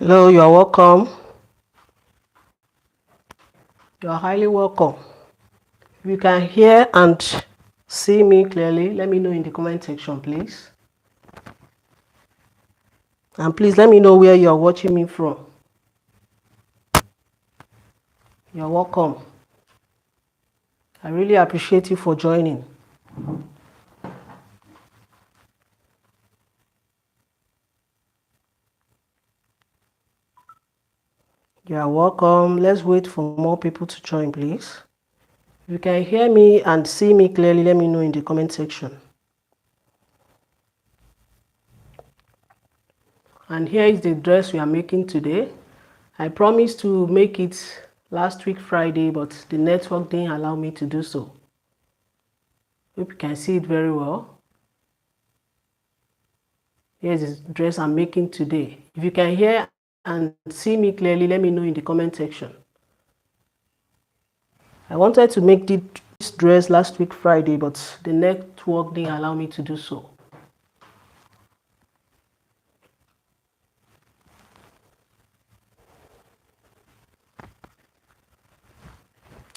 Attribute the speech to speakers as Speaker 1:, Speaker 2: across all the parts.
Speaker 1: Hello, you are welcome. You are highly welcome. If you can hear and see me clearly, let me know in the comment section, please. And please let me know where you are watching me from. You are welcome. I really appreciate you for joining. You are welcome. Let's wait for more people to join, please. If you can hear me and see me clearly, let me know in the comment section. And here is the dress we are making today. I promised to make it last week Friday, but the network didn't allow me to do so. Hope you can see it very well. Here's the dress I'm making today. If you can hear and see me clearly, let me know in the comment section. I wanted to make this dress last week Friday, but the network didn't allow me to do so.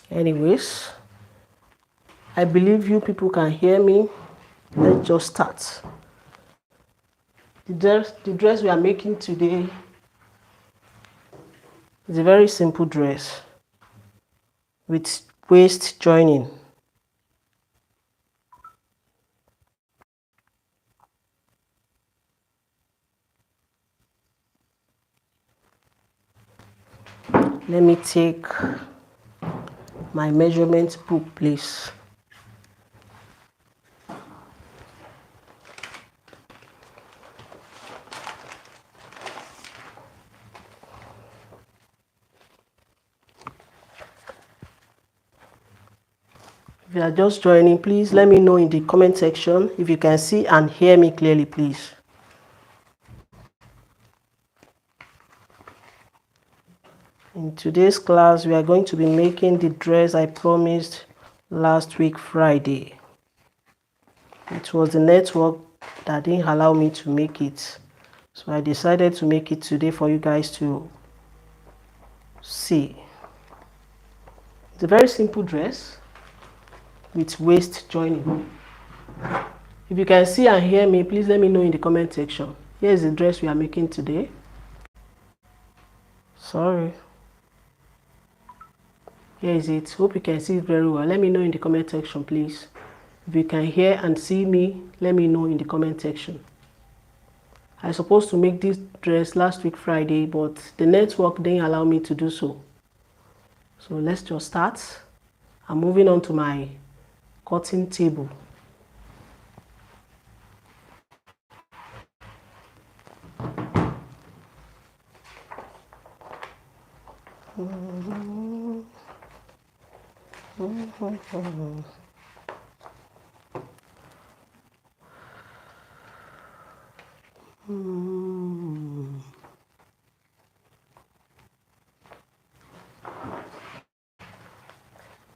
Speaker 1: Anyways, I believe you people can hear me. Let's just start. The dress we are making today is a very simple dress with waist joining. Let me take my measurement book, please. If you are just joining, please let me know in the comment section if you can see and hear me clearly, please. In today's class, we are going to be making the dress I promised last week Friday. It was the network that didn't allow me to make it, so I decided to make it today for you guys to see. It's a very simple dress with waist joining. If you can see and hear me, please let me know in the comment section. Here is the dress we are making today. Sorry. Here is it. Hope you can see it very well. Let me know in the comment section, please. If you can hear and see me, let me know in the comment section. I was supposed to make this dress last week Friday, but the network didn't allow me to do so. So let's just start. I'm moving on to my cutting table.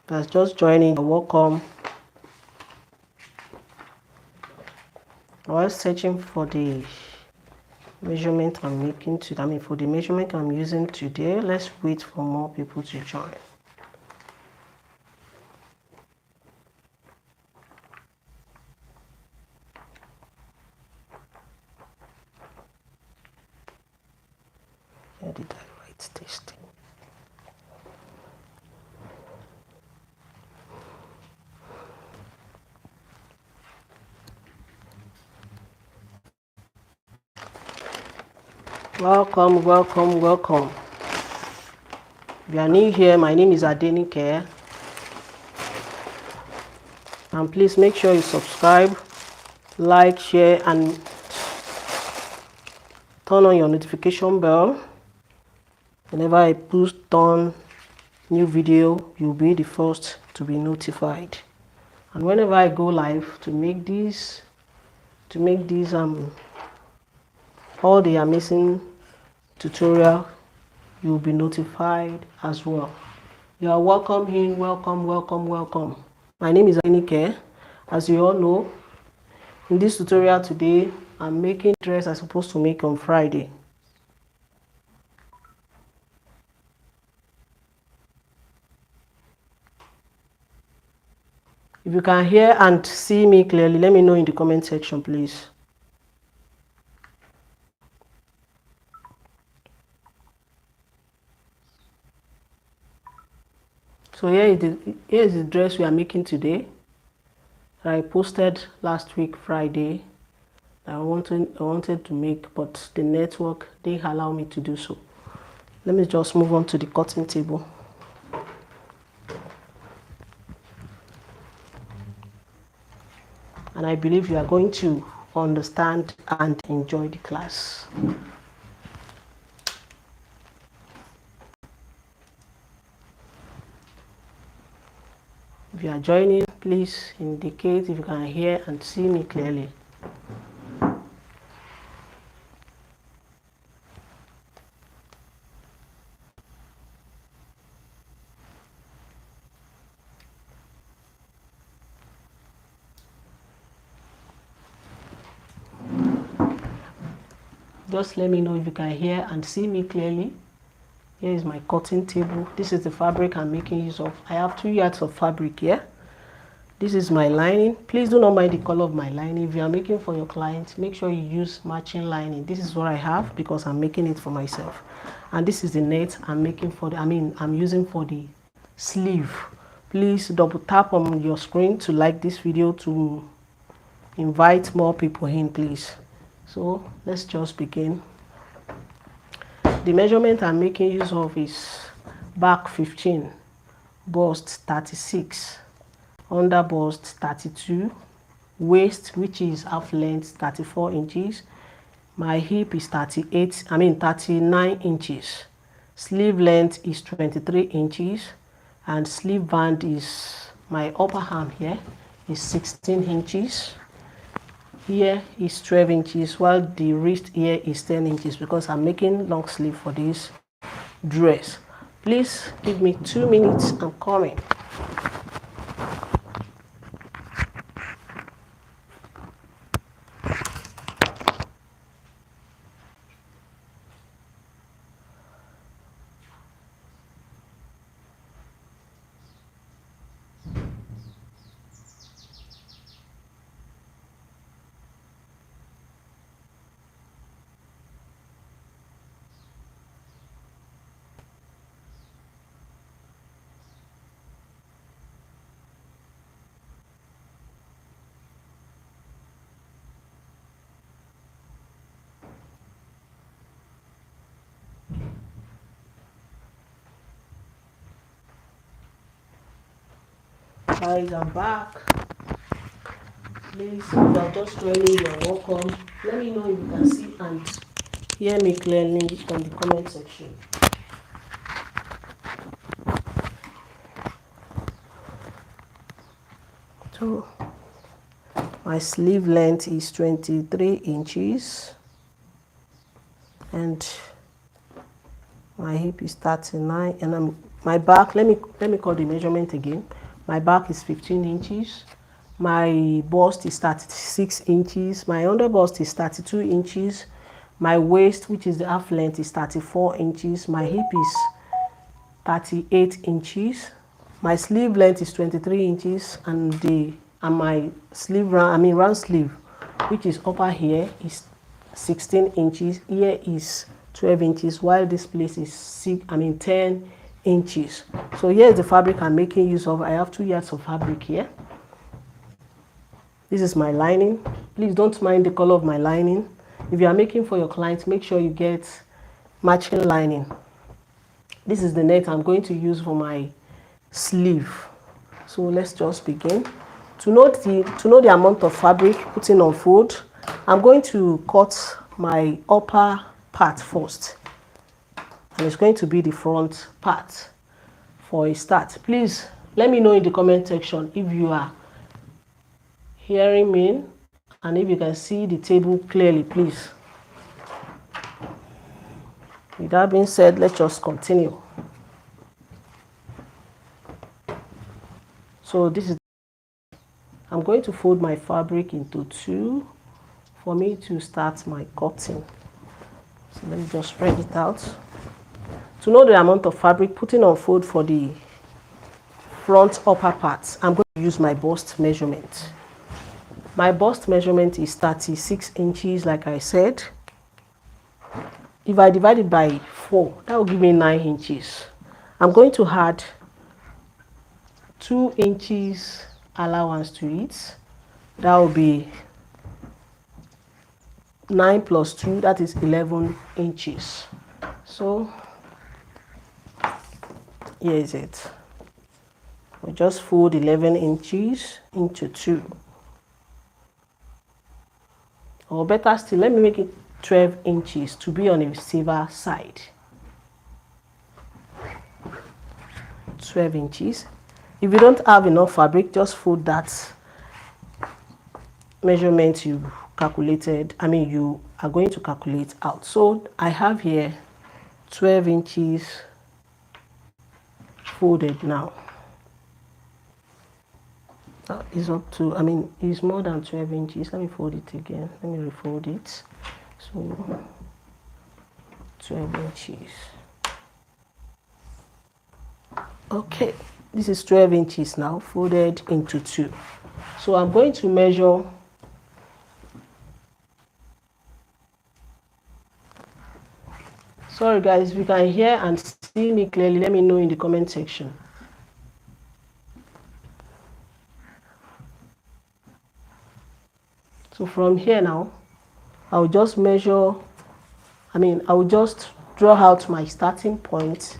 Speaker 1: That's just joining. Welcome. I was searching for the measurement I'm making today. For the measurement I'm using today. Let's wait for more people to join. Where did I write this thing? Welcome, welcome, welcome. If you are new here, my name is Adenike. And please make sure you subscribe, like, share, and turn on your notification bell. Whenever I post on new video, you'll be the first to be notified. And whenever I go live to make these all the amazing tutorial, you'll be notified as well. You are welcome in. Welcome, welcome, welcome. My name is Adenike. As you all know, in this tutorial today, I'm making the dress I'm supposed to make on Friday. If you can hear and see me clearly, let me know in the comment section, please. So here is the dress we are making today. I posted last week Friday. I wanted to make, but the network didn't allow me to do so. Let me just move on to the cutting table. And I believe you are going to understand and enjoy the class. If you are joining, please indicate if you can hear and see me clearly. Just let me know if you can hear and see me clearly. Here is my cutting table. This is the fabric I'm making use of. I have 2 yards of fabric here. This is my lining. Please do not mind the color of my lining. If you are making for your client, make sure you use matching lining. This is what I have because I'm making it for myself. And this is the net I'm making for the, I'm using for the sleeve. Please double tap on your screen to like this video to invite more people in, please. So let's just begin. The measurement I'm making use of is back 15, bust 36, under bust 32, waist, which is half length, 34 inches. My hip is 39 inches. Sleeve length is 23 inches, and sleeve band is, my upper arm here is 16 inches. Here is 12 inches, while the wrist here is 10 inches because I'm making long sleeve for this dress. Please give me 2 minutes, I'm coming. Guys, I'm back. Please, if you are just joining, you're welcome. Let me know if you can see and hear me clearly on the comment section. So my sleeve length is 23 inches and my hip is 39, and my back, let me call the measurement again. My back is 15 inches, my bust is 36 inches, my under bust is 32 inches, my waist, which is the half length, is 34 inches, my hip is 38 inches, my sleeve length is 23 inches, and my sleeve round sleeve, which is upper here, is 16 inches. Here is 12 inches, while this place is 10 inches. So here is the fabric I'm making use of. I have 2 yards of fabric here. This is my lining. Please don't mind the color of my lining. If you are making for your clients, make sure you get matching lining. This is the net I'm going to use for my sleeve. So let's just begin. To know the amount of fabric putting on fold, I'm going to cut my upper part first, and it's going to be the front part for a start. Please let me know in the comment section if you are hearing me and if you can see the table clearly, please. With that being said, let's just continue. So this is, I'm going to fold my fabric into 2 for me to start my cutting. So let me just spread it out. To know the amount of fabric putting on fold for the front upper part, I'm going to use my bust measurement. My bust measurement is 36 inches, like I said. If I divide it by 4, that will give me 9 inches. I'm going to add 2 inches allowance to it. That will be 9 plus 2, that is 11 inches. So here is it. We just fold 11 inches into 2. Or better still, let me make it 12 inches to be on a safer side. 12 inches. If you don't have enough fabric, just fold that measurement you calculated. You are going to calculate out. So I have here 12 inches folded now. That is up to, it's more than 12 inches. Let me fold it again. Let me refold it. So 12 inches. Okay, this is 12 inches now, folded into 2. So I'm going to measure sorry guys, if you can hear and see me clearly, let me know in the comment section. So from here now, I'll just measure, I will just draw out my starting point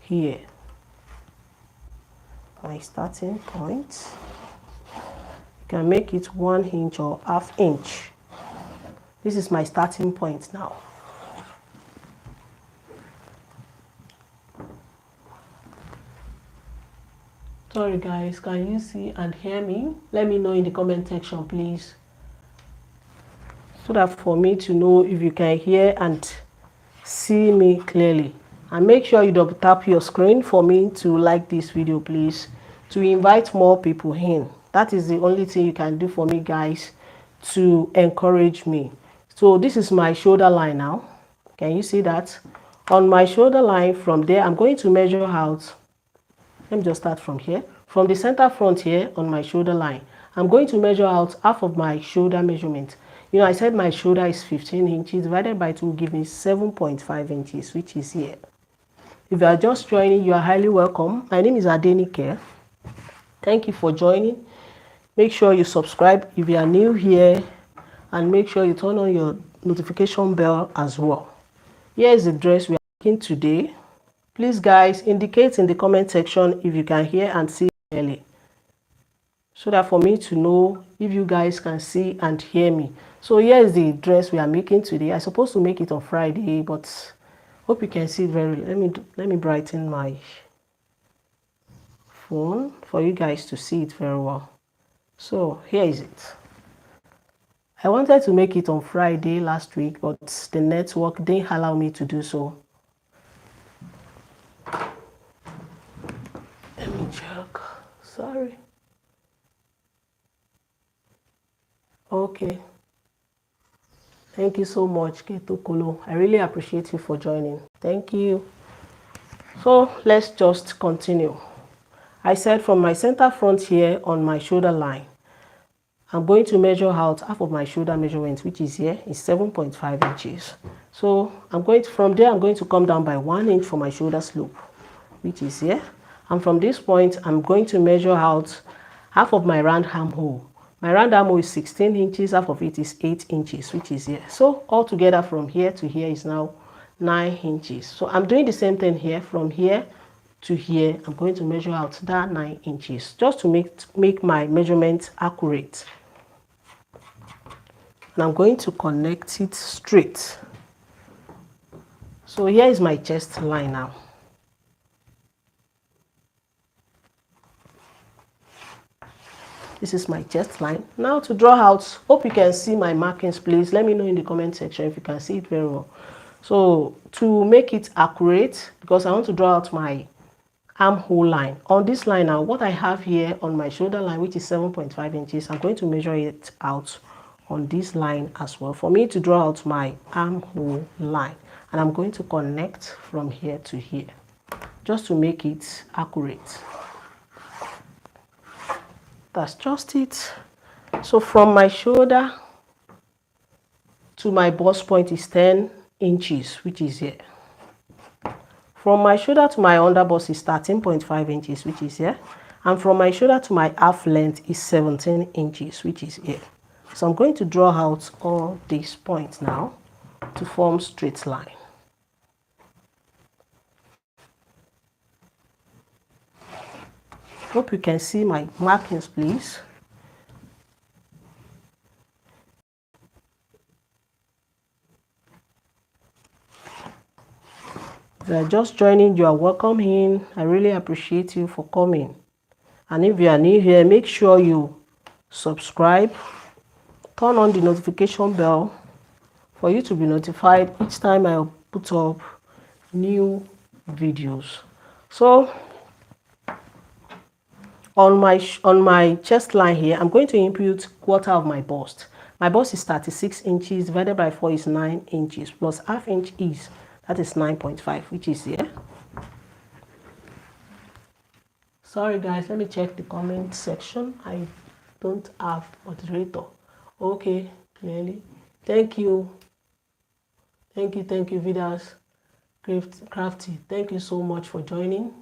Speaker 1: here. My starting point, you can make it 1 inch or ½ inch. This is my starting point now. Sorry guys, can you see and hear me? Let me know in the comment section, please, so that for me to know if you can hear and see me clearly. And make sure you double tap your screen for me to like this video, please, to invite more people in. That is the only thing you can do for me, guys, to encourage me. So this is my shoulder line now. Can you see that? On my shoulder line, from there, I'm going to measure out. Let me just start from here. From the center front here on my shoulder line, I'm going to measure out half of my shoulder measurement. I said my shoulder is 15 inches. Divided by 2 will give me 7.5 inches, which is here. If you are just joining, you are highly welcome. My name is Adenike. Thank you for joining. Make sure you subscribe if you are new here, and make sure you turn on your notification bell as well. Here is the dress we are making today. Please guys, indicate in the comment section if you can hear and see clearly, so that for me to know if you guys can see and hear me. So here is the dress we are making today. I'm supposed to make it on Friday, but hope you can see it very. Let me brighten my phone for you guys to see it very well. So here is it. I wanted to make it on Friday last week, but the network didn't allow me to do so. Let me check. Sorry. Okay. Thank you so much, Keto Kolo. I really appreciate you for joining. Thank you. So let's just continue. I said from my center front here on my shoulder line, I'm going to measure out half of my shoulder measurement, which is here, is 7.5 inches. So from there, I'm going to come down by 1 inch for my shoulder slope, which is here. And from this point, I'm going to measure out half of my round armhole. My round armhole is 16 inches, half of it is 8 inches, which is here. So altogether from here to here is now 9 inches. So I'm doing the same thing here. From here to here, I'm going to measure out that 9 inches, just to make my measurement accurate. And I'm going to connect it straight. So here is my chest line now. This is my chest line. Now to draw out, hope you can see my markings, please. Let me know in the comment section if you can see it very well. So to make it accurate, because I want to draw out my armhole line. On this line now, what I have here on my shoulder line, which is 7.5 inches, I'm going to measure it out on this line as well for me to draw out my armhole line. And I'm going to connect from here to here. just to make it accurate. That's just it. So from my shoulder to my bust point is 10 inches, which is here. From my shoulder to my under bust is 13.5 inches, which is here. And from my shoulder to my half length is 17 inches, which is here. So I'm going to draw out all these points now to form straight line. Hope you can see my markings, please. If you are just joining, you are welcome in. I really appreciate you for coming. And if you are new here, make sure you subscribe, turn on the notification bell for you to be notified each time I put up new videos. So on my chest line here, I'm going to impute quarter of my bust. My bust is 36 inches, divided by 4 is 9 inches, plus half inch is, that is 9.5, which is here. Sorry guys, let me check the comment section. I don't have moderator. Okay, clearly. Thank you, Vidas Crafty. Thank you so much for joining.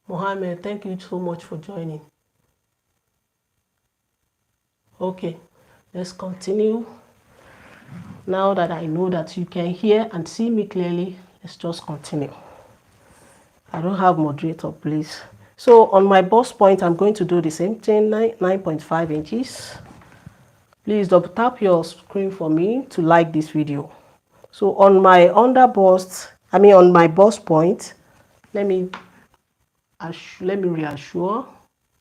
Speaker 1: Mohammed, thank you so much for joining. Okay, let's continue. Now that I know that you can hear and see me clearly, let's just continue. I don't have moderator, please. So on my bust point, I'm going to do the same thing, 9.5 inches. Please double tap your screen for me to like this video. So on my on my bust point, let me reassure,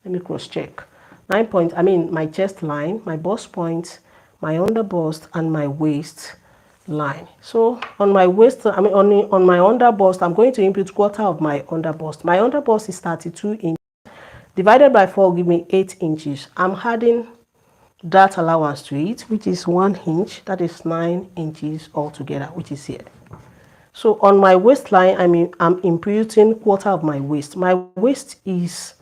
Speaker 1: let me cross check. My chest line, my bust point, my under bust, and my waist line. So on my waist, on my under bust, I'm going to impute quarter of my under bust. My under bust is 32 inches. Divided by 4 will give me 8 inches. I'm adding that allowance to it, which is 1 inch. That is 9 inches altogether, which is here. So on my waistline, I'm imputing quarter of my waist. My waist is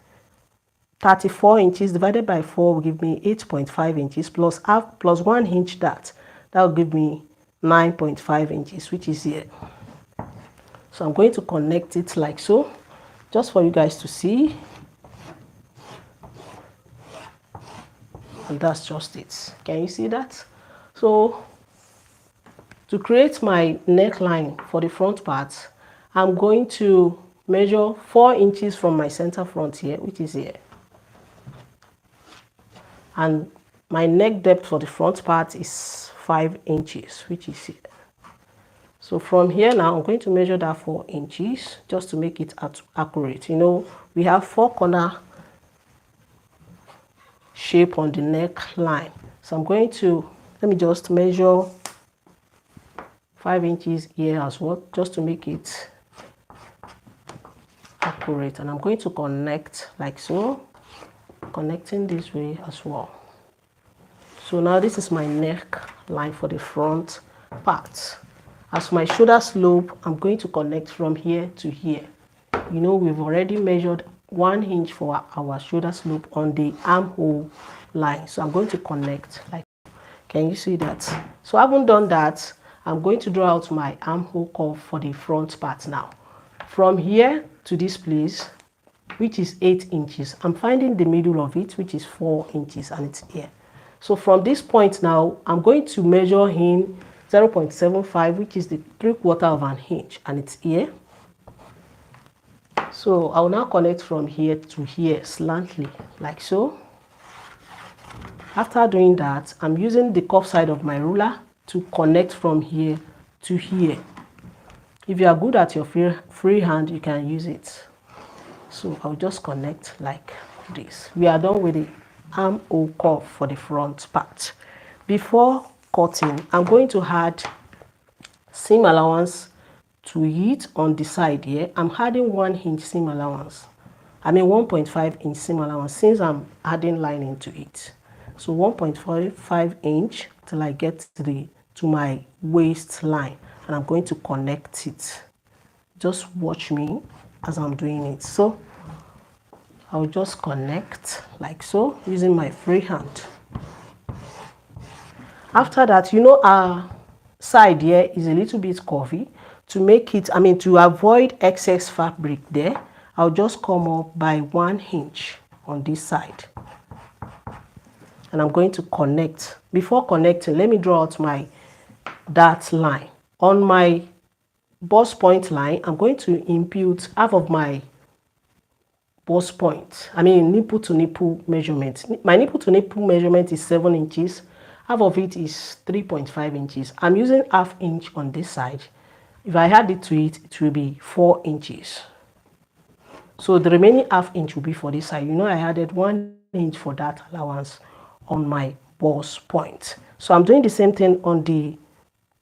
Speaker 1: 34 inches. Divided by 4 will give me 8.5 inches plus 1 inch. That will give me 9.5 inches, which is here. So I'm going to connect it like so, just for you guys to see. And that's just it. Can you see that? So to create my neckline for the front part, I'm going to measure 4 inches from my center front here, which is here. And my neck depth for the front part is 5 inches, which is here. So from here now, I'm going to measure that 4 inches just to make it accurate. You know, we have 4 corner shape on the neckline. So I'm going to, let me just measure 5 inches here as well, just to make it accurate. And I'm going to connect like so, connecting this way as well. So now this is my neck line for the front part. As my shoulder slope, I'm going to connect from here to here. You know, we've already measured 1 inch for our shoulder slope on the armhole line. So I'm going to connect like, can you see that? So I haven't done that. I'm going to draw out my armhole curve for the front part now. From here to this place, which is 8 inches, I'm finding the middle of it, which is 4 inches, and it's here. So from this point now, I'm going to measure in 0.75, which is the 3/4 of an inch, and it's here. So I'll now connect from here to here slantly, like so. After doing that, I'm using the curved side of my ruler to connect from here to here. If you are good at your free hand, you can use it. So I'll just connect like this. We are done with the armhole curve for the front part. Before cutting, I'm going to add seam allowance to it on the side here. I'm adding 1 inch seam allowance. 1.5 inch seam allowance, since I'm adding lining to it. So 1.5 inch till I get to my waistline, and I'm going to connect it. Just watch me as I'm doing it. So I'll just connect like so using my free hand. After that, you know, our side here is a little bit curvy. To make it, to avoid excess fabric there, I'll just come up by 1 inch on this side. And I'm going to connect. Before connecting, let me draw out my dart line. On my bust point line, I'm going to impute half of my bust point. Nipple to nipple measurement. My nipple to nipple measurement is 7 inches. Half of it is 3.5 inches. I'm using half inch on this side. If I add it to it, it will be 4 inches. So the remaining half inch will be for this side. You know, I added 1 inch for that allowance on my bust point. So I'm doing the same thing on the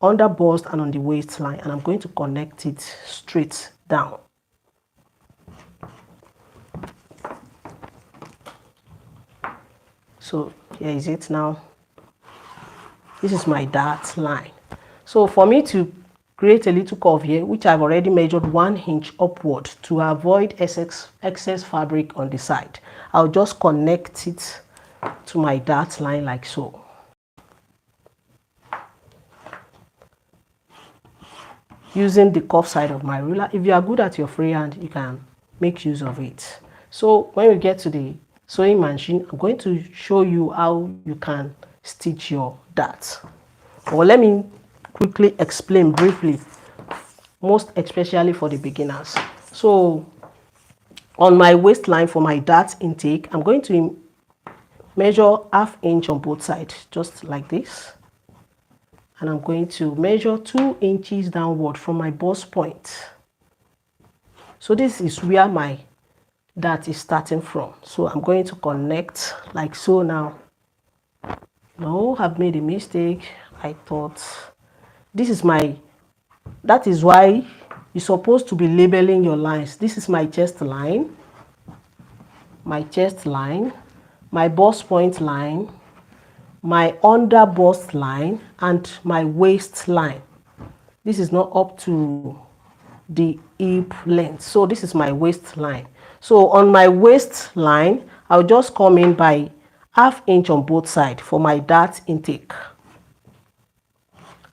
Speaker 1: under bust and on the waistline, and I'm going to connect it straight down. So here is it now. This is my dart line. So for me to create a little curve here, which I've already measured 1 inch upward to avoid excess fabric on the side, I'll just connect it to my dart line like so. Using the curved side of my ruler. If you are good at your freehand, you can make use of it. So when we get to the sewing machine, I'm going to show you how you can stitch your darts. Or let me quickly explain briefly, most especially for the beginners. So on my waistline for my dart intake, I'm going to measure ½ inch on both sides, just like this. And I'm going to measure 2 inches downward from my bust point. So this is where my dart is starting from. So I'm going to connect like so now. No, I've made a mistake. I thought this is that is why you're supposed to be labeling your lines. This is my chest line, my bust point line, my under bust line, and my waist line. This is not up to the hip length, so this is my waist line. So on my waist line, I'll just come in by ½ inch on both sides for my dart intake.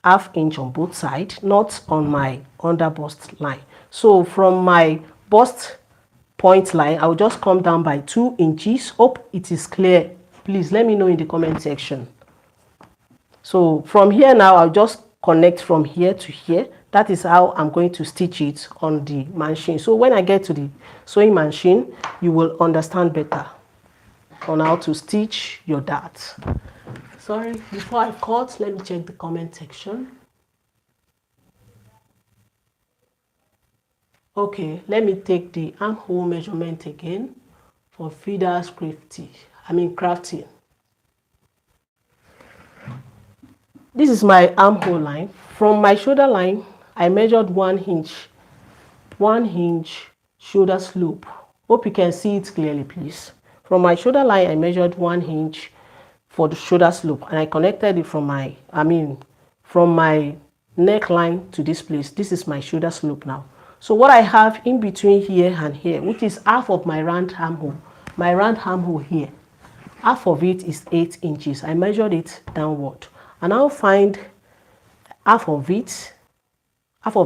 Speaker 1: ½ inch on both sides, not on my under bust line. So from my bust point line, I'll just come down by 2 inches. Hope it is clear. Please let me know in the comment section. So from here now, I'll just connect from here to here. That is how I'm going to stitch it on the machine. So when I get to the sewing machine, you will understand better on how to stitch your dart. Sorry, before I cut, let me check the comment section. Okay, let me take the armhole measurement again for feeder crafting. This is my armhole line. From my shoulder line, I measured 1 inch shoulder slope. Hope you can see it clearly, please. From my shoulder line, I measured 1 inch for the shoulder slope, and I connected it from my neckline to this place. This is my shoulder slope now. So what I have in between here and here, which is half of my round armhole here, half of it is 8 inches. I measured it downward, and I'll find half of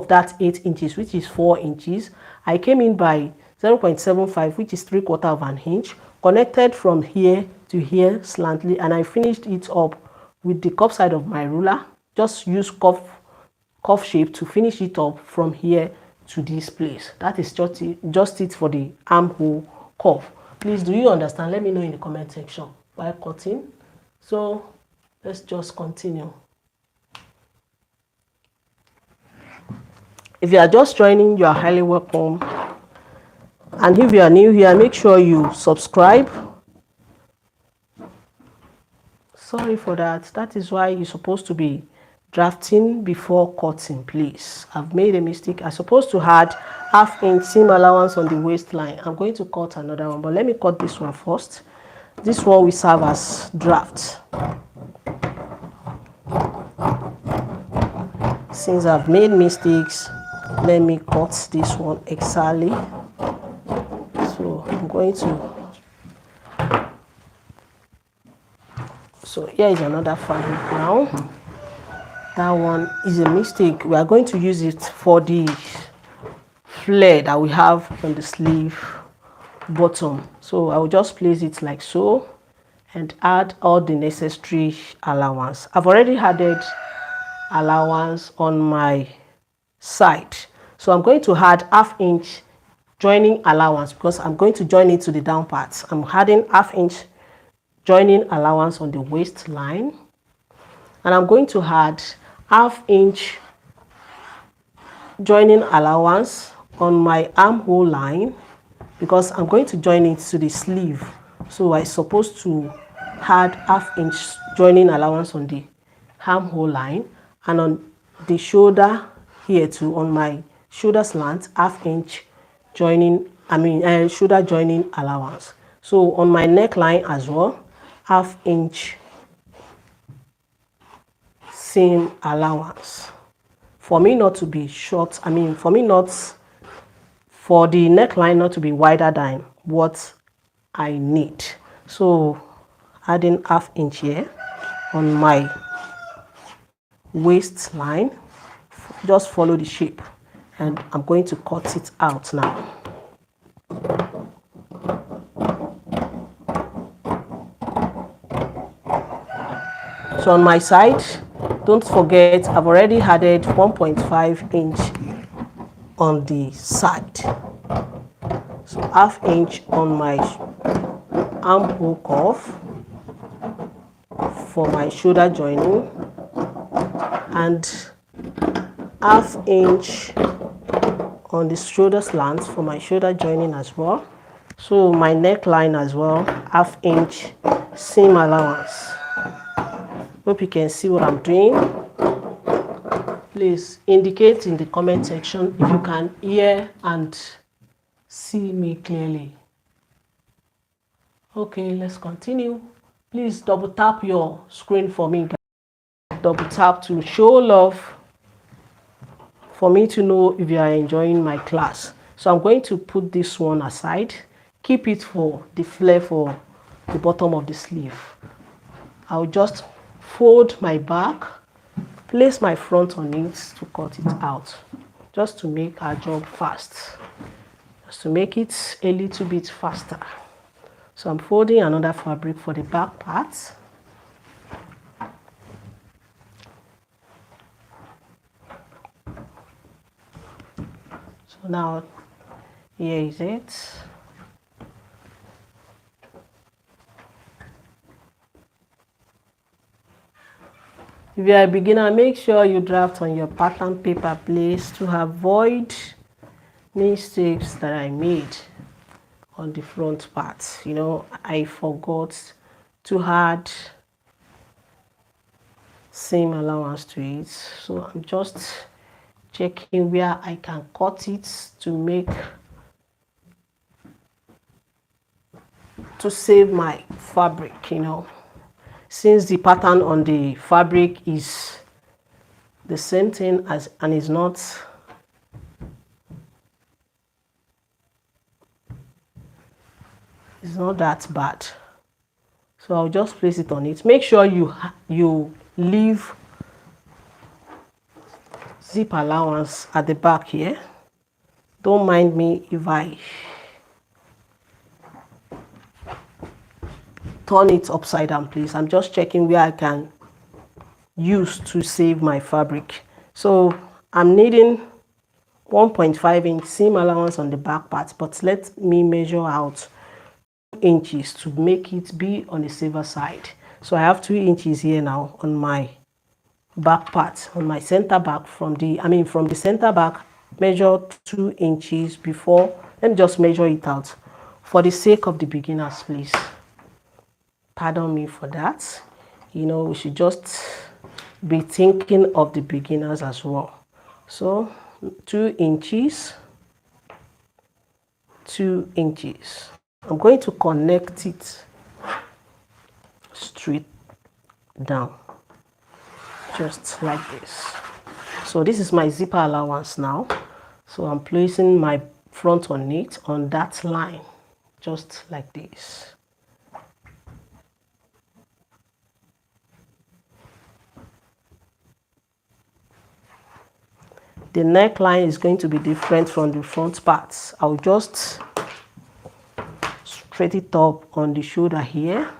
Speaker 1: that 8 inches, which is 4 inches. I came in by 0.75, which is 3/4 of an inch, connected from here to here slantly, and I finished it up with the curved side of my ruler. Just use curve shape to finish it up from here to this place. That is just it for the armhole curve. Please, do you understand? Let me know in the comment section while cutting. So let's just continue. If you are just joining, you are highly welcome. And if you are new here, make sure you subscribe. Sorry for that. That is why you're supposed to be drafting before cutting, please. I've made a mistake. I'm supposed to add ½ inch seam allowance on the waistline. I'm going to cut another one, but let me cut this one first. This one will serve as draft. Since I've made mistakes, let me cut this one exactly. going to, so here is another fabric now. That one is a mistake. We are going to use it for the flare that we have on the sleeve bottom. So I will just place it like so and add all the necessary allowance. I've already added allowance on my side, so I'm going to add ½ inch joining allowance because I'm going to join it to the down parts. I'm adding ½ inch joining allowance on the waistline, and I'm going to add ½ inch joining allowance on my armhole line because I'm going to join it to the sleeve. So I'm supposed to add ½ inch joining allowance on the armhole line, and on the shoulder here too, on my shoulder slant, ½ inch joining, shoulder joining allowance. So on my neckline as well, ½ inch seam allowance for me not to be short, for the neckline not to be wider than what I need. So adding ½ inch here on my waistline, just follow the shape, and I'm going to cut it out now. So on my side, don't forget I've already added 1.5 inch on the side, so ½ inch on my armhole cuff for my shoulder joining, and ½ inch on the shoulder slant for my shoulder joining as well. So my neckline as well, ½ inch seam allowance. Hope you can see what I'm doing. Please indicate in the comment section if you can hear and see me clearly. Okay, let's continue. Please double tap your screen for me, guys. Double tap to show love for me to know if you are enjoying my class. So I'm going to put this one aside, keep it for the flare for the bottom of the sleeve. I'll just fold my back, place my front on it to cut it out, just to make our job fast, just to make it a little bit faster. So I'm folding another fabric for the back part. So now here is it. If you are a beginner, make sure you draft on your pattern paper, please, to avoid mistakes that I made on the front part. You know, I forgot to add seam allowance to it, so I'm just checking where I can cut it to save my fabric, you know, since the pattern on the fabric is the same thing as, and is not that bad. So I'll just place it on it. Make sure you leave zip allowance at the back here. Don't mind me if I turn it upside down, please. I'm just checking where I can use to save my fabric. So I'm needing 1.5 inch seam allowance on the back part, but let me measure out 2 inches to make it be on the safer side. So I have 2 inches here now on my back part, on my center back. From the center back, measure 2 inches before. Let me just measure it out for the sake of the beginners, please. Pardon me for that. You know, we should just be thinking of the beginners as well. So 2 inches, 2 inches. I'm going to connect it straight down, just like this. So this is my zipper allowance now. So I'm placing my front on it on that line. just like this. The neckline is going to be different from the front parts. I'll just straight it up on the shoulder here,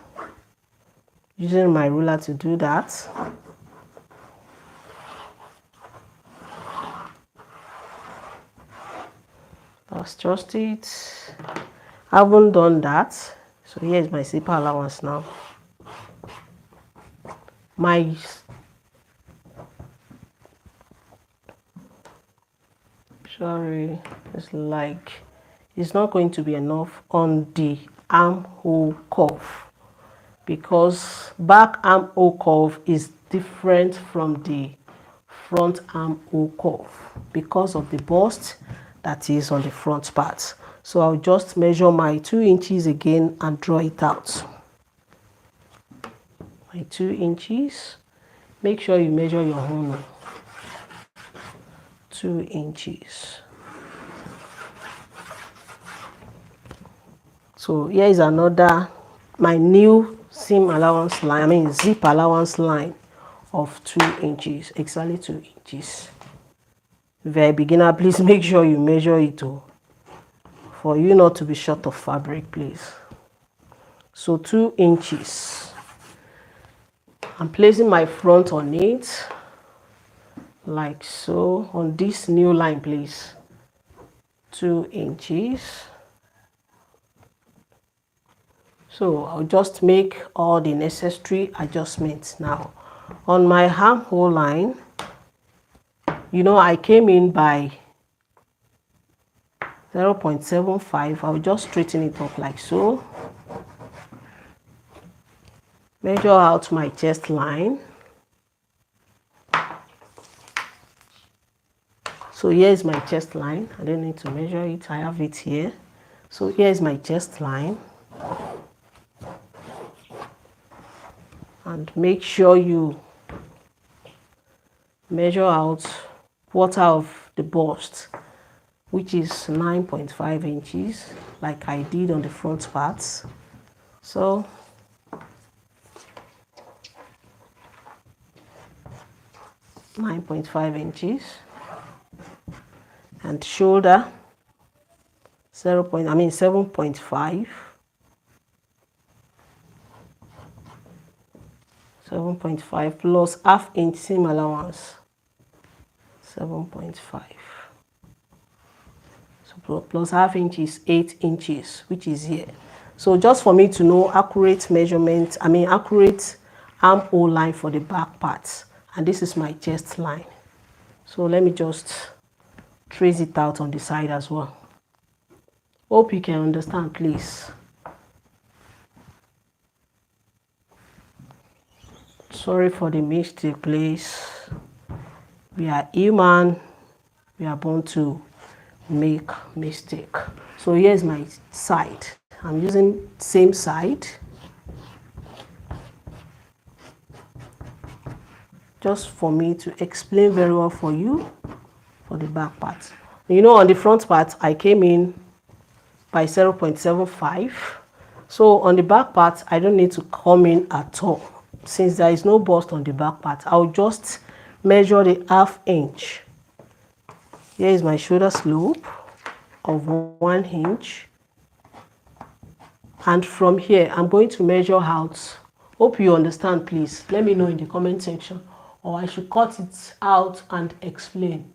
Speaker 1: using my ruler to do that. That's just it. I haven't done that, so here is my zipper allowance now. My sorry, it's not going to be enough on the armhole curve, because back armhole curve is different from the front armhole curve because of the bust that is on the front part. So I'll just measure my 2 inches again and draw it out. My 2 inches. Make sure you measure your own. 2 inches. So here is another, my new seam allowance line, zip allowance line of 2 inches, exactly 2 inches. If you're a beginner, please make sure you measure it for you not to be short of fabric, please. So 2 inches. I'm placing my front on it, like so, on this new line, please. 2 inches. So I'll just make all the necessary adjustments now. On my armhole line, I came in by 0.75. I'll just straighten it up like so. Measure out my chest line. So here is my chest line. I don't need to measure it. I have it here. So here is my chest line. And make sure you measure out quarter of the bust, which is 9.5 inches, like I did on the front parts. So .5 and shoulder 7.5. 7.5 plus half inch seam allowance. 7.5. So plus half inch is 8 inches, which is here. So just for me to know accurate measurement, accurate armhole line for the back parts. And this is my chest line. So let me just trace it out on the side as well. Hope you can understand, please. Sorry for the mistake, please. We are human. We are born to make mistake. So here's my side. I'm using same side. Just for me to explain very well for you for the back part. On the front part, I came in by 0.75. So on the back part, I don't need to come in at all. Since there is no bust on the back part, I'll just measure the half inch. Here is my shoulder slope of 1 inch. And from here, I'm going to measure out. Hope you understand, please. Let me know in the comment section, or I should cut it out and explain.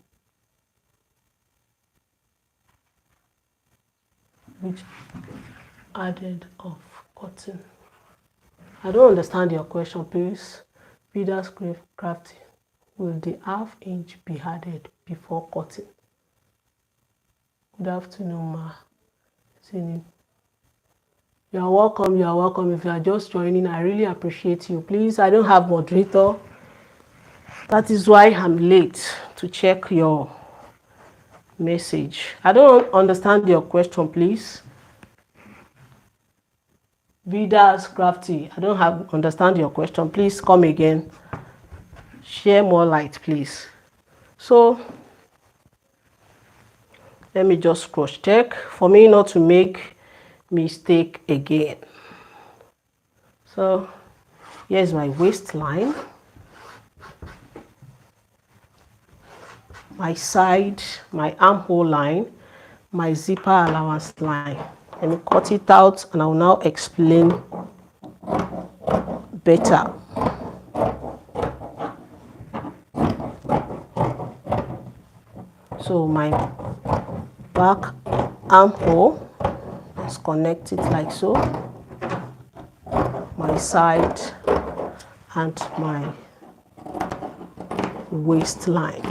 Speaker 1: Which added of cotton. I don't understand your question, please. Bodice crafting. Will the half inch be added before cutting? Good afternoon, ma. You are welcome. You are welcome. If you are just joining, I really appreciate you. Please, I don't have moderator. That is why I'm late to check your message. I don't understand your question, please. Bodice crafty. I don't understand your question. Please come again. Share more light, please. So let me just cross check for me not to make mistake again. So here's my waistline, my side, my armhole line, my zipper allowance line. Let me cut it out and I will now explain better. So my back armhole is connected like so, my side and my waistline.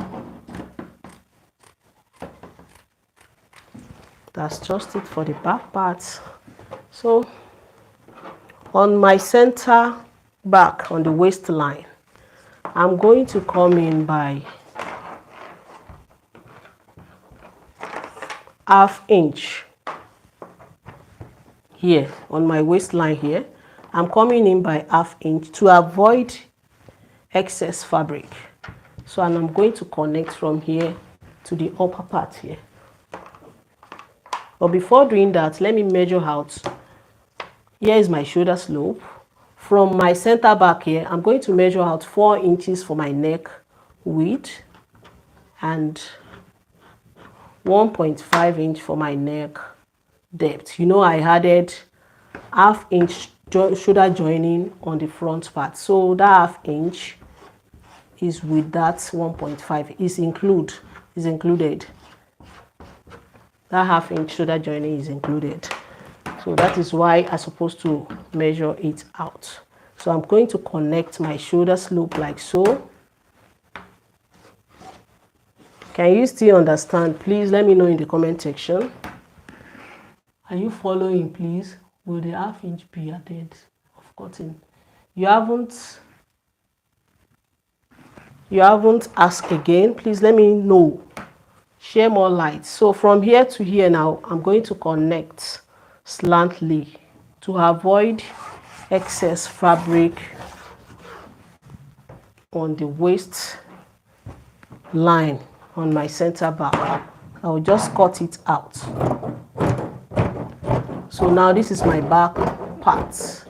Speaker 1: That's just it for the back part. So on my center back on the waistline, I'm going to come in by ½ inch here on my waistline here. I'm coming in by ½ inch to avoid excess fabric. So, and I'm going to connect from here to the upper part here. But before doing that, let me measure out. Here is my shoulder slope. From my center back here, I'm going to measure out 4 inches for my neck width and 1.5 inch for my neck depth. You know, I added ½ inch shoulder joining on the front part, so that ½ inch is with that 1.5 is included. That ½ inch shoulder joining is included. So that is why I'm supposed to measure it out. So I'm going to connect my shoulder slope like so. Can you still understand? Please let me know in the comment section. Are you following, please? Will the ½ inch be added of cutting? You haven't asked again. Please let me know. Share more light. So from here to here now, I'm going to connect slantly to avoid excess fabric on the waist line on my center back. I will just cut it out. So now this is my back part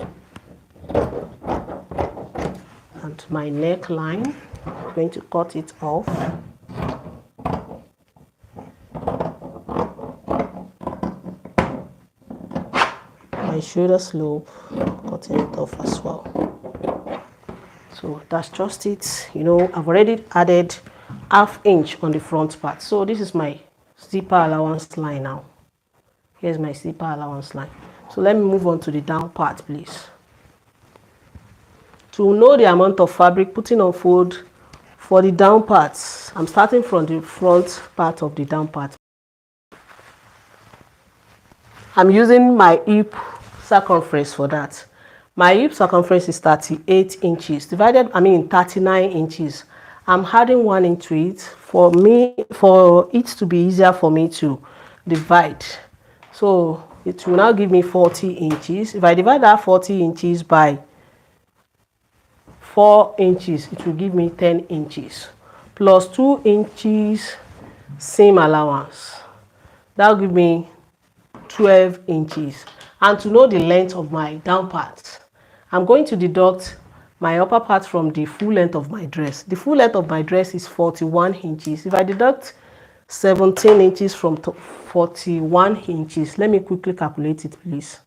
Speaker 1: and my neckline. I'm going to cut it off. My shoulder slope, cutting it off as well. So that's just it. You know, I've already added ½ inch on the front part. So this is my zipper allowance line now. Here's my zipper allowance line. So let me move on to the down part, please. To know the amount of fabric putting on fold for the down parts, I'm starting from the front part of the down part. I'm using my hip circumference for that. My hip circumference is 38 inches divided, 39 inches. I'm adding 1 into it for it to be easier for me to divide. So it will now give me 40 inches. If I divide that 40 inches by 4 inches, it will give me 10 inches plus 2 inches seam allowance. That will give me 12 inches. And to know the length of my down part, I'm going to deduct my upper part from the full length of my dress. The full length of my dress is 41 inches. If I deduct 17 inches from 41 inches, let me quickly calculate it, please.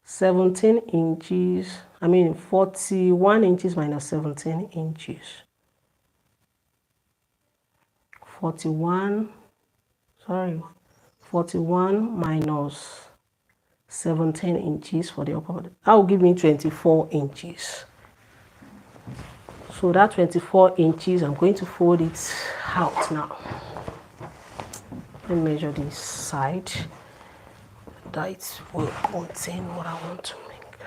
Speaker 1: 41 inches minus 17 inches. 41 minus 17 inches for the upper body. That will give me 24 inches. So that 24 inches, I'm going to fold it out now. Let me measure this side. That will contain what I want to make.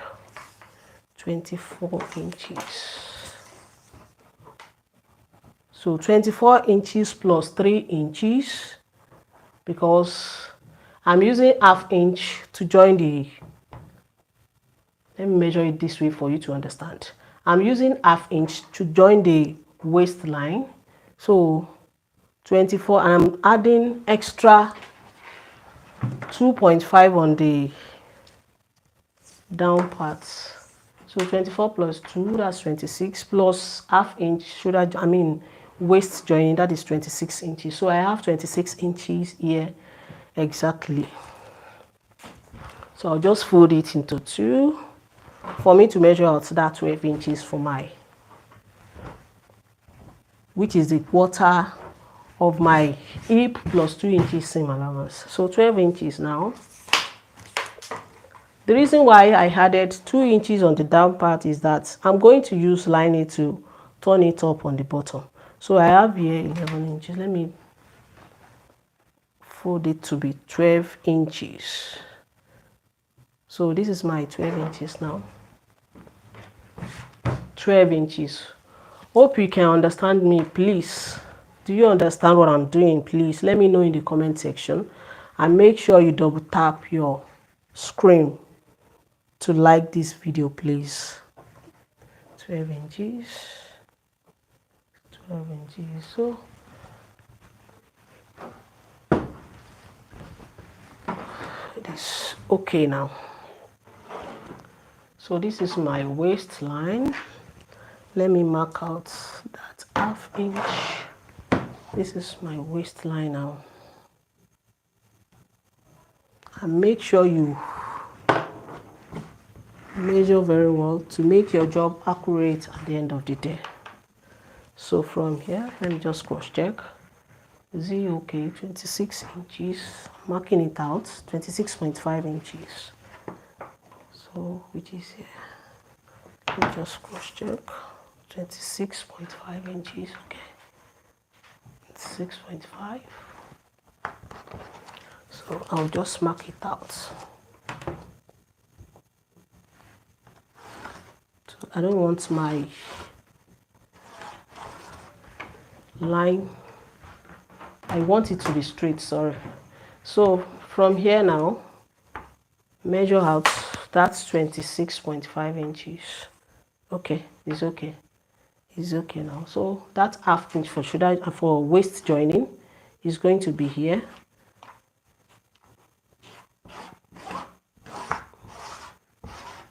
Speaker 1: 24 inches. So 24 inches plus 3 inches, because I'm using ½ inch to join the, let me measure it this way for you to understand. I'm using ½ inch to join the waistline. So 24, and I'm adding extra 2.5 on the down part. So 24 plus 2, that's 26, plus ½ inch shoulder, waist joining, that is 26 inches. So I have 26 inches here exactly. So I'll just fold it into 2 for me to measure out that 12 inches for my, which is the quarter of my hip plus 2 inches seam allowance. So 12 inches now. The reason why I added 2 inches on the down part is that I'm going to use lining to turn it up on the bottom. So I have here 11 inches. Let me fold it to be 12 inches. So this is my 12 inches now. 12 inches. Hope you can understand me, please. Do you understand what I'm doing? Please let me know in the comment section, and make sure you double tap your screen to like this video, please. 12 inches. 12 inches. So it is okay now. So this is my waistline. Let me mark out that ½ inch. This is my waistline now. And make sure you measure very well to make your job accurate at the end of the day. So from here, let me just cross check. Is it okay? 26 inches. Marking it out. 26.5 inches. So which is here. Let me just cross check. 26.5 inches. Okay. 6.5. So I'll just mark it out. So I don't want my line, I want it to be straight, sorry. So from here now, measure out, that's 26.5 inches. Okay, it's okay. It's okay now. So that ½ inch for shoulder, for waist joining is going to be here.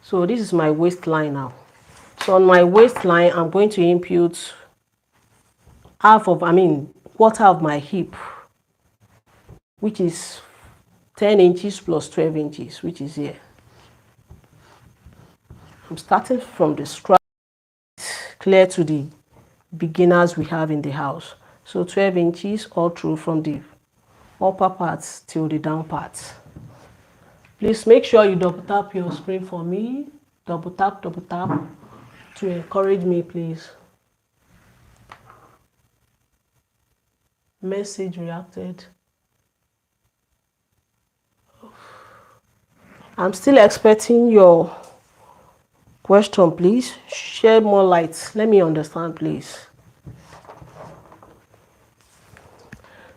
Speaker 1: So this is my waistline now. So on my waistline, I'm going to impute quarter of my hip, which is 10 inches plus 12 inches, which is here. I'm starting from the scratch, clear to the beginners we have in the house. So 12 inches all through from the upper parts till the down parts. Please make sure you double tap your screen for me. Double tap to encourage me, please. Message reacted. I'm still expecting your question, please. Share more light. Let me understand, please.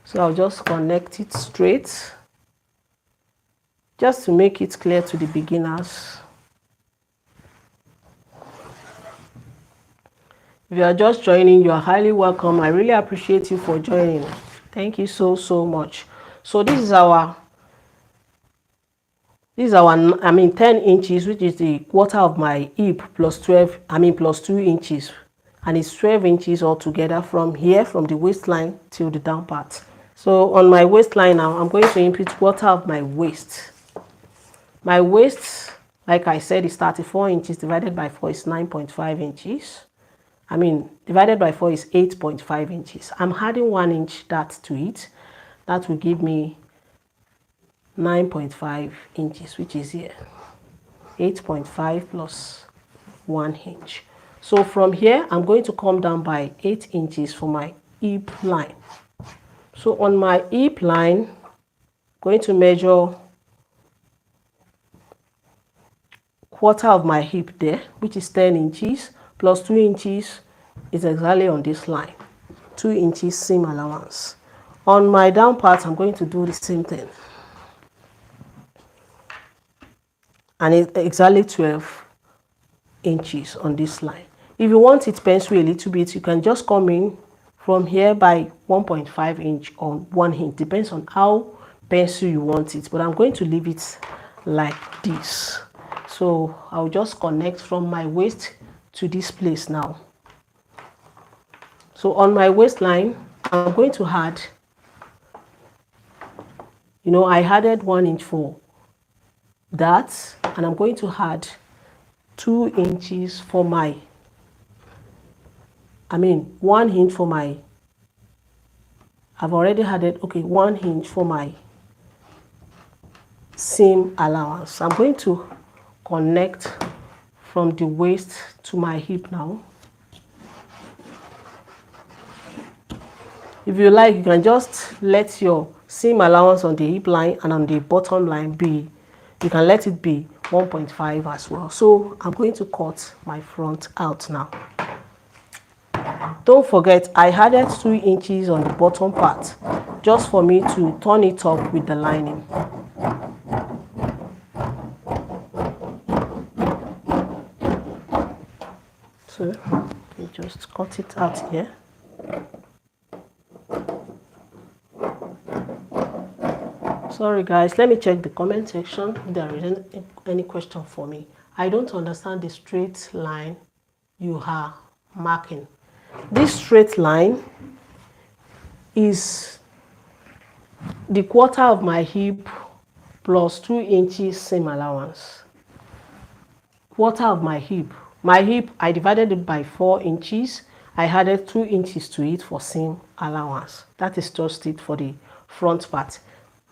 Speaker 1: So I'll just connect it straight, just to make it clear to the beginners. If you are just joining, you are highly welcome. I really appreciate you for joining. Thank you so much. So this is our 10 inches, which is the quarter of my hip plus 2 inches, and it's 12 inches altogether from here, from the waistline till the down part. So on my waistline now, I'm going to input quarter of my waist. My waist, like I said, is 34 inches divided by 4 is 9.5 inches. Divided by 4 is 8.5 inches. I'm adding 1 inch to it. That will give me 9.5 inches, which is here. 8.5 plus 1 inch. So from here, I'm going to come down by 8 inches for my hip line. So on my hip line, I'm going to measure quarter of my hip there, which is 10 inches, plus 2 inches is exactly on this line. 2 inches seam allowance. On my down part, I'm going to do the same thing. And it's exactly 12 inches on this line. If you want it pencil a little bit, you can just come in from here by 1.5 inch or 1 inch. Depends on how pencil you want it, but I'm going to leave it like this. So I'll just connect from my waist to this place now. So on my waistline, I'm going to add, I added 1 inch for that, and I'm going to add 2 inches for my, 1 inch for my, I've already added, 1 inch for my seam allowance. I'm going to connect from the waist to my hip now. If you like, you can just let your seam allowance on the hip line and on the bottom line be, you can let it be 1.5 as well. So I'm going to cut my front out now. Don't forget, I added 2 inches on the bottom part just for me to turn it up with the lining. So you just cut it out here. Sorry guys, let me check the comment section if there is any question for me. I don't understand the straight line you are marking. This straight line is the quarter of my hip plus 2 inches seam allowance. Quarter of my hip. My hip, I divided it by 4 inches. I added 2 inches to it for seam allowance. That is just it for the front part.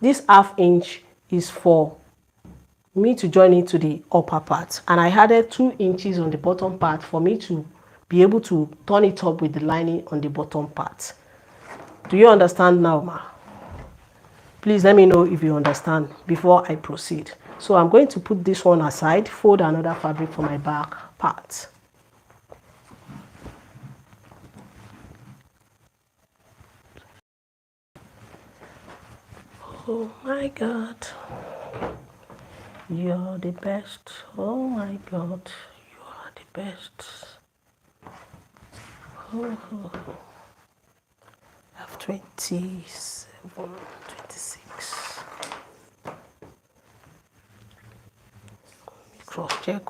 Speaker 1: This ½ inch is for me to join it to the upper part, and I added 2 inches on the bottom part for me to be able to turn it up with the lining on the bottom part. Do you understand now, ma? Please let me know if you understand before I proceed. So I'm going to put this one aside, fold another fabric for my back part. Oh my God, you're the best. Oh my God, you are the best. I have 27, 26. Cross check.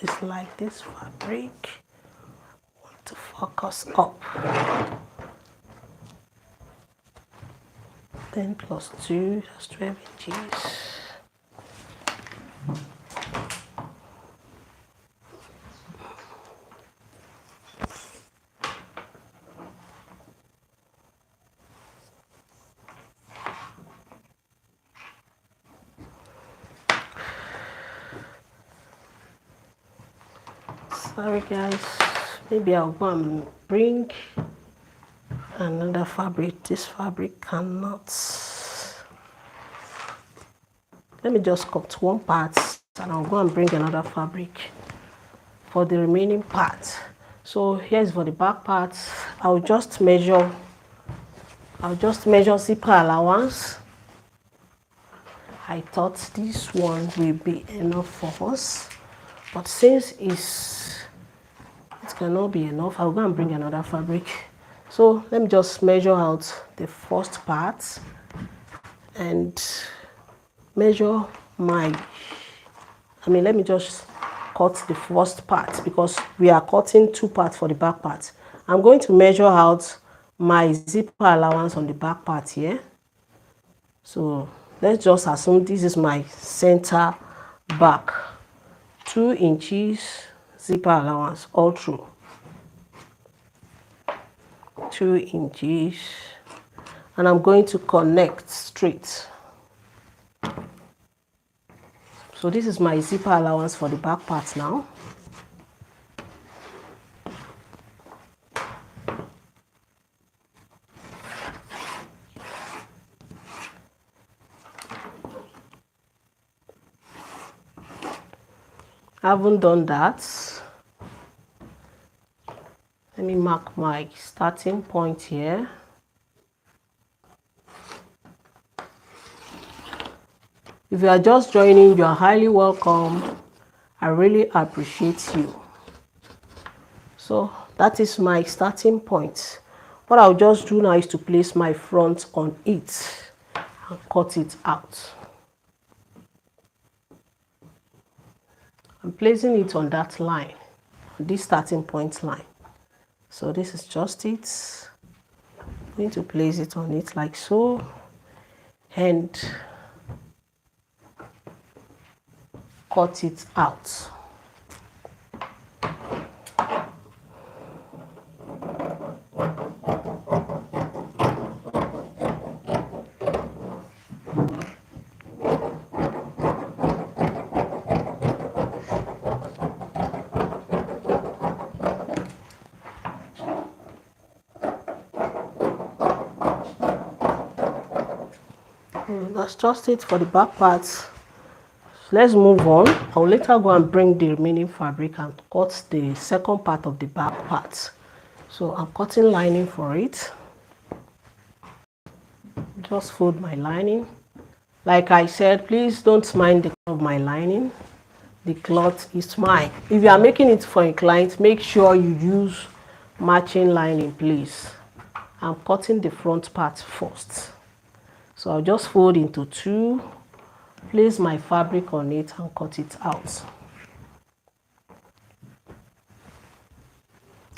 Speaker 1: It's like this fabric. I want to focus up. 10 plus 2, that's 12 inches. Sorry guys, maybe I'll go and bring another fabric. This fabric cannot. Let me just cut one part and I'll go and bring another fabric for the remaining part. So here's for the back part. I'll just measure zipper allowance. I thought this one will be enough for us, but since it cannot be enough, I'll go and bring another fabric. So let me just measure out the first part and measure let me just cut the first part because we are cutting 2 parts for the back part. I'm going to measure out my zipper allowance on the back part here. So let's just assume this is my center back. 2 inches zipper allowance all through. 2 inches, and I'm going to connect straight. So this is my zipper allowance for the back part now. I haven't done that. Let me mark my starting point here. If you are just joining, you are highly welcome. I really appreciate you. So that is my starting point. What I'll just do now is to place my front on it. and cut it out. I'm placing it on that line, on this starting point line. So this is just it. I'm going to place it on it like so, and cut it out. That's just it for the back parts. Let's move on. I'll later go and bring the remaining fabric and cut the second part of the back part. So I'm cutting lining for it. Just fold my lining. Like I said, please don't mind the color of my lining. The cloth is mine. If you are making it for a client, make sure you use matching lining, please. I'm cutting the front part first. So I'll just fold into two, place my fabric on it and cut it out.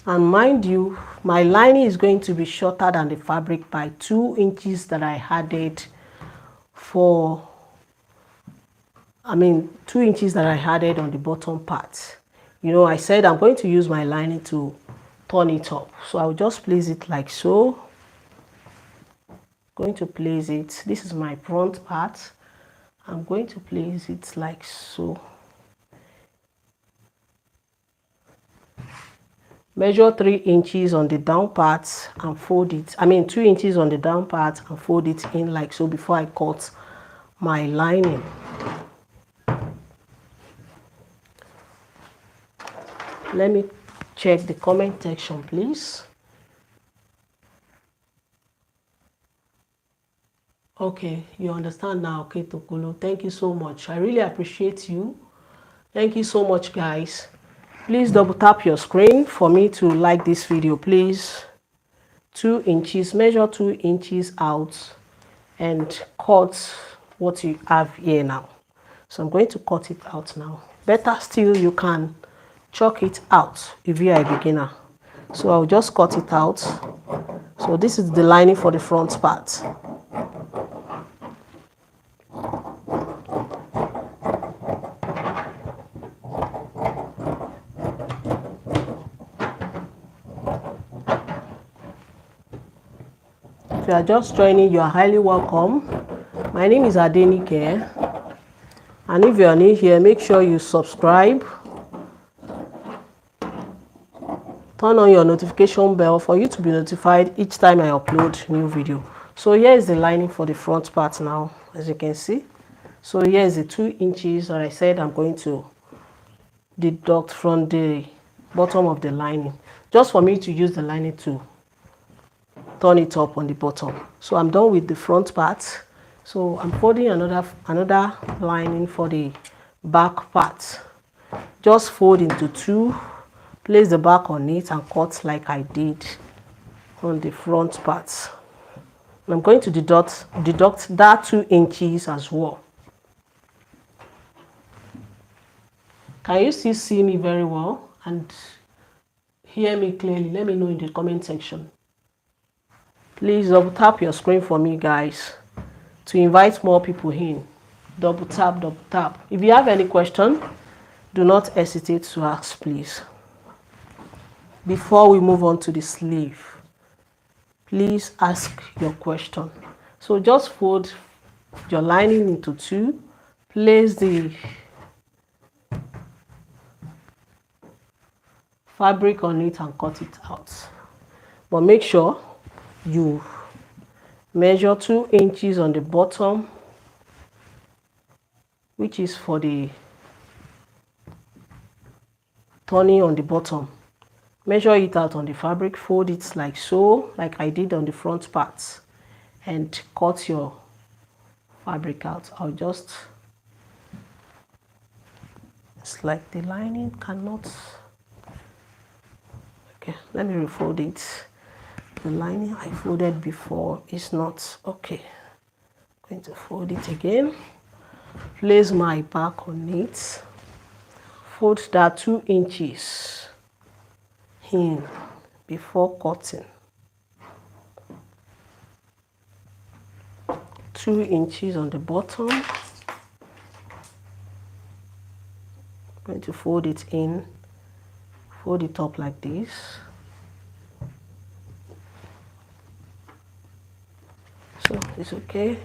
Speaker 1: And mind you, my lining is going to be shorter than the fabric by 2 inches that I added 2 inches that I added on the bottom part. You know, I said I'm going to use my lining to turn it up. So I'll just place it like so. Going to place it. This is my front part. I'm going to place it like so. Measure 3 inches on the down part and fold it. 2 inches on the down part and fold it in like so before I cut my lining. Let me check the comment section, please. Okay, you understand now. Okay, Tokolo, thank you so much. I really appreciate you. Thank you so much, guys. Please double tap your screen for me to like this video, please. 2 inches, measure 2 inches out and cut what you have here now. So I'm going to cut it out now. Better still, you can chalk it out if you are a beginner. So I'll just cut it out. So this is the lining for the front part. If you are just joining, you are highly welcome. My name is Adenike, and if you are new here, make sure you subscribe. Turn on your notification bell for you to be notified each time I upload new video. So here is the lining for the front part now, as you can see. So here is the 2 inches that I said I'm going to deduct from the bottom of the lining, just for me to use the lining to turn it up on the bottom. So I'm done with the front part. So I'm folding another lining for the back part. Just fold into two, place the back on it and cut like I did on the front part. I'm going to deduct that 2 inches as well. Can you still see me very well and hear me clearly? Let me know in the comment section. Please double tap your screen for me, guys, to invite more people in. Double tap, double tap. If you have any question, do not hesitate to ask, please. Before we move on to the sleeve, please ask your question. So just fold your lining into two, place the fabric on it and cut it out. But make sure you measure 2 inches on the bottom, which is for the turning on the bottom. Measure it out on the fabric, fold it like so, like I did on the front parts, and cut your fabric out. I'll just, it's like the lining cannot, okay, let me refold it. The lining I folded before is not okay. Going to fold it again, place my back on it, fold that 2 inches in before cutting. 2 inches on the bottom. I'm going to fold it in, fold it up like this. So it's okay.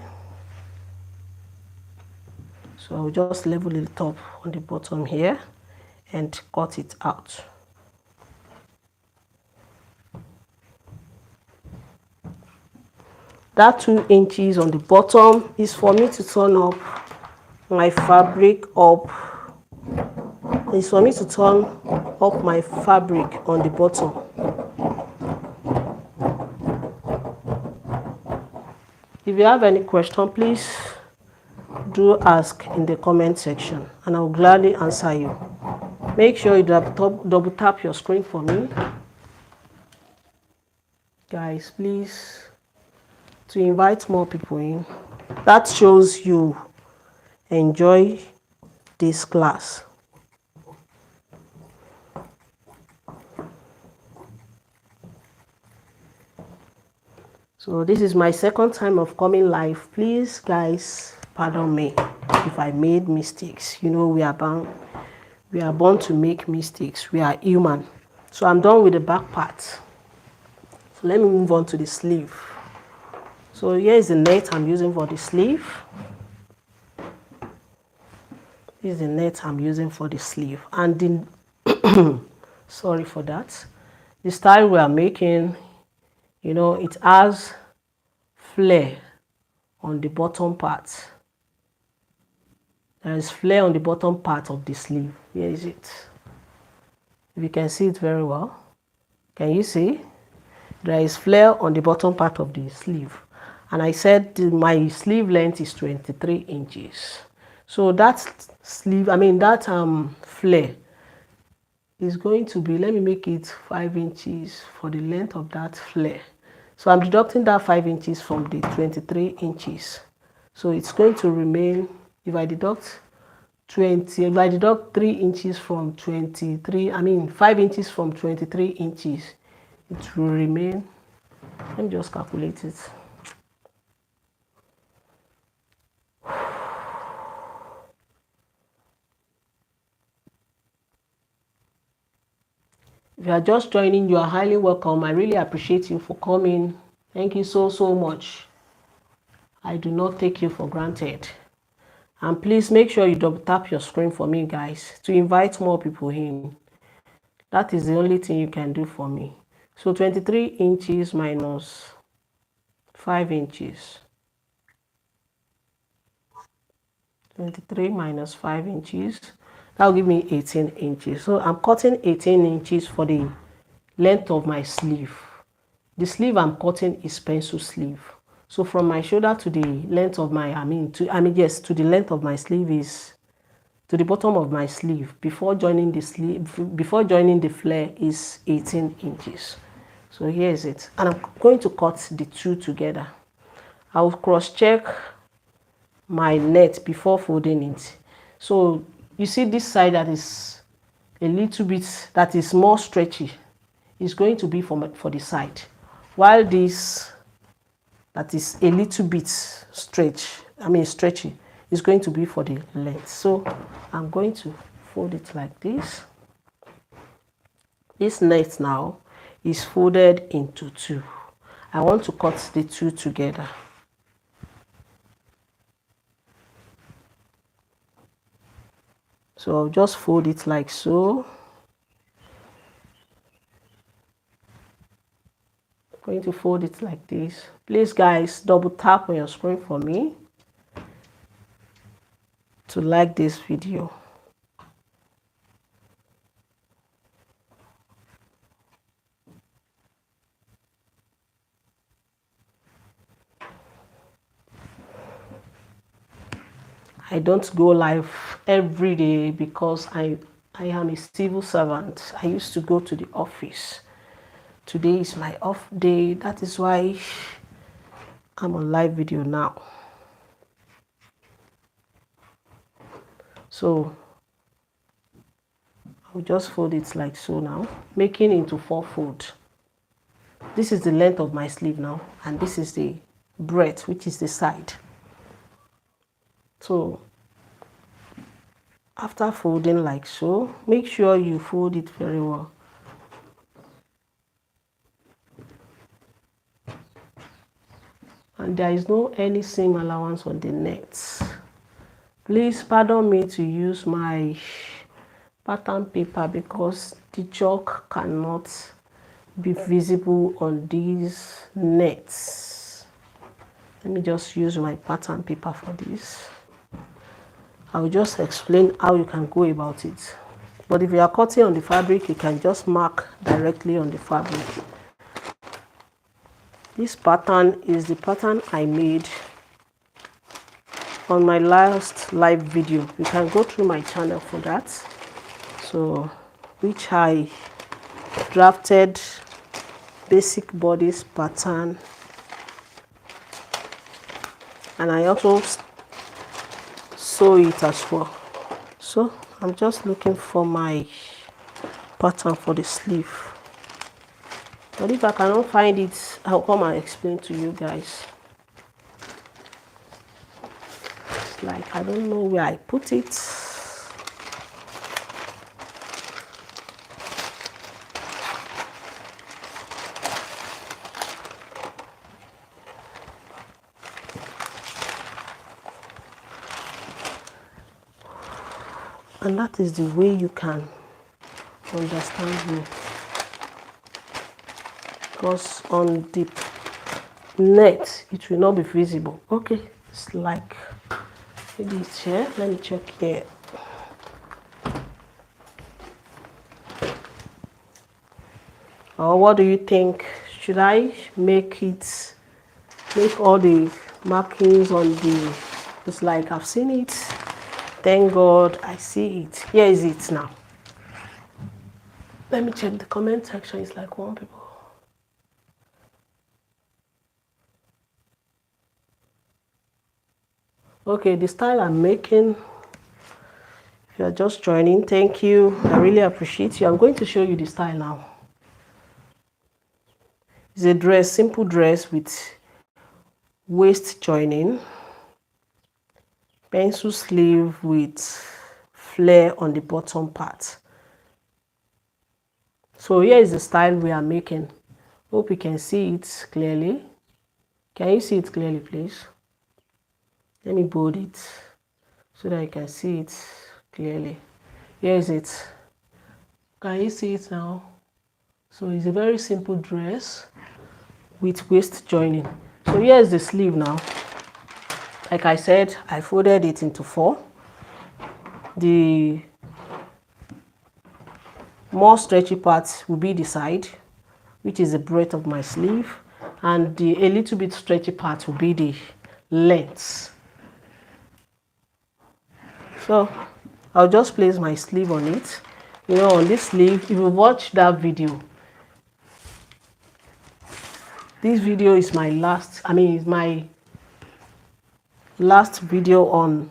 Speaker 1: So I'll just level it up on the bottom here and cut it out. That 2 inches on the bottom is for me to turn up my fabric up. It's for me to turn up my fabric on the bottom. If you have any question, please do ask in the comment section and I will gladly answer you. Make sure you double tap your screen for me. Guys, please, to invite more people in. That shows you enjoy this class. So this is my second time of coming live. Please, guys, pardon me if I made mistakes. You know, we are born to make mistakes. We are human. So I'm done with the back part. So let me move on to the sleeve. So here is the net I'm using for the sleeve. This is the net I'm using for the sleeve. And the sorry for that. The style we are making, you know, it has flare on the bottom part. There is flare on the bottom part of the sleeve. Where is it? If you can see it very well. Can you see? There is flare on the bottom part of the sleeve. And I said my sleeve length is 23 inches. So that sleeve, that flare is going to be, let me make it 5 inches for the length of that flare. So I'm deducting that 5 inches from the 23 inches. So it's going to remain, if I deduct 3 inches from 23, 5 inches from 23 inches, it will remain, let me just calculate it. If you are just joining, you are highly welcome. I really appreciate you for coming. Thank you so much. I do not take you for granted. And please make sure you double tap your screen for me, guys, to invite more people in. That is the only thing you can do for me. So 23 inches minus 5 inches. 23 minus 5 inches. That will give me 18 inches. So I'm cutting 18 inches for the length of my sleeve. The sleeve I'm cutting is pencil sleeve. So from my shoulder to the length of my, to the length of my sleeve is, to the bottom of my sleeve, before joining the sleeve, before joining the flare is 18 inches. So here is it. And I'm going to cut the two together. I will cross check my net before folding it. So you see this side that is a little bit, that is more stretchy, is going to be for the side, while this that is a little bit stretchy is going to be for the length. So I'm going to fold it like this. This net now is folded into two. I want to cut the two together. So I'll just fold it like so. I'm going to fold it like this. Please, guys, double tap on your screen for me to like this video. I don't go live every day because I am a civil servant. I used to go to the office. Today is my off day. That is why I'm on live video now. So I'll just fold it like so now, making into 4 folds. This is the length of my sleeve now, and this is the breadth, which is the side. So after folding like so, make sure you fold it very well. And there is no any seam allowance on the net. Please pardon me to use my pattern paper because the chalk cannot be visible on these nets. Let me just use my pattern paper for this. I will just explain how you can go about it. But if you are cutting on the fabric, you can just mark directly on the fabric. This pattern is the pattern I made on my last live video. You can go through my channel for that. So, which I drafted basic bodice pattern, and I also sew it as well. So I'm just looking for my pattern for the sleeve, but if I cannot find it, I'll come and explain to you guys. It's like I don't know where I put it. And that is the way you can understand me, because on the net it will not be visible. Okay, it's like maybe it's here. Let me check here. Or what do you think? Should I make all the markings on the, it's like I've seen it. Thank God I see it. Here is it now. Let me check the comment section. It's like 1 people. Okay, the style I'm making, if you're just joining, thank you. I really appreciate you. I'm going to show you the style now. It's a dress, simple dress with waist joining, pencil sleeve with flare on the bottom part. So here is the style we are making. Hope you can see it clearly. Can you see it clearly, please? Let me bold it so that you can see it clearly. Here is it. Can you see it now? So it's a very simple dress with waist joining. So here is the sleeve now. Like I said, I folded it into 4. The more stretchy part will be the side, which is the breadth of my sleeve, and a little bit stretchy part will be the length. So I'll just place my sleeve on it. You know, on this sleeve, if you watch that video, this video is my last, it's my last video on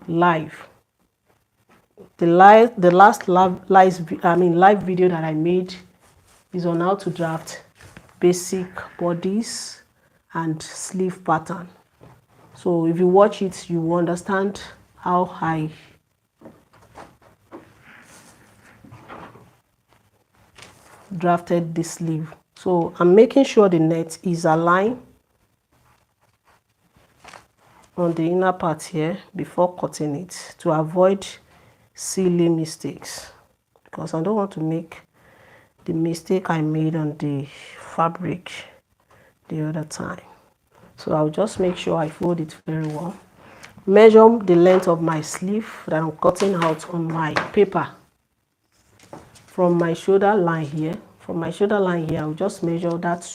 Speaker 1: live. The last live video that I made is on how to draft basic bodice and sleeve pattern. So if you watch it, you will understand how I drafted the sleeve. So I'm making sure the net is aligned on the inner part here before cutting it, to avoid silly mistakes, because I don't want to make the mistake I made on the fabric the other time. So I'll just make sure I fold it very well. Measure the length of my sleeve that I'm cutting out on my paper from my shoulder line here. From my shoulder line here, I'll just measure that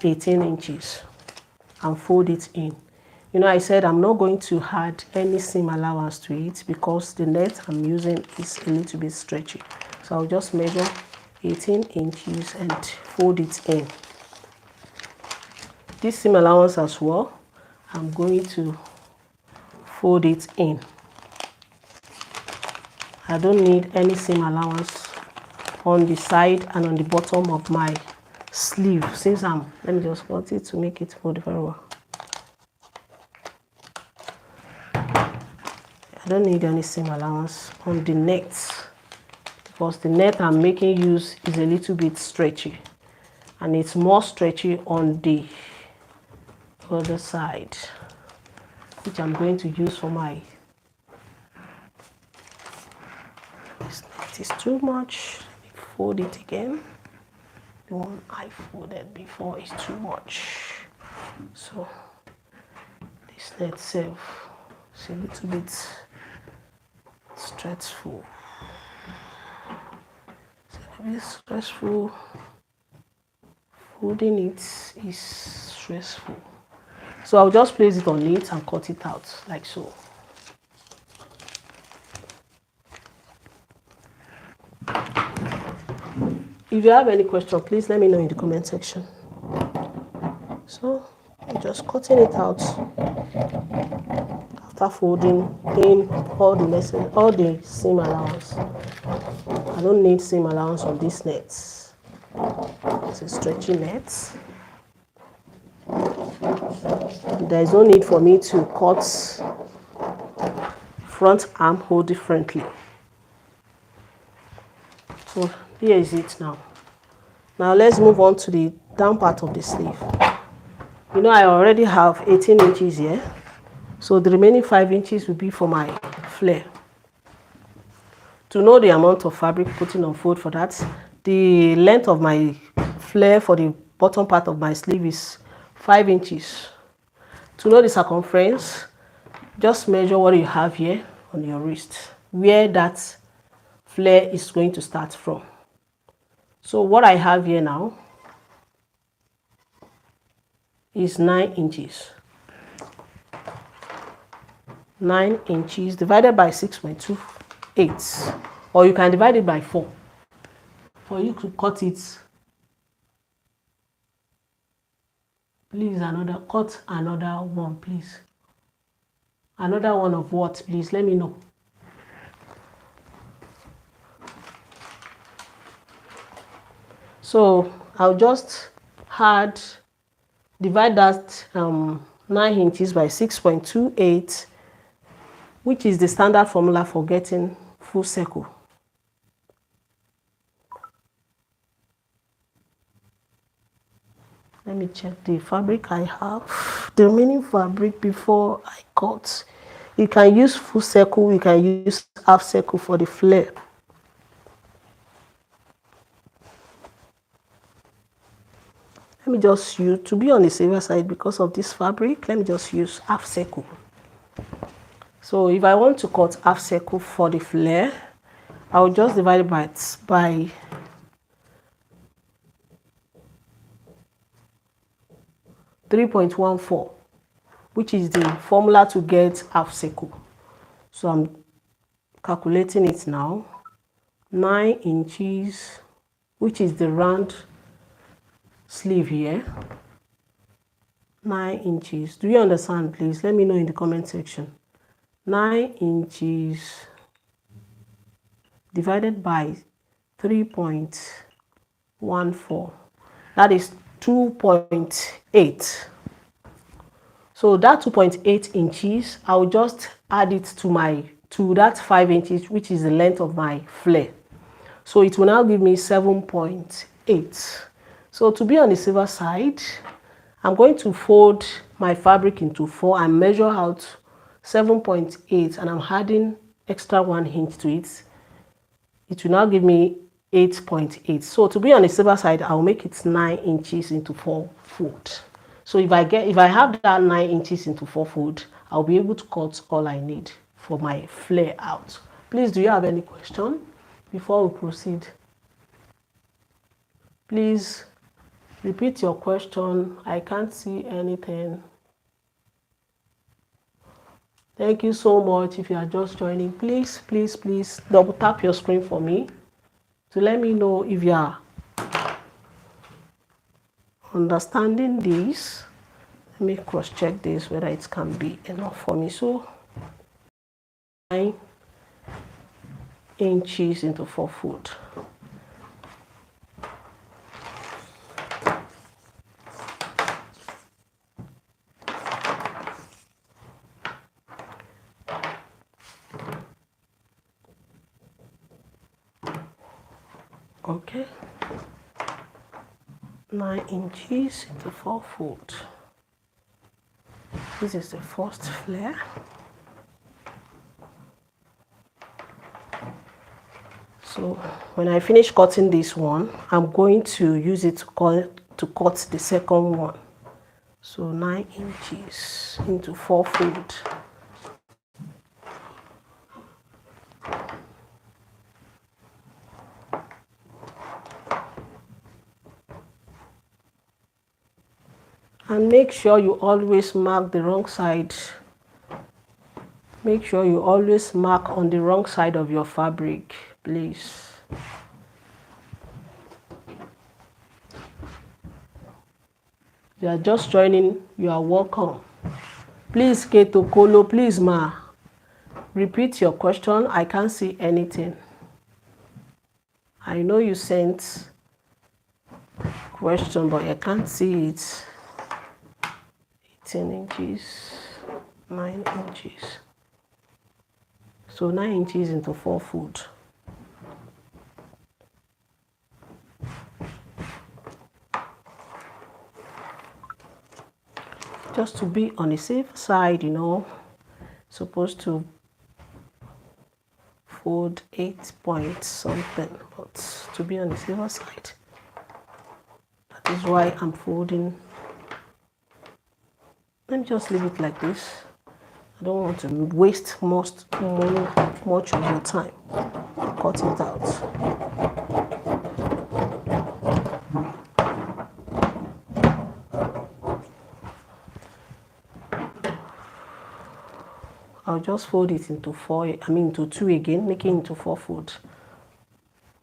Speaker 1: 18 inches and fold it in. You know, I said I'm not going to add any seam allowance to it because the net I'm using is a little bit stretchy. So I'll just measure 18 inches and fold it in. This seam allowance as well, I'm going to fold it in. I don't need any seam allowance on the side and on the bottom of my sleeve since let me just cut it to make it fold very well. I don't need any seam allowance on the net because the net I'm making use is a little bit stretchy and it's more stretchy on the other side, which I'm going to use for my. This net is too much. Let me fold it again. The one I folded before is too much. So this net itself is a little bit stressful. It's a bit stressful. Folding it is stressful. So I'll just place it on it and cut it out like so. If you have any question, please let me know in the comment section. So I'm just cutting it out after folding in all the seam allowance. I don't need seam allowance on this net. It's a stretchy net. There is no need for me to cut front armhole differently. So here is it now. Now let's move on to the down part of the sleeve. You know, I already have 18 inches here. So the remaining 5 inches will be for my flare. To know the amount of fabric putting on fold for that, the length of my flare for the bottom part of my sleeve is 5 inches. To know the circumference, just measure what you have here on your wrist, where that flare is going to start from. So what I have here now is 9 inches. 9 inches divided by 6.28, or you can divide it by 4 for you to cut it. Please, cut another one, please. Another one of what, please? Let me know. So I'll just divide that 9 inches by 6.28, which is the standard formula for getting full circle. Let me check the fabric I have. The remaining fabric before I cut. You can use full circle, you can use half circle for the flare. Let me just use, to be on the safer side because of this fabric, let me just use half circle. So if I want to cut half circle for the flare, I'll just divide it by 3.14, which is the formula to get half circle. So I'm calculating it now. 9 inches, which is the round sleeve here. 9 inches. Do you understand, please? Let me know in the comment section. 9 inches divided by 3.14. That is 2.8. So that 2.8 inches, I'll just add it to that 5 inches, which is the length of my flare. So it will now give me 7.8. So to be on the safer side, I'm going to fold my fabric into 4 and measure out 7.8, and I'm adding extra 1 inch to it. It will now give me 8.8. So to be on the safer side, I'll make it 9 inches into 4 fold. So if I have that 9 inches into 4 fold, I'll be able to cut all I need for my flare out. Please, do you have any question before we proceed? Please repeat your question. I can't see anything. Thank you so much. If you are just joining, please double tap your screen for me to let me know if you are understanding this. Let me cross check this whether it can be enough for me. So inches into 4 foot. Okay, 9 inches into 4 foot. This is the first flare. So when I finish cutting this one, I'm going to use it to cut the second one. So 9 inches into 4 foot. And make sure you always mark the wrong side. Make sure you always mark on the wrong side of your fabric, please. You are just joining, you are welcome. Please, Keto Kolo, please, ma. Repeat your question. I can't see anything. I know you sent question, but I can't see it. 18 inches, 9 inches. So 9 inches into 4 foot. Just to be on the safe side, you know, supposed to fold 8 point something, but to be on the safer side, that is why I'm folding. Let me just leave it like this. I don't want to waste much of your time. Cut it out. I'll just fold it into into 2 again, making it into 4 foot.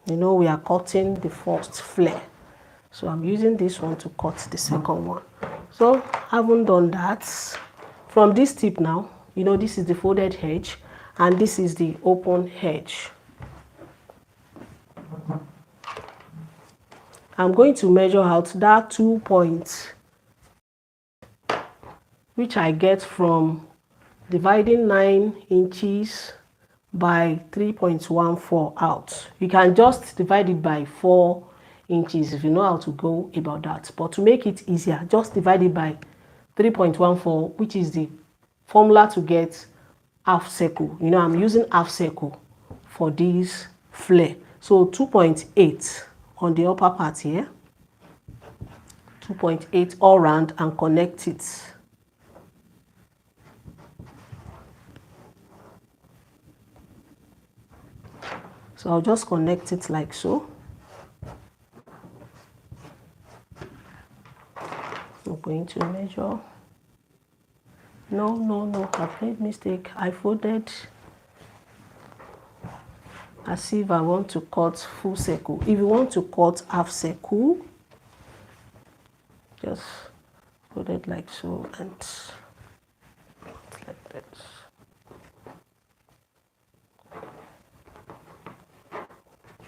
Speaker 1: You know, we are cutting the first flare, so I'm using this one to cut the second one. So I haven't done that. From this tip now, you know, this is the folded edge and this is the open edge. I'm going to measure out that 2 points, which I get from dividing 9 inches by 3.14 out. You can just divide it by 4 inches if you know how to go about that. But to make it easier, just divide it by 3.14, which is the formula to get half circle. You know, I'm using half circle for this flare. So 2.8 on the upper part here, 2.8 all round, and connect it. So I'll just connect it like so. I'm going to measure. No, I've made mistake. I folded as if I want to cut full circle. If you want to cut half circle, just fold it like so and like that.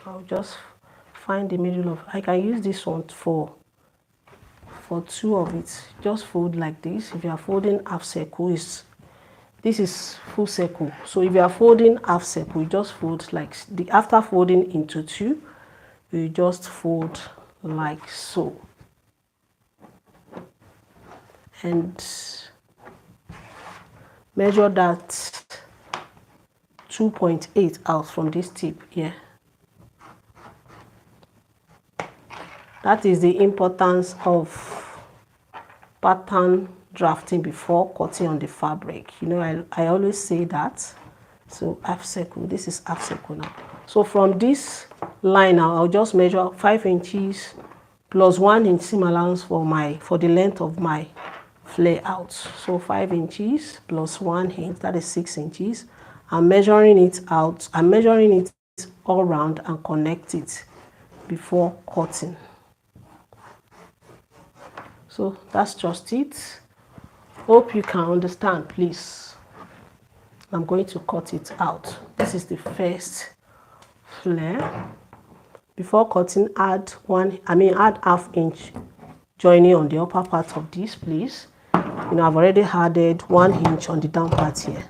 Speaker 1: I'll just find the middle of. I can use this one for 2 of it. Just fold like this. If you are folding half circle, this is full circle. So if you are folding half circle, you just fold like after folding into 2, you just fold like so. And measure that 2.8 out from this tip here. That is the importance of pattern drafting before cutting on the fabric. You know, I always say that. So half circle, this is half circle now. So from this line now, I'll just measure 5 inches plus 1 inch seam allowance for the length of my flare out. So 5 inches plus 1 inch, that is 6 inches. I'm measuring it out. I'm measuring it all round and connect it before cutting. So that's just it. Hope you can understand, please. I'm going to cut it out. This is the first flare. Before cutting, add half inch joining on the upper part of this, please. I've already added 1 inch on the down part here.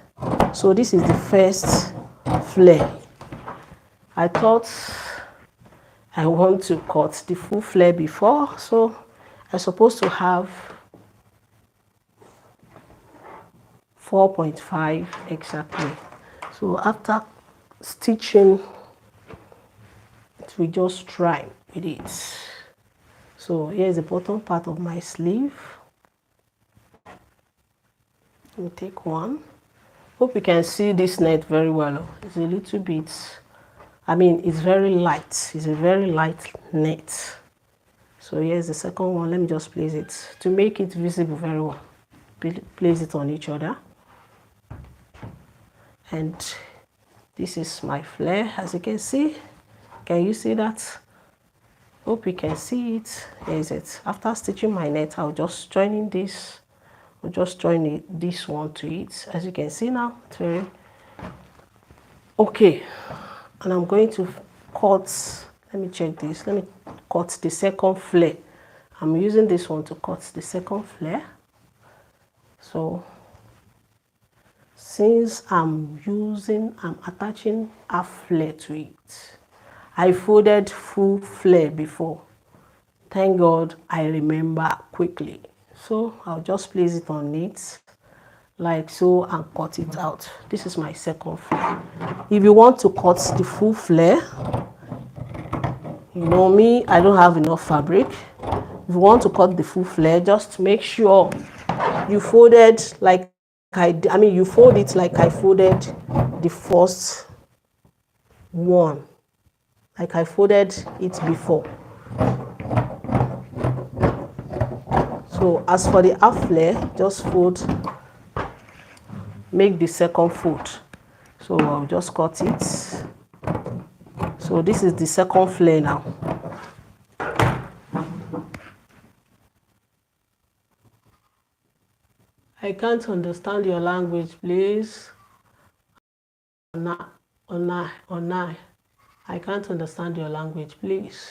Speaker 1: So this is the first flare. I thought I want to cut the full flare before, so I'm supposed to have 4.5 exactly. So after stitching, we just try with it. So here's the bottom part of my sleeve. Let me take one. Hope you can see this net very well. It's a little bit, it's very light. It's a very light net. So here's the second one. Let me just place it to make it visible very well. Place it on each other. And this is my flare, as you can see. Can you see that? Hope you can see it. Here's it. After stitching my net, I'll just join in this. I'll just join this one to it. As you can see now, it's very okay. And I'm going to cut. Let me check this. Let me cut the second flare. I'm using this one to cut the second flare. So since I'm attaching half flare to it, I folded full flare before. Thank God I remember quickly. So I'll just place it on it like so and cut it out. This is my second flare. If you want to cut the full flare, me, I don't have enough fabric. If you want to cut the full flare, just make sure you folded like you fold it like I folded the first one, like I folded it before. So as for the half flare, just fold, make the second fold. So I'll just cut it. So this is the second flare now. I can't understand your language, please. I can't understand your language, please.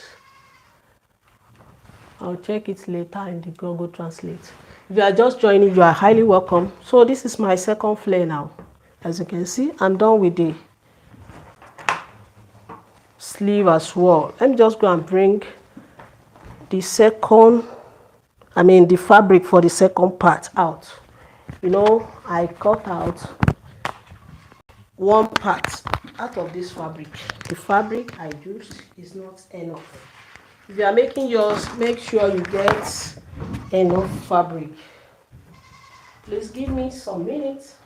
Speaker 1: I'll check it later in the Google Translate. If you are just joining, you are highly welcome. So this is my second flare now. As you can see, I'm done with the sleeve as well. Let me just go and bring the the fabric for the second part out. I cut out one part out of this fabric. The fabric I used is not enough. If you are making yours, make sure you get enough fabric. Please give me some minutes.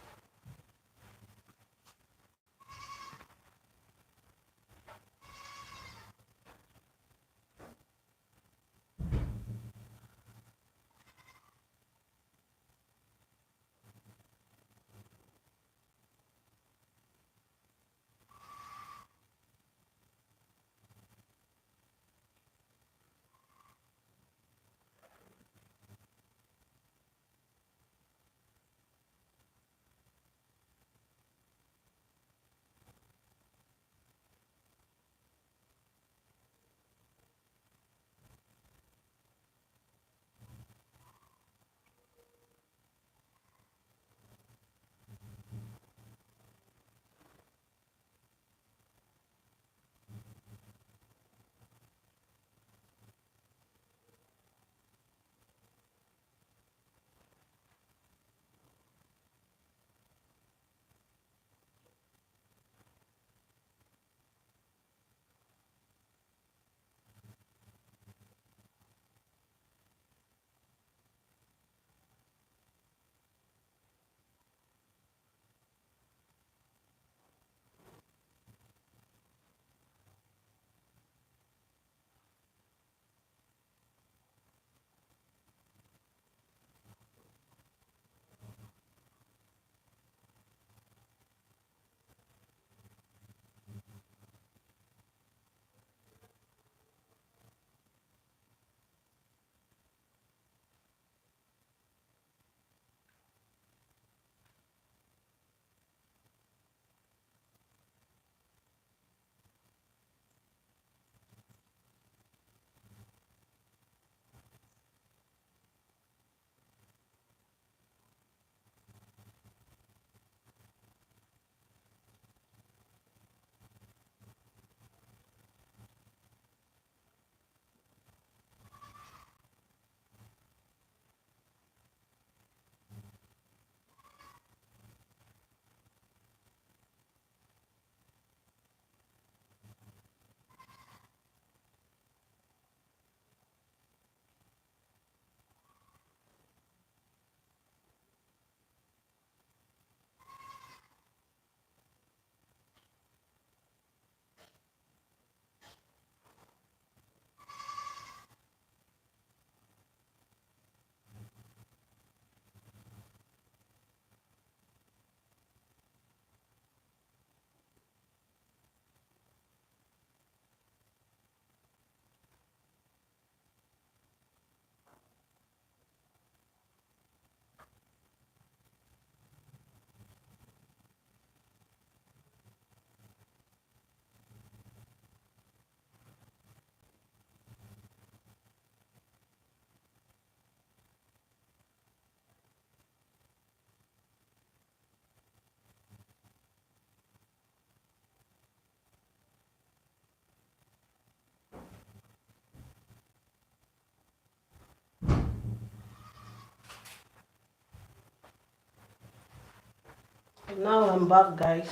Speaker 1: Now I'm back, guys.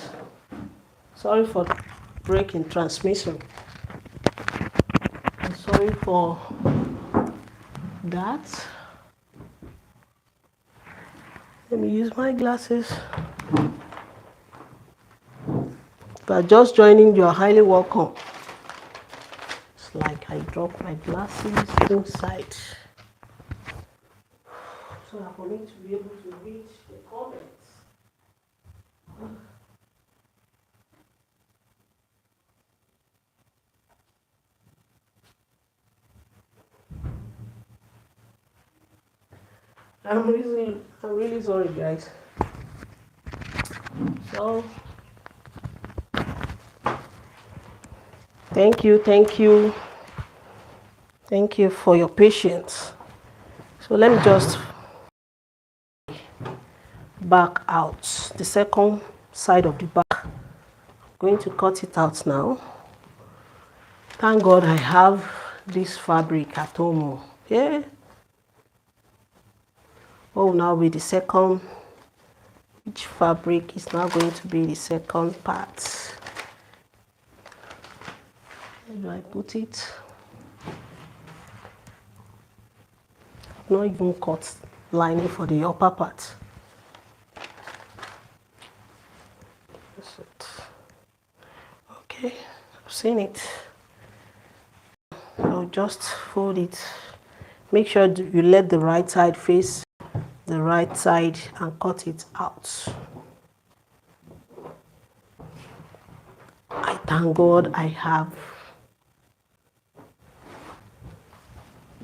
Speaker 1: Sorry for breaking transmission. I'm sorry for that. Let me use my glasses. If you are just joining, you are highly welcome. It's like I dropped my glasses inside. So that for me to be able to read the comments. I'm really sorry, guys. So thank you for your patience. So let me just back out the second side of the back. I'm going to cut it out now. Thank God I have this fabric at home. Yeah. What will now be the second? Each fabric is now going to be the second part. Where do I put it? I've not even cut lining for the upper part. That's it. Okay, I've seen it. I'll just fold it. Make sure you let the right side face the right side and cut it out. I thank God I have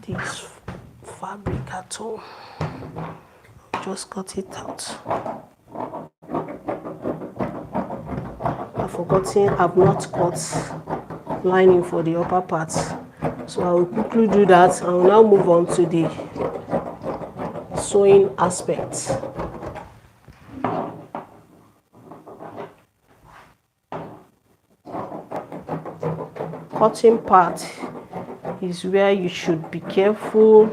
Speaker 1: this fabric at home. Just cut it out. I've forgotten I've not cut lining for the upper part. So I will quickly do that. I will now move on to the sewing aspect. Cutting part is where you should be careful.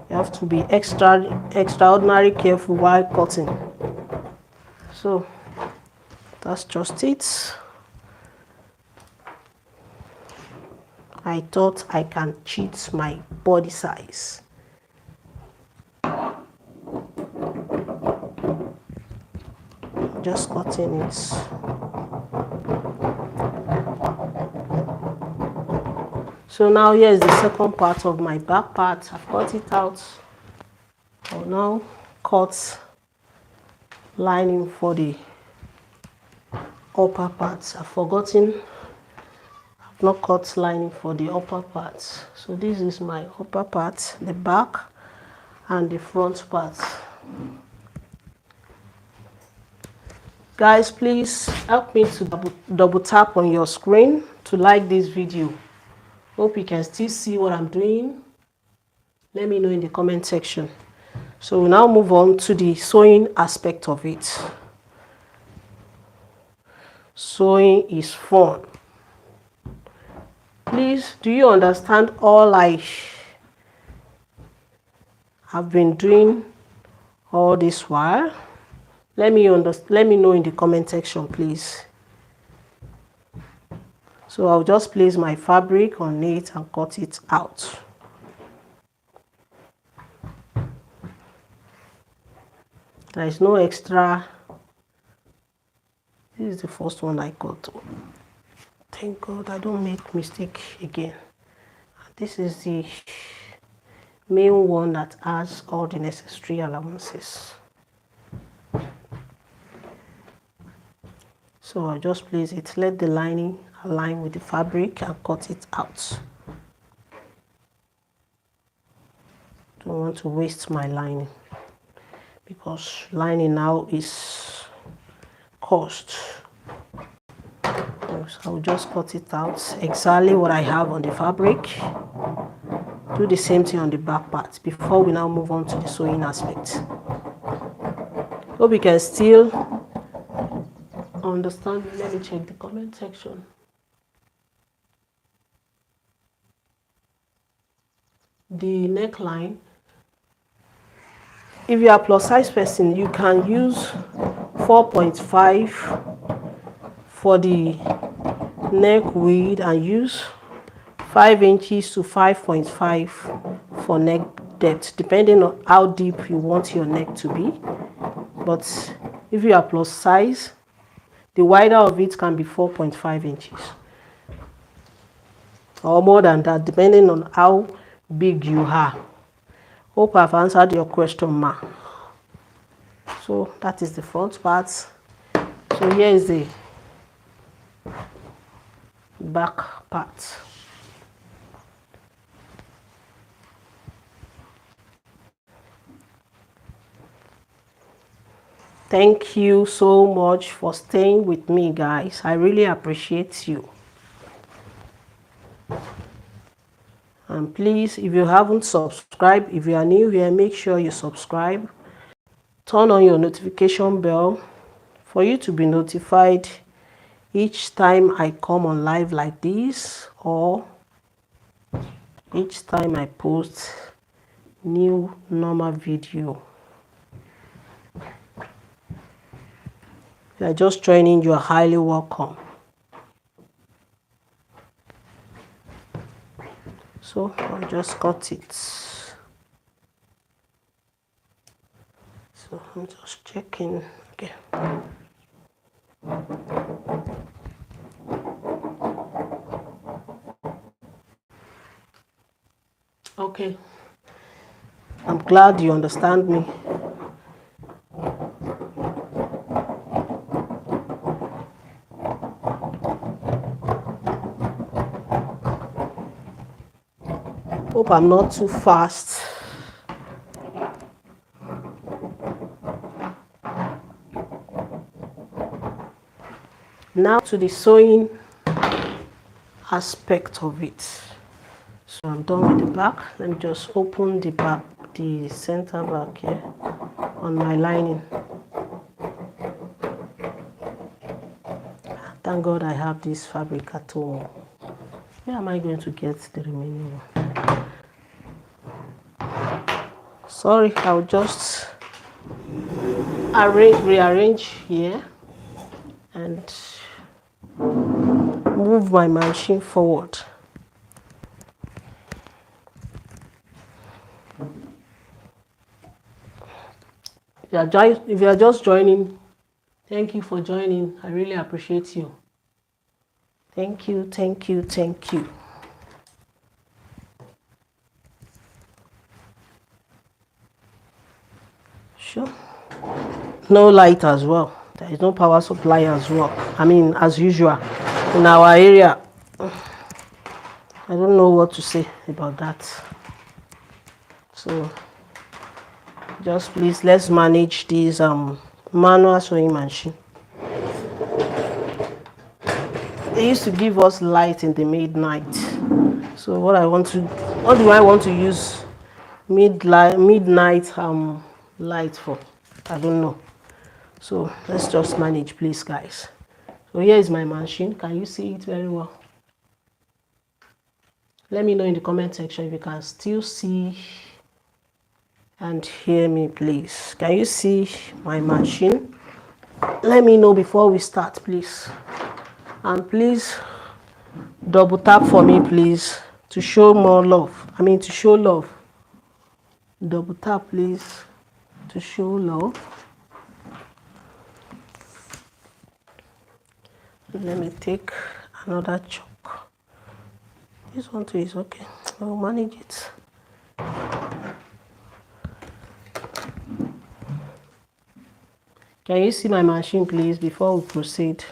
Speaker 1: You have to be extraordinary careful while cutting. So that's just it. I thought I can cheat my body size. Just cutting it. So now here's the second part of my back part. I've cut it out. I'll now cut lining for the upper part. I've forgotten I've not cut lining for the upper part. So this is my upper part, the back and the front part. Guys, please help me to double tap on your screen to like this video. Hope you can still see what I'm doing. Let me know in the comment section. So we'll now move on to the sewing aspect of it. Sewing is fun. Please, do you understand all I have been doing all this while? Let me know in the comment section, please. So I'll just place my fabric on it and cut it out. There is no extra. This is the first one I cut. Thank God I don't make mistake again. This is the main one that has all the necessary allowances. So I'll just place it, let the lining align with the fabric and cut it out. Don't want to waste my lining because lining now is cost. So I'll just cut it out exactly what I have on the fabric. Do the same thing on the back part before we now move on to the sewing aspect. Hope you can still understand. Let me check the comment section. The neckline, if you are plus size person, you can use 4.5 for the neck width and use 5 inches to 5.5 for neck depth, depending on how deep you want your neck to be. But if you are plus size, the wider of it can be 4.5 inches or more than that, depending on how big you are. Hope I've answered your question, ma. So that is the front part. So here is the back part. Thank you so much for staying with me, guys. I really appreciate you. And please, if you haven't subscribed, if you are new here, make sure you subscribe. Turn on your notification bell for you to be notified each time I come on live like this, or each time I post new normal video. If you are just joining, you are highly welcome. So I'll just cut it. So I'm just checking. Okay. Okay. I'm glad you understand me. Hope I'm not too fast. Now to the sewing aspect of it. So I'm done with the back. Let me just open the back, the center back here on my lining. Thank God I have this fabric at home. Where am I going to get the remaining one? Sorry, I'll just rearrange here and move my machine forward. If you are just joining, thank you for joining. I really appreciate you. Thank you, thank you, thank you. Sure. No light as well. There is no power supply as well. I mean, as usual, in our area. I don't know what to say about that. So, just please, let's manage this manual sewing machine. They used to give us light in the midnight. So what do I want to use midnight light for? I don't know. So let's just manage, please, guys. So here is my machine. Can you see it very well? Let me know in the comment section if you can still see and hear me, please. Can you see my machine? Let me know before we start, please. And please double tap for me, please, to show more love. To show love. Double tap, please, to show love. Let me take another chalk. This one too is okay. I'll manage it. Can you see my machine, please, before we proceed?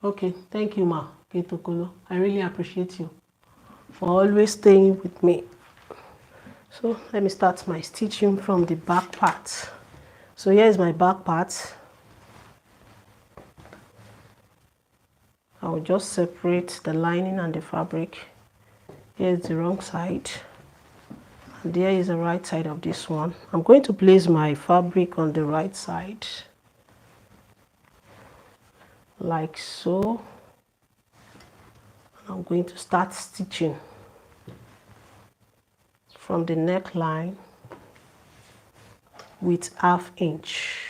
Speaker 1: Okay, thank you, Ma Ketokolo. I really appreciate you for always staying with me. So let me start my stitching from the back part. So here is my back part. I will just separate the lining and the fabric. Here is the wrong side, and there is the right side of this one. I'm going to place my fabric on the right side. like so. I'm going to start stitching from the neckline with 1/2 inch.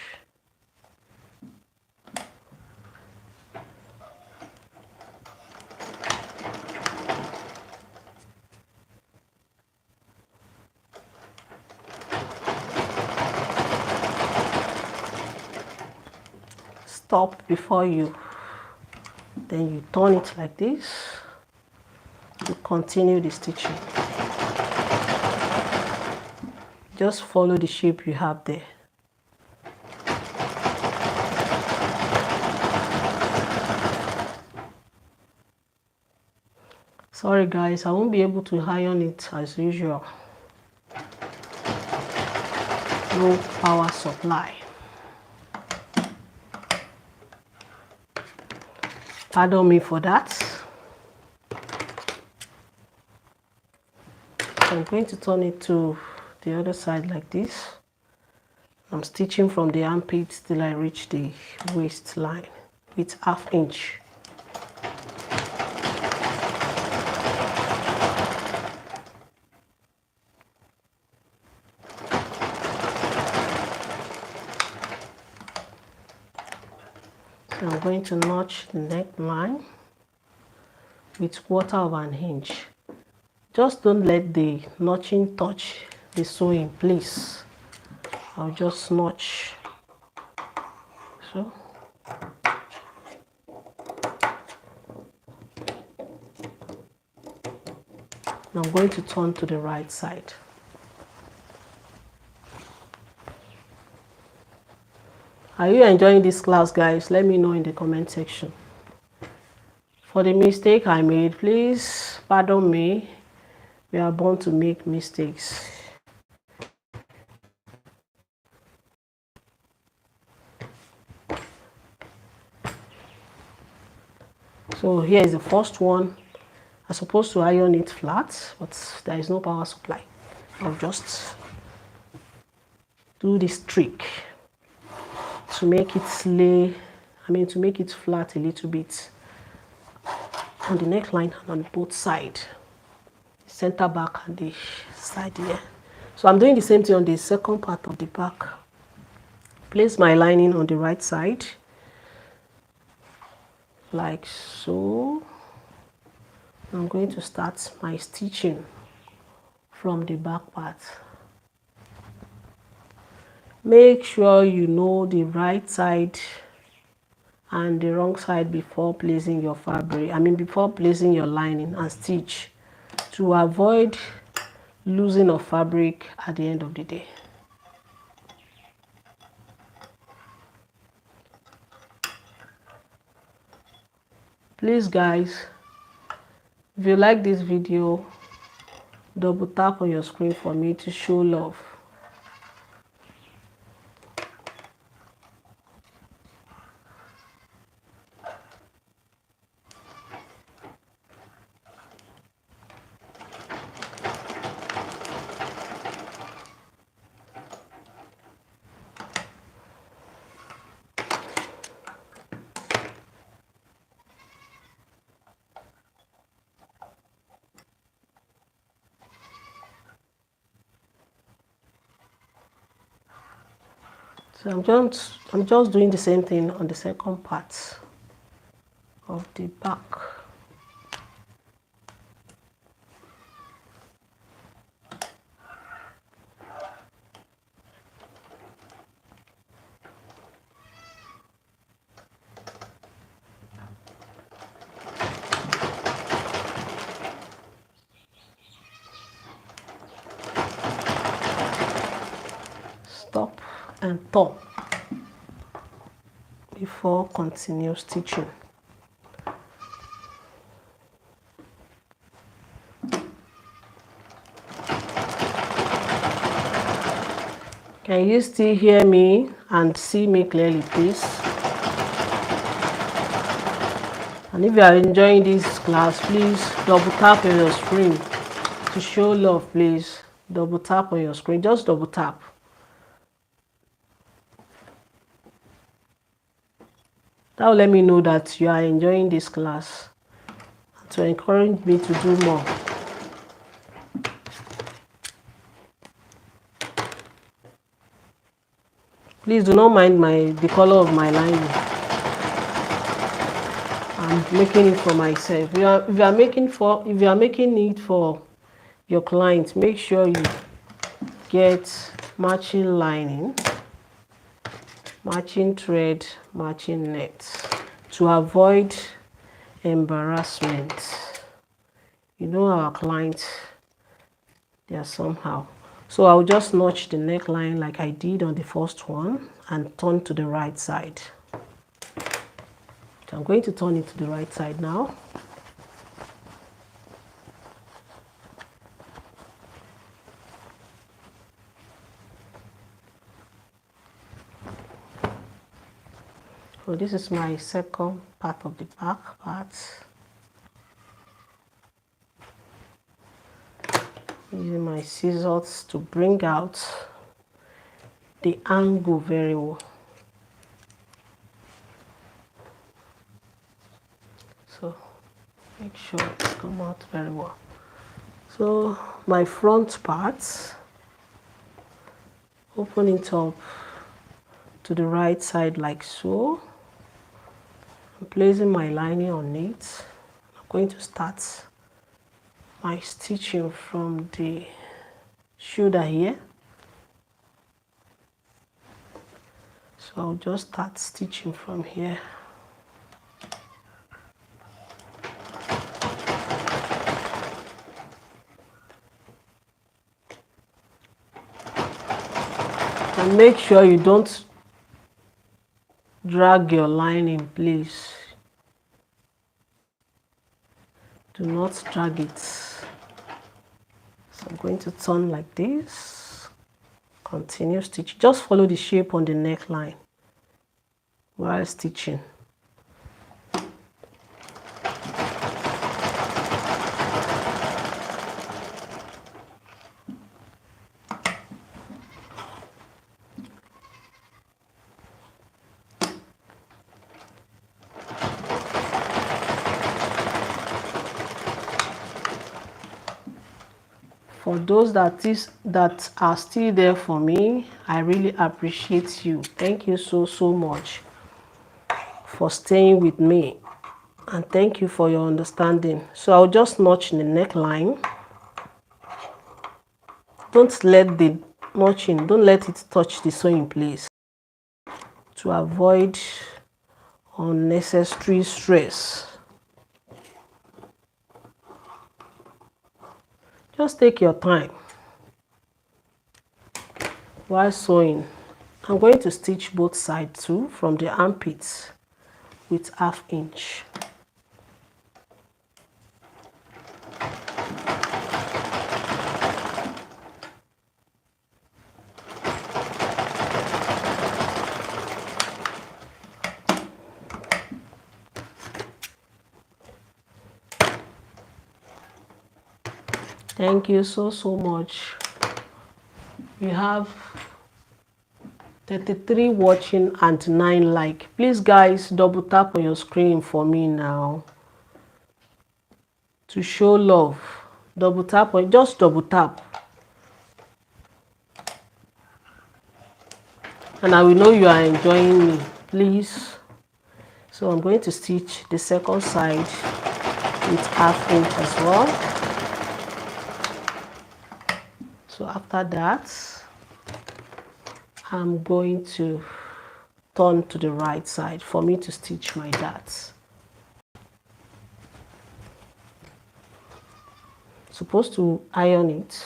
Speaker 1: Stop before you, then you turn it like this to continue the stitching. Just follow the shape you have there. Sorry guys, I won't be able to iron it as usual. No power supply. Pardon me for that. So I'm going to turn it to the other side like this. I'm stitching from the armpit till I reach the waistline with 1/2 inch. So I'm going to notch the neckline with 1/4 inch. Just don't let the notching touch the sewing, please. I'll just notch so. I'm going to turn to the right side. Are you enjoying this class, guys? Let me know in the comment section. For the mistake I made, please pardon me. We are born to make mistakes. So here is the first one. I'm supposed to iron it flat, but there is no power supply. I'll just do this trick to make it to make it flat a little bit on the neckline and on both sides, center back and the side here. So I'm doing the same thing on the second part of the back. Place my lining on the right side like so. I'm going to start my stitching from the back part. Make sure you know the right side and the wrong side before placing your fabric, before placing your lining, and stitch to avoid losing of fabric at the end of the day. Please guys, if you like this video, double tap on your screen for me to show love. So I'm just doing the same thing on the second part of the back. Stop and turn before continue stitching. Can you still hear me and see me clearly, please? And if you are enjoying this class, please double tap on your screen to show love, please. Double tap on your screen, just double tap. That will let me know that you are enjoying this class, to encourage me to do more. Please do not mind the color of my lining. I'm making it for myself. If you are making it for your client, make sure you get matching lining, matching thread, matching net, to avoid embarrassment. You know our clients, they are somehow. So I'll just notch the neckline like I did on the first one and turn to the right side. So I'm going to turn it to the right side now. So this is my second part of the back part. Using my scissors to bring out the angle very well. So make sure it's come out very well. So my front part, open it up to the right side like so. I'm placing my lining on it. I'm going to start my stitching from the shoulder here. So I'll just start stitching from here. And make sure you don't drag your lining, please. Do not drag it. So I'm going to turn like this. Continue stitch. Just follow the shape on the neckline while stitching. For those that are still there for me, I really appreciate you. Thank you so much for staying with me, and thank you for your understanding. So I'll just notch the neckline. Don't let the notching, don't let it touch the sewing place, to avoid unnecessary stress. Just take your time while sewing. I'm going to stitch both sides too, from the armpits with 1/2 inch. Thank you so much. We have 33 watching and 9 like. Please guys, double tap on your screen for me now to show love. Double tap on, just double tap, and I will know you are enjoying me, please. So I'm going to stitch the second side with 1/2 inch as well. So after that, I'm going to turn to the right side for me to stitch my darts. Supposed to iron it.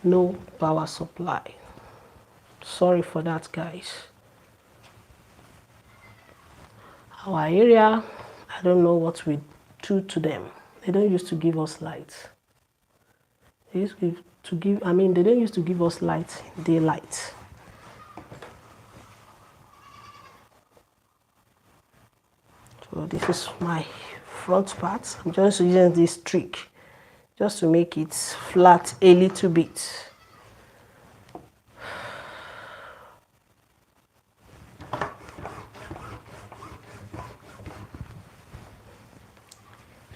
Speaker 1: No power supply. Sorry for that, guys. Our area, I don't know what we do to them. They don't used to give us light. They used to give, they don't used to give us light, daylight. So this is my front part. I'm just using this trick just to make it flat a little bit.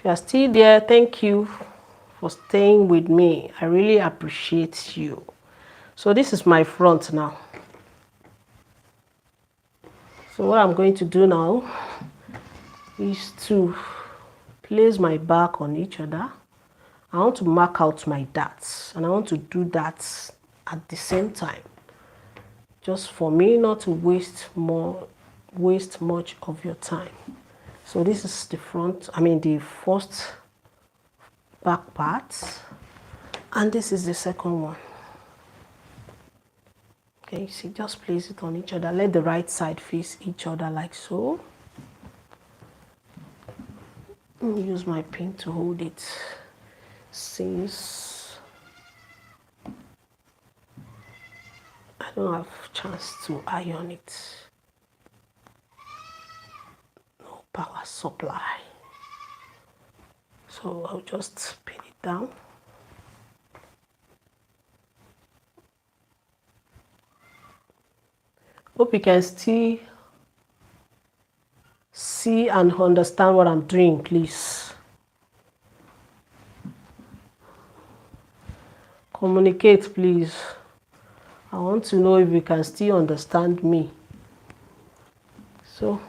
Speaker 1: you are still there, thank you for staying with me. I really appreciate you. So this is my front now. So what I'm going to do now is to place my back on each other. I want to mark out my darts, and I want to do that at the same time, just for me not to waste much of your time. So this is the front, the first back part, and this is the second one. Okay, see, just place it on each other. Let the right side face each other like so. Use my pin to hold it, since I don't have chance to iron it. No power supply. So I'll just pin it down. Hope you can still see and understand what I'm doing, please. Communicate, please. I want to know if you can still understand me. So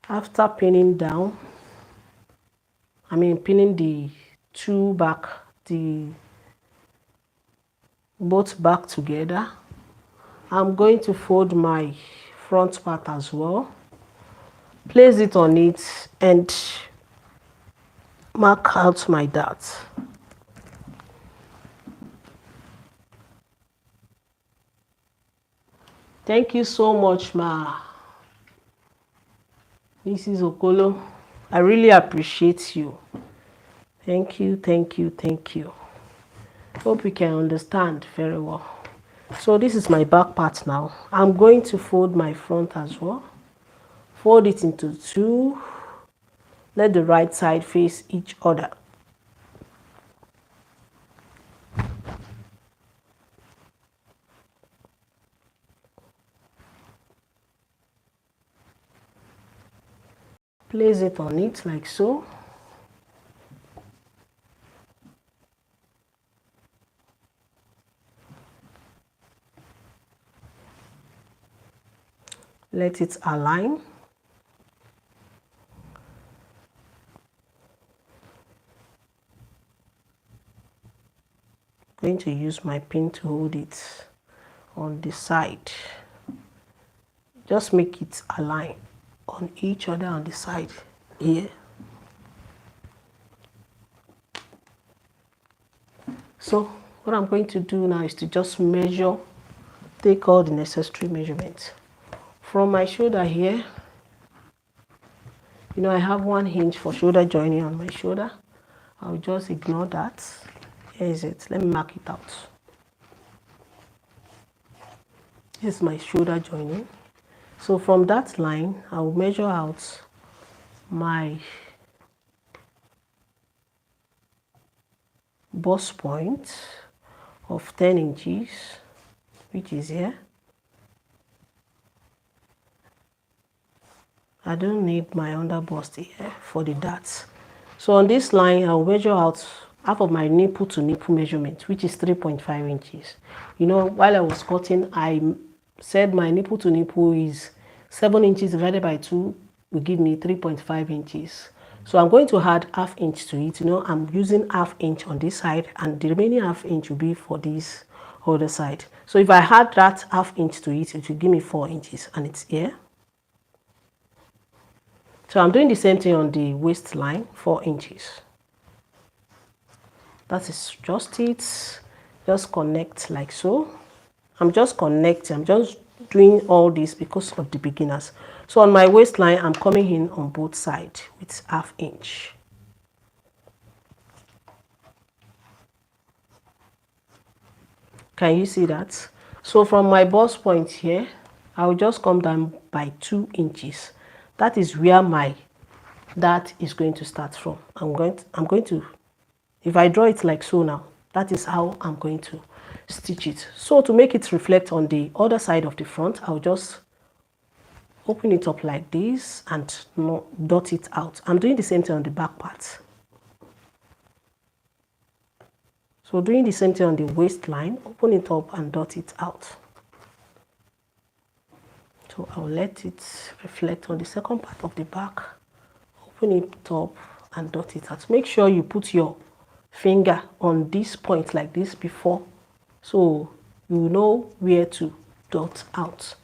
Speaker 1: after pinning down, pinning the two back, both back together, I'm going to fold my front part as well, place it on it, and mark out my darts. Thank you so much, Mrs. Okolo. I really appreciate you. Thank you, thank you, thank you. Hope you can understand very well. So this is my back part now. I'm going to fold my front as well. Fold it into two. Let the right side face each other. Place it on it like so. Let it align. I'm going to use my pin to hold it on the side. Just make it align on each other on the side here. So what I'm going to do now is to just measure, take all the necessary measurements. From my shoulder here, I have 1 inch for shoulder joining on my shoulder. I'll just ignore that. Here is it. Let me mark it out. This is my shoulder joining. So from that line, I'll measure out my bust point of 10 inches, which is here. I don't need my under bust here for the darts. So on this line, I'll measure out half of my nipple to nipple measurement, which is 3.5 inches. While I was cutting, I said my nipple to nipple is 7 inches divided by 2 will give me 3.5 inches. So I'm going to add ½ inch to it. I'm using ½ inch on this side, and the remaining ½ inch will be for this other side. So if I add that ½ inch to it, it will give me 4 inches, and it's here. So I'm doing the same thing on the waistline, 4 inches. That is just it. Just connect like so. I'm just connecting. I'm just doing all this because of the beginners. So on my waistline, I'm coming in on both sides with ½ inch. Can you see that? So from my bust point here, I'll just come down by 2 inches. That is where my dart is going to start from. I'm going to, if I draw it like so now, that is how I'm going to stitch it. So to make it reflect on the other side of the front, I'll just Open it up like this and dot it out. I'm doing the same thing on the back part. So doing the same thing on the waistline, open it up and dot it out. So I'll let it reflect on the second part of the back. Open it up and dot it out. Make sure you put your finger on this point like this before, so you know where to dot out.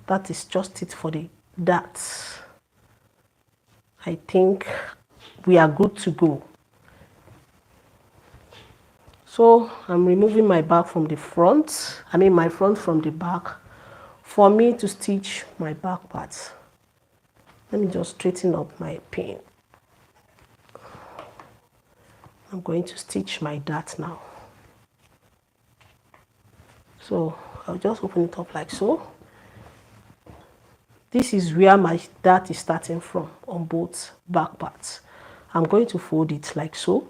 Speaker 1: That is just it for the darts. I think we are good to go. So I'm removing my back from the front, my front from the back, for me to stitch my back parts. Let me just straighten up my pin. I'm going to stitch my dart now. So I'll just open it up like so. This is where my dart is starting from on both back parts. I'm going to fold it like so.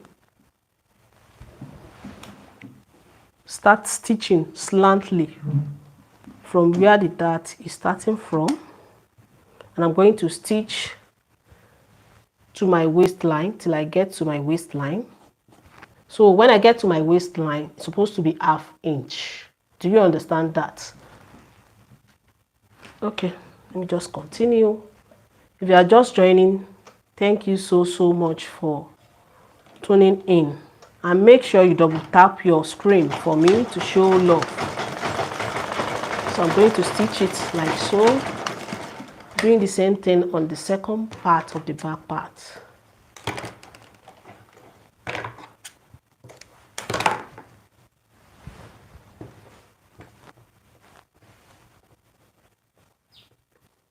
Speaker 1: Start stitching slantly from where the dart is starting from, and I'm going to stitch to my waistline till I get to my waistline. So when I get to my waistline, it's supposed to be ½ inch. Do you understand that? Okay, let me just continue. If you are just joining, thank you so much for tuning in, and make sure you double tap your screen for me to show love. So I'm going to stitch it like so, doing the same thing on the second part of the back part.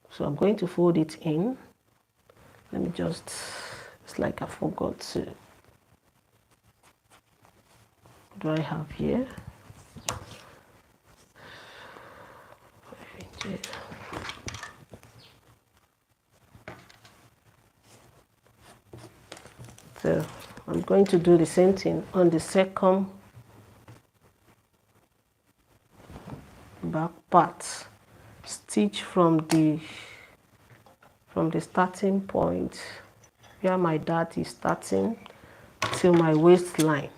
Speaker 1: So I'm going to fold it in. Let me just, it's like I forgot to, what do I have here? So I'm going to do the same thing on the second back part. Stitch from the starting point where my dart is starting till my waistline.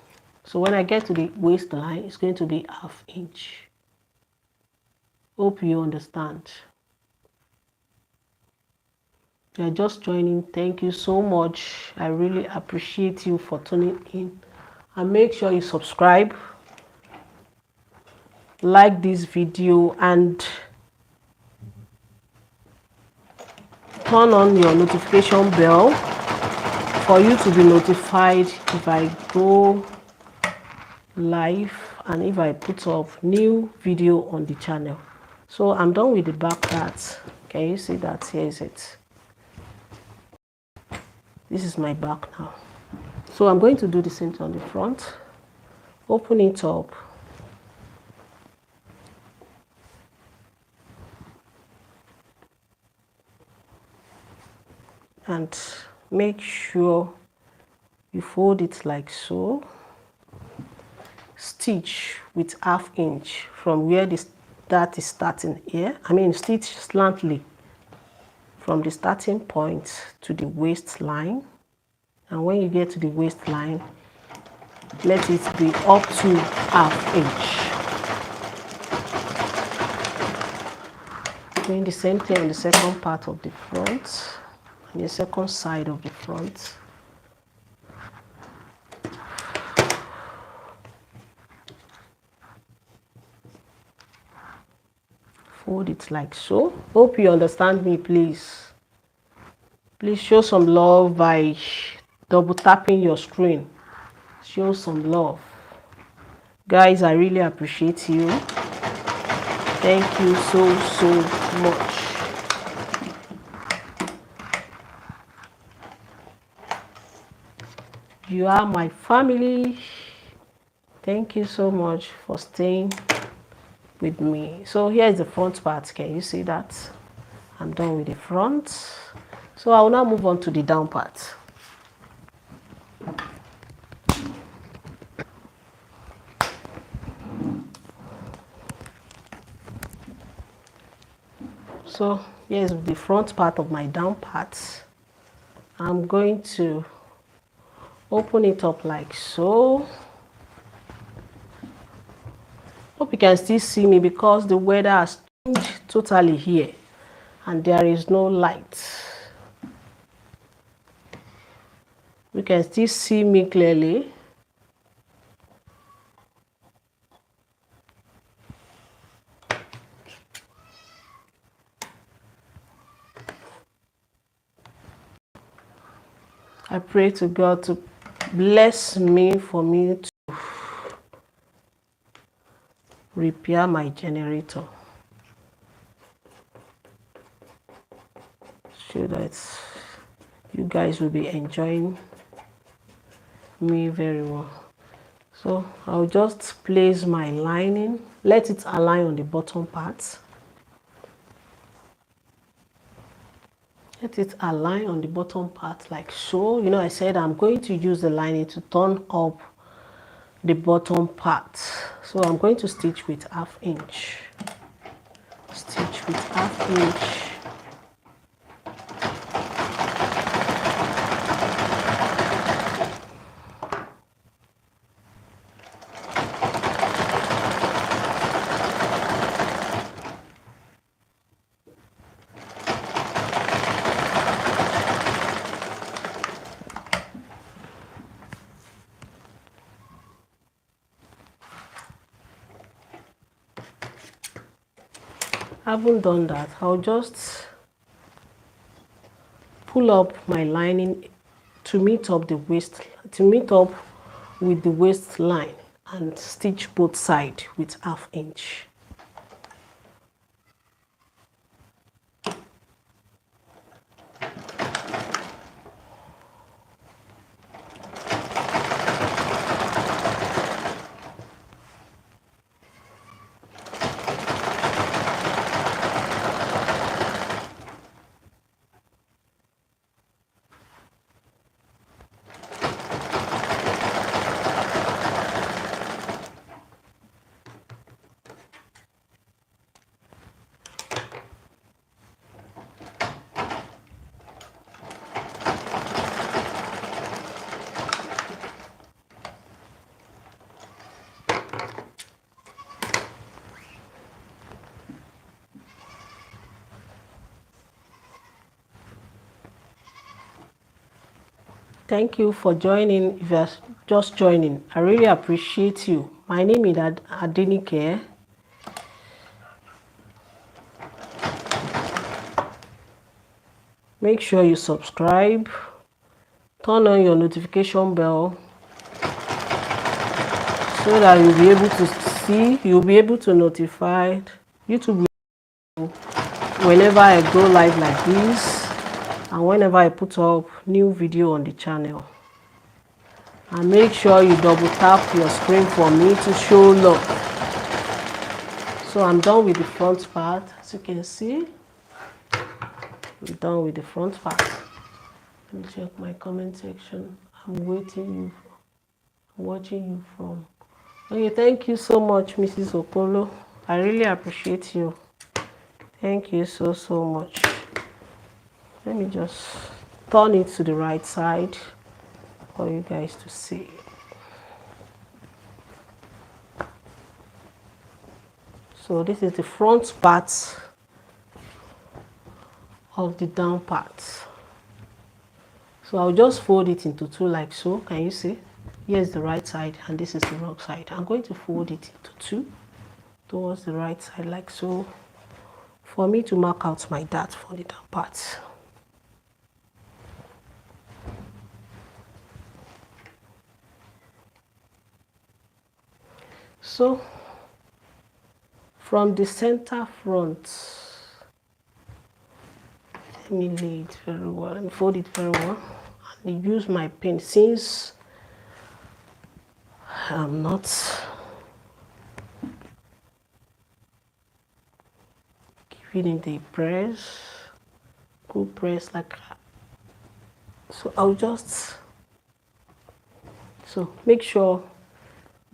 Speaker 1: So when I get to the waistline, it's going to be ½ inch. Hope you understand. You're just joining, thank you so much. I really appreciate you for tuning in, and make sure you subscribe, like this video, and turn on your notification bell for you to be notified if I go live and if I put up new video on the channel. So I'm done with the back part. Can you see that? Here is it. This is my back now. So I'm going to do the same thing on the front. Open it up. And make sure you fold it like so. Stitch with ½ inch from where this dart is starting here. Stitch slantly from the starting point to the waistline. And when you get to the waistline, let it be up to ½ inch. Doing the same thing on the second part of the front, on the second side of the front. Fold it like so. Hope you understand me, please. Please show some love by double tapping your screen. Show some love. Guys, I really appreciate you. Thank you so much. You are my family. Thank you so much for staying with me. So here is the front part. Can you see that? I'm done with the front. So I will now move on to the down part. So here's the front part of my down part. I'm going to open it up like so. Hope you can still see me because the weather has changed totally here and there is no light. You can still see me clearly. I pray to God to bless me for me to repair my generator so that you guys will be enjoying me very well. So I'll just place my lining, let it align on the bottom part. Let it align on the bottom part like so. You know, I said I'm going to use the lining to turn up the bottom part. So I'm going to stitch with 1/2 inch. Stitch with 1/2 inch. Haven't done that, I'll just pull up my lining to meet up the waist, to meet up with the waistline, and stitch both sides with 1/2 inch. Thank you for joining. If you're just joining, I really appreciate you. My name is Adenike. Make sure you subscribe, turn on your notification bell so that you'll be able to see, you'll be able to notify YouTube whenever I go live like this and whenever I put up new video on the channel. And make sure you double tap your screen for me to show love. So I'm done with the front part, as you can see. I'm done with the front part. Let me check my comment section. I'm watching you from. Okay, thank you so much, Mrs. Okolo. I really appreciate you. Thank you so much. Let me just turn it to the right side for you guys to see. So this is the front part of the down part. So I'll just fold it into two like so. Can you see? Here's the right side and this is the wrong side. I'm going to fold it into two towards the right side like so for me to mark out my dart for the down part. So from the center front, let me lay it very well, let me fold it very well and use my pen since I'm not giving it a press, good press like that. So I'll just, so make sure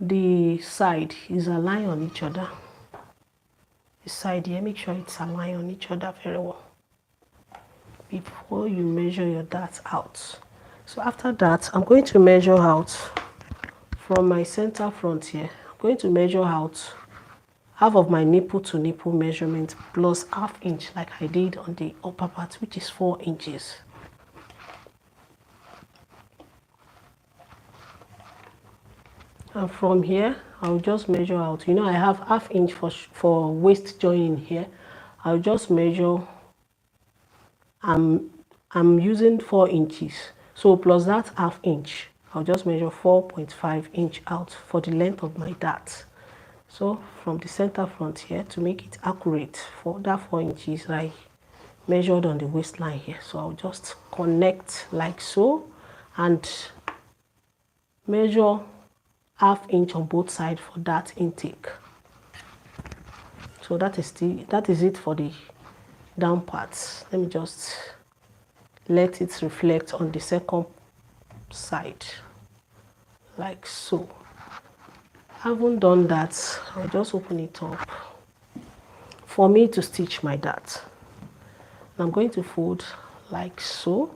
Speaker 1: the side is aligned on each other. the side here, make sure it's aligned on each other very well before you measure your dart out. So after that, I'm going to measure out from my center front here. I'm going to measure out half of my nipple to nipple measurement plus ½ inch like I did on the upper part, which is 4 inches. And from here, I'll just measure out. You know, I have ½ inch for waist joining here. I'll just measure. I'm using 4 inches. So plus that ½ inch, I'll just measure 4.5 inch out for the length of my dart. So from the center front here, to make it accurate for that 4 inches, I measured on the waistline here. So I'll just connect like so and measure ½ inch on both sides for that intake. So that is it for the down parts. Let me just let it reflect on the second side like so. Having done that, I'll just open it up for me to stitch my dart. I'm going to fold like so.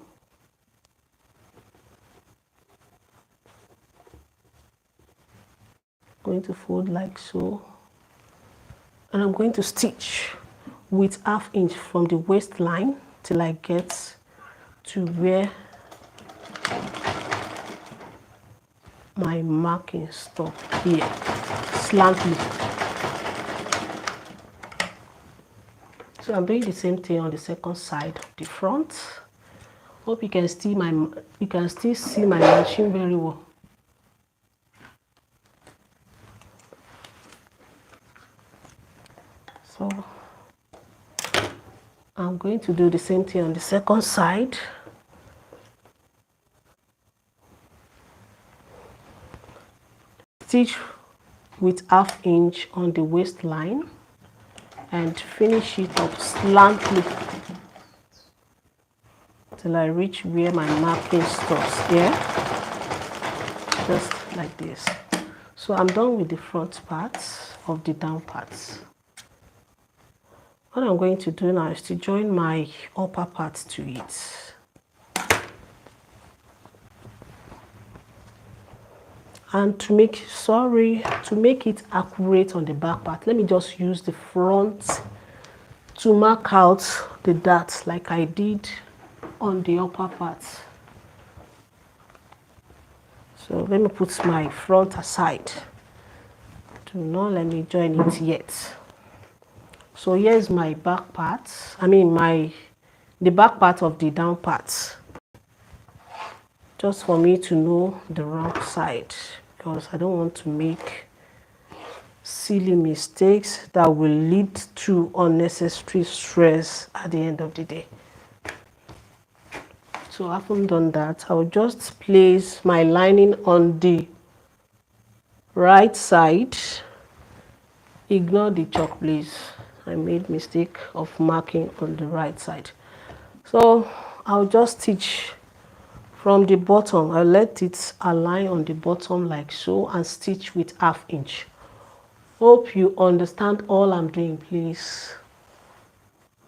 Speaker 1: Going to fold like so, and I'm going to stitch with ½ inch from the waistline till I get to where my marking stop here, slantly. So I'm doing the same thing on the second side of the front. Hope you can still see my machine very well. So I'm going to do the same thing on the second side. Stitch with ½ inch on the waistline and finish it up slantly till I reach where my marking stops here, just like this. So I'm done with the front parts of the down parts. What I'm going to do now is to join my upper part to it. And to make it accurate on the back part, let me just use the front to mark out the dart like I did on the upper part. So let me put my front aside. Do not let me join it yet. So here's my back part, the back part of the down part, just for me to know the wrong side, because I don't want to make silly mistakes that will lead to unnecessary stress at the end of the day. So having done that, I'll just place my lining on the right side. Ignore the chalk, please. I made mistake of marking on the right side. So I'll just stitch from the bottom. I'll let it align on the bottom like so and stitch with ½ inch. Hope you understand all I'm doing, please.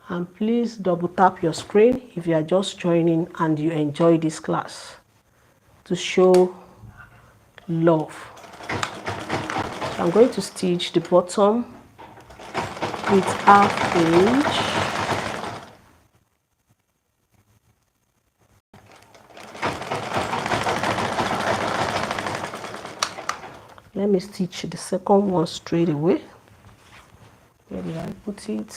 Speaker 1: And please double tap your screen if you are just joining and you enjoy this class to show love. So I'm going to stitch the bottom with ½ inch. Let me stitch the second one straight away. Where did I put it?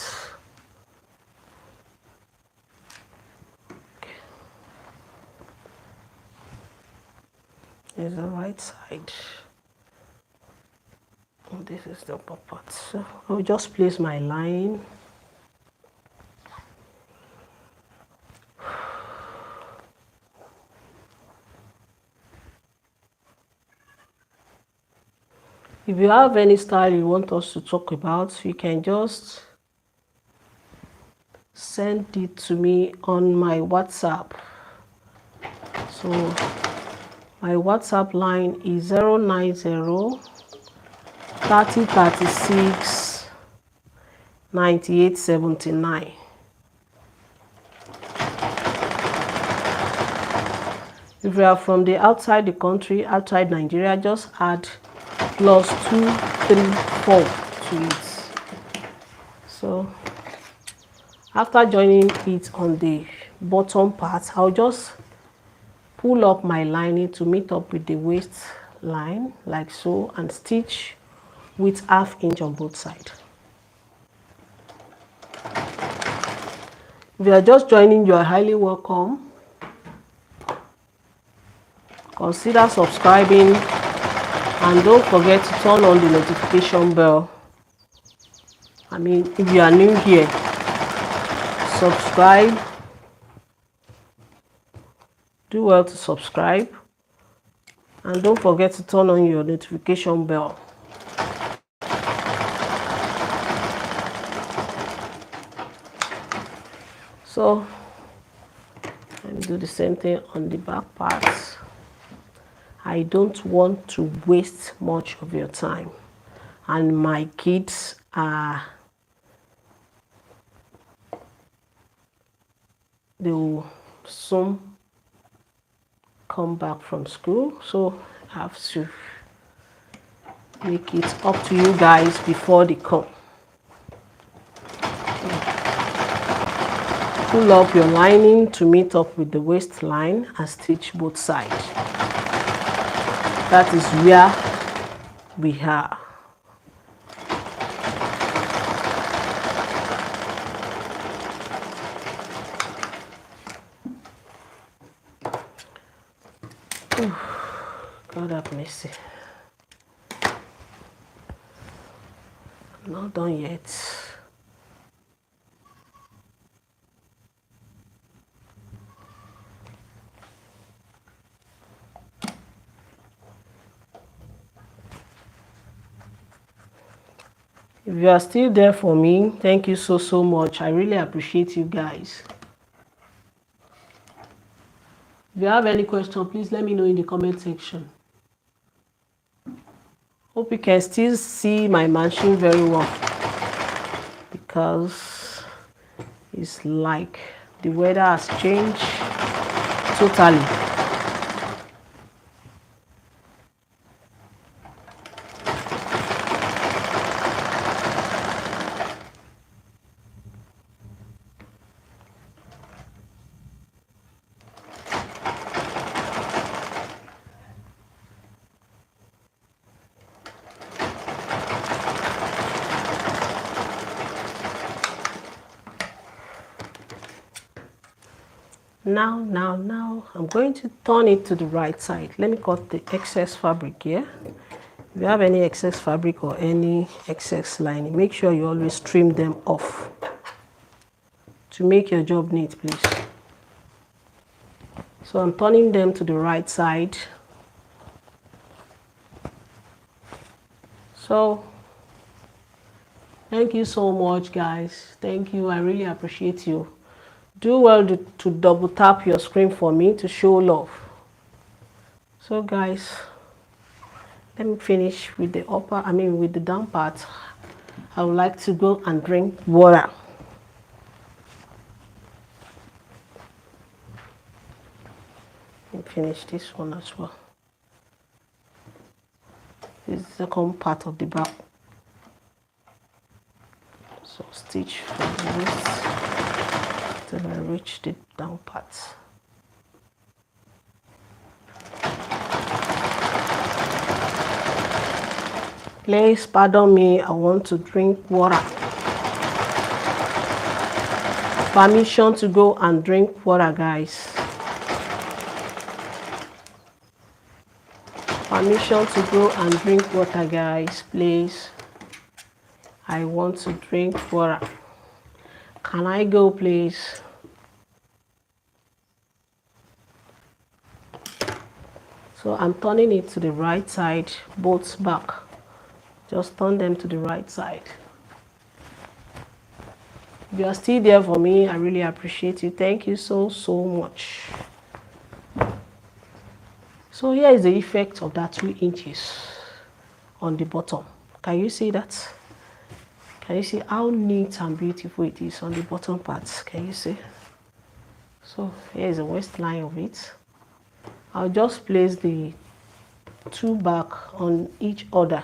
Speaker 1: Okay. Here's the right side. And this is the upper part. So I'll just place my line. If you have any style you want us to talk about, you can just send it to me on my WhatsApp. So my WhatsApp line is 090 30 36 98.79. If you are from the outside the country, outside Nigeria, just add +234 to it. So after joining it on the bottom part, I'll just pull up my lining to meet up with the waistline like so, and stitch with 1/2 inch on both sides. If you are just joining, you are highly welcome. Consider subscribing and don't forget to turn on the notification bell. If you are new here, subscribe. Do well to subscribe and don't forget to turn on your notification bell. So let me do the same thing on the back parts. I don't want to waste much of your time, and my kids they will soon come back from school, so I have to make it up to you guys before they come. Pull up your lining to meet up with the waistline and stitch both sides. That is where we are. God have mercy. I'm not done yet. If you are still there for me, thank you so much. I really appreciate you guys. If you have any question, please let me know in the comment section. Hope you can still see my machine very well, because it's like the weather has changed totally. Now, I'm going to turn it to the right side. Let me cut the excess fabric here. If you have any excess fabric or any excess lining, make sure you always trim them off to make your job neat, please. So I'm turning them to the right side. So thank you so much, guys. Thank you. I really appreciate you. Do well to double tap your screen for me to show love. So guys, let me finish with the with the down part. I would like to go and drink water. Let me finish this one as well. This is the second part of the back. So stitch from the waist till I reach the down part. Please pardon me, I want to drink water. Permission to go and drink water, guys. Permission to go and drink water, guys, please. I want to drink water. Can I go, please? So I'm turning it to the right side, both back. Just turn them to the right side. If you are still there for me, I really appreciate you. Thank you so much. So here is the effect of that 2 inches on the bottom. Can you see that? Can you see how neat and beautiful it is on the bottom part? Can you see? So here is the waistline of it. I'll just place the two back on each other.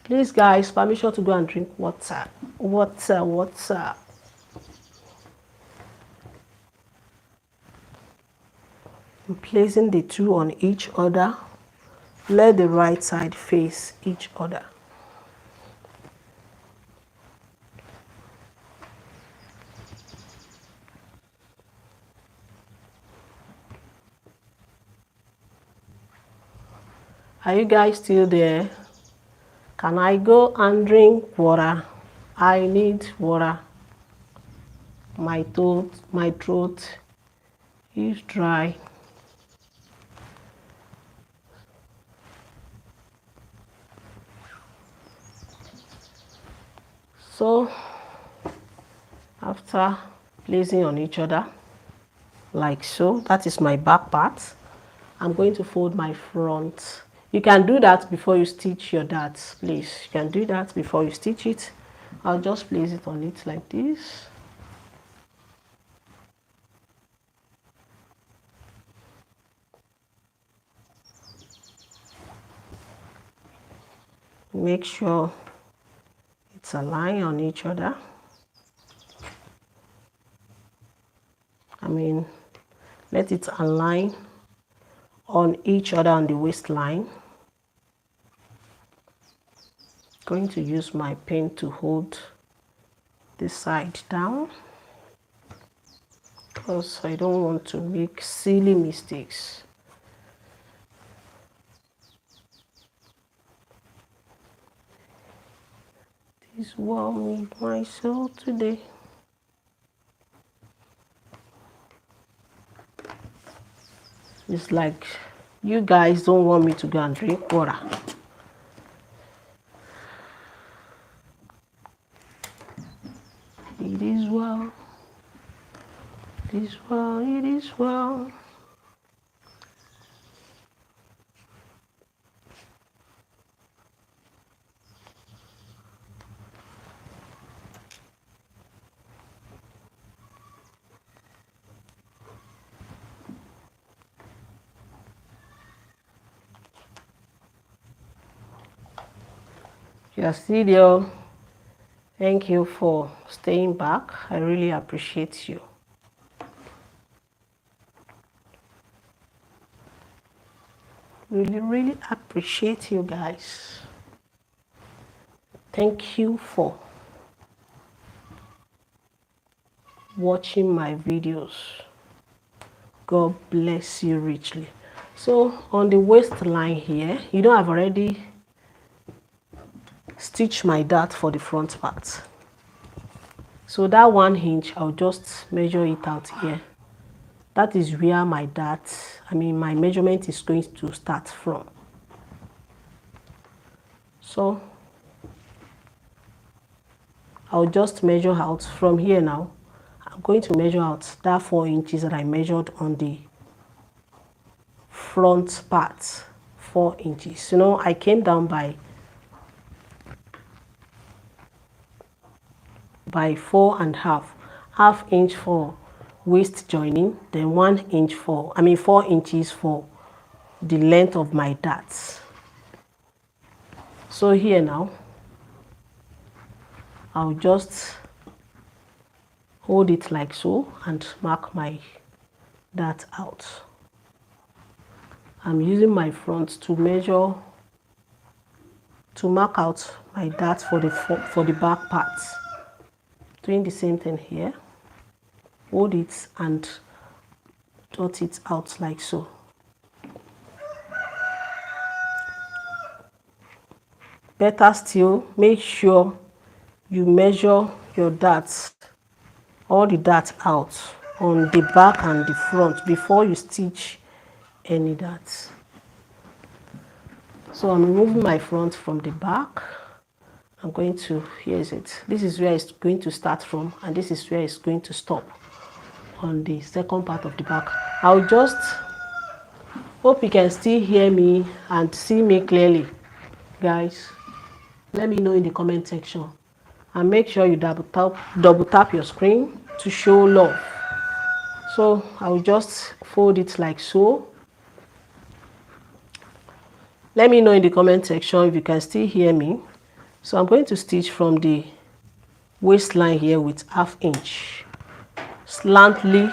Speaker 1: Please guys, permission to go and drink water. Water. I'm placing the two on each other. Let the right side face each other. Are you guys still there? Can I go and drink water? I need water. My throat is dry. So after placing on each other like so, that is my back part. I'm going to fold my front. You can do that before you stitch your darts, please. You can do that before you stitch it. I'll just place it on it like this. Make sure it's aligned on each other. Let it align on each other on the waistline. Going to use my pen to hold this side down because I don't want to make silly mistakes. This warm with my soul today. It's like you guys don't want me to go and drink water. It is well. It is well. It is well. Yes, video. Thank you for staying back. I really appreciate you. Really appreciate you guys. Thank you for watching my videos. God bless you richly. So on the waistline here, you know I've already stitched my dart for the front part. So that 1 inch, I'll just measure it out here. That is where my dart, my measurement is going to start from. So I'll just measure out from here now. I'm going to measure out that 4 inches that I measured on the front part, 4 inches. You know, I came down by 4.5, half inch for waist joining, then 1 inch for 4 inches for the length of my darts. So here now, I'll just hold it like so and mark my dart out. I'm using my front to measure, to mark out my dart for the back part. Doing the same thing here. Hold it and dot it out like so. Better still, make sure you measure your darts, all the darts out on the back and the front before you stitch any darts. So I'm removing my front from the back. I'm going to, here's it. This is where it's going to start from, and this is where it's going to stop on the second part of the back. I'll just hope you can still hear me and see me clearly. Guys, let me know in the comment section. and make sure you double tap your screen to show love. So I will just fold it like so. Let me know in the comment section if you can still hear me. So I'm going to stitch from the waistline here with 1/2 inch slantly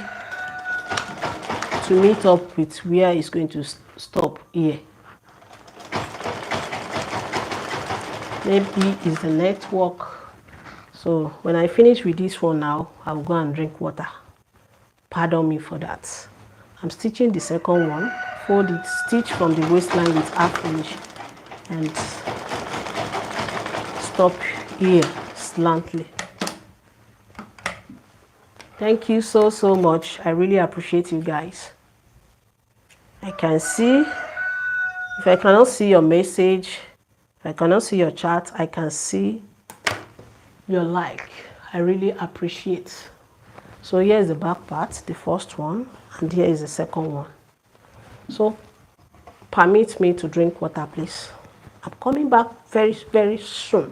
Speaker 1: to meet up with where it's going to stop here. Maybe it's the network. So when I finish with this one now, I'll go and drink water. Pardon me for that. I'm stitching the second one. Fold it, stitch from the waistline with 1/2 inch and stop here slantly. Thank you so much. I really appreciate you guys. I can see, if I cannot see your message, if I cannot see your chat, I can see your like. I really appreciate. So here is the back part, the first one, and here is the second one. So permit me to drink water, please. I'm coming back very soon.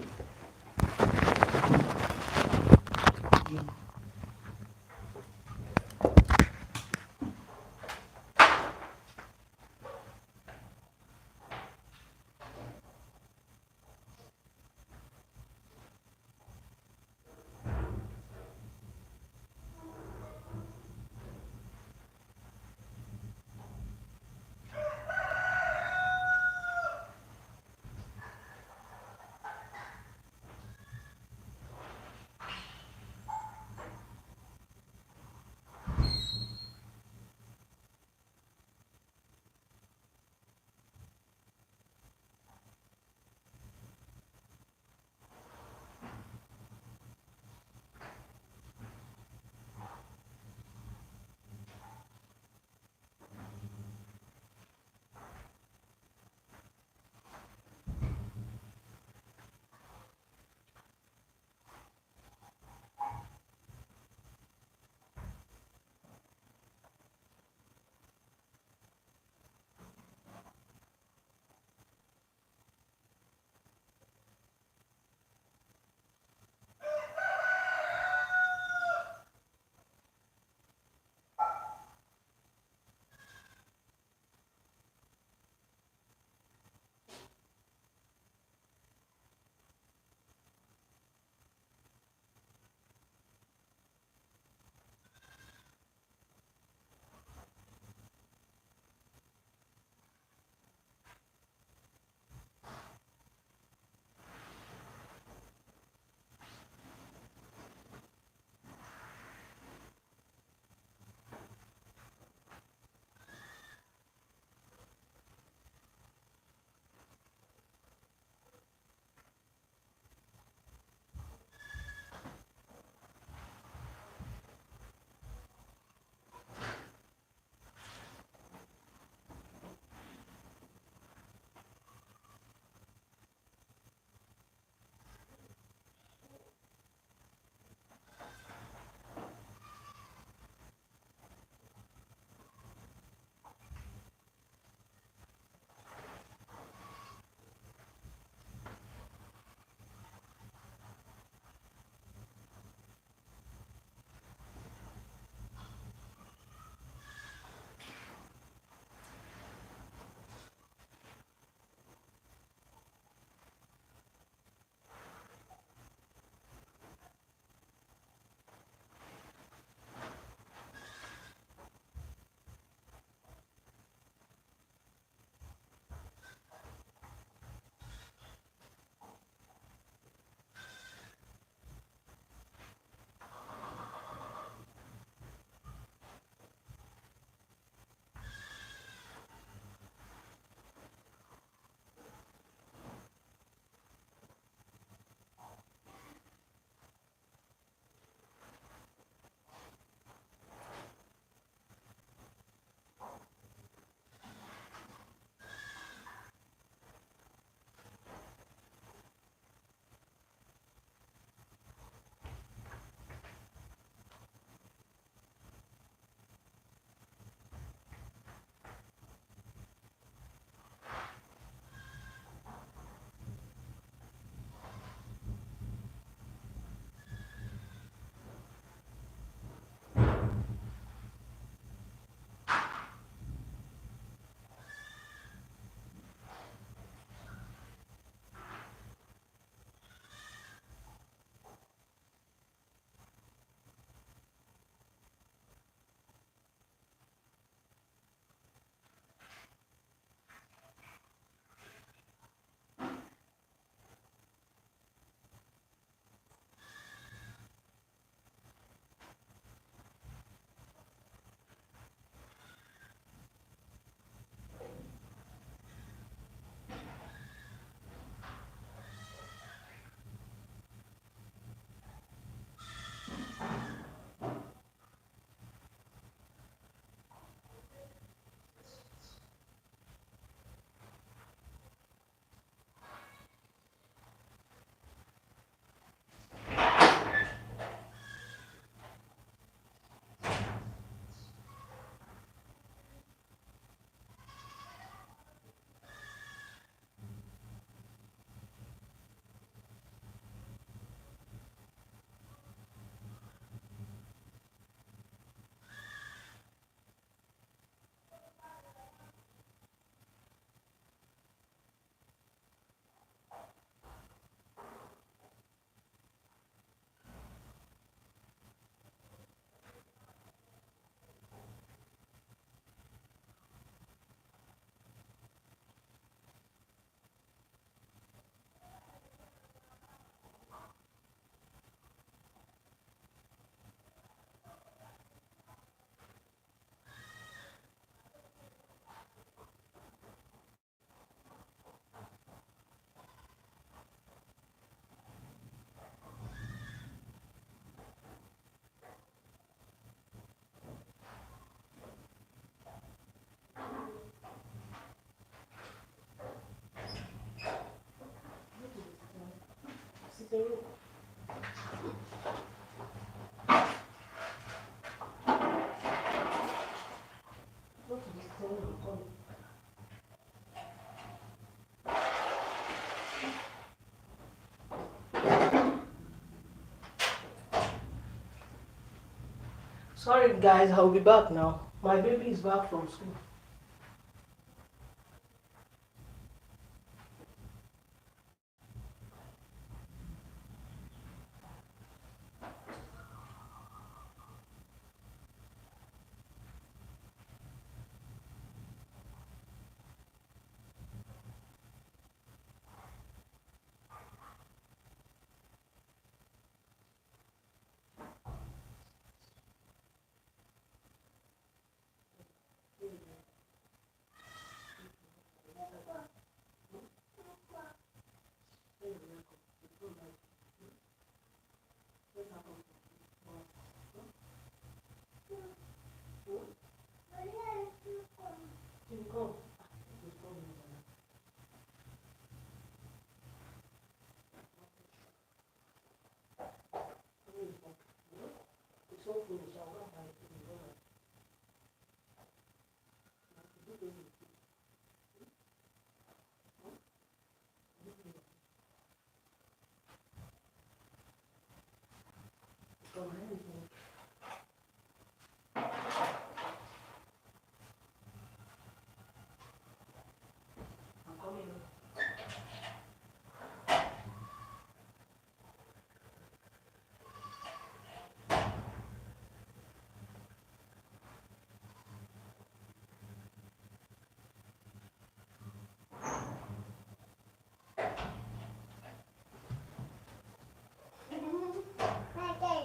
Speaker 1: Sorry guys, I'll be back now. My baby is back from school.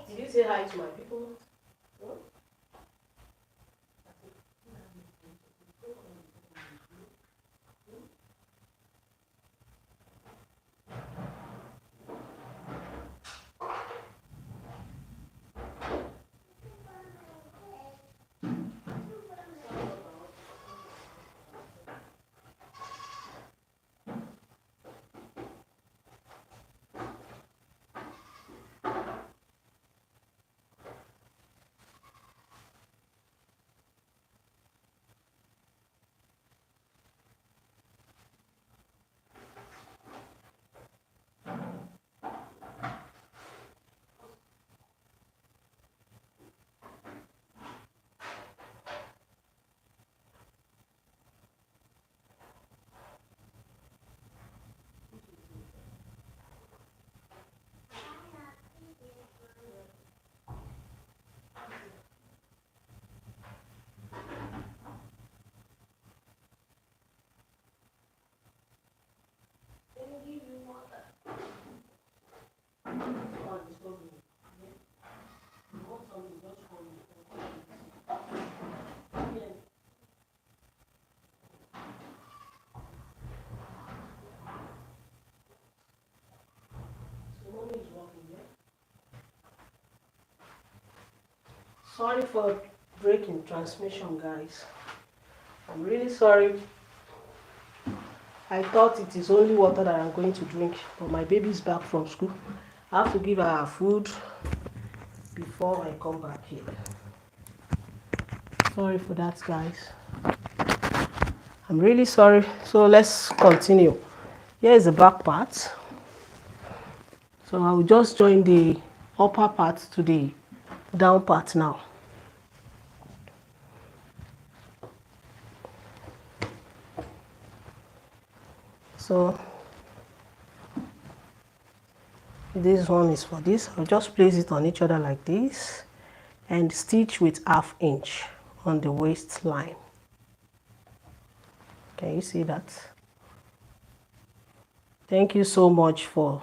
Speaker 1: Did you say hi to my people? Sorry for breaking transmission, guys. I'm really sorry. I thought it is only water that I'm going to drink, but my baby is back from school. I have to give her food before I come back here. Sorry for that, guys. I'm really sorry. So let's continue. Here is the back part. So I will just join the upper part to the down part now. So this one is for this. I'll just place it on each other like this and stitch with 1/2 inch on the waistline. Can you see that? Thank you so much for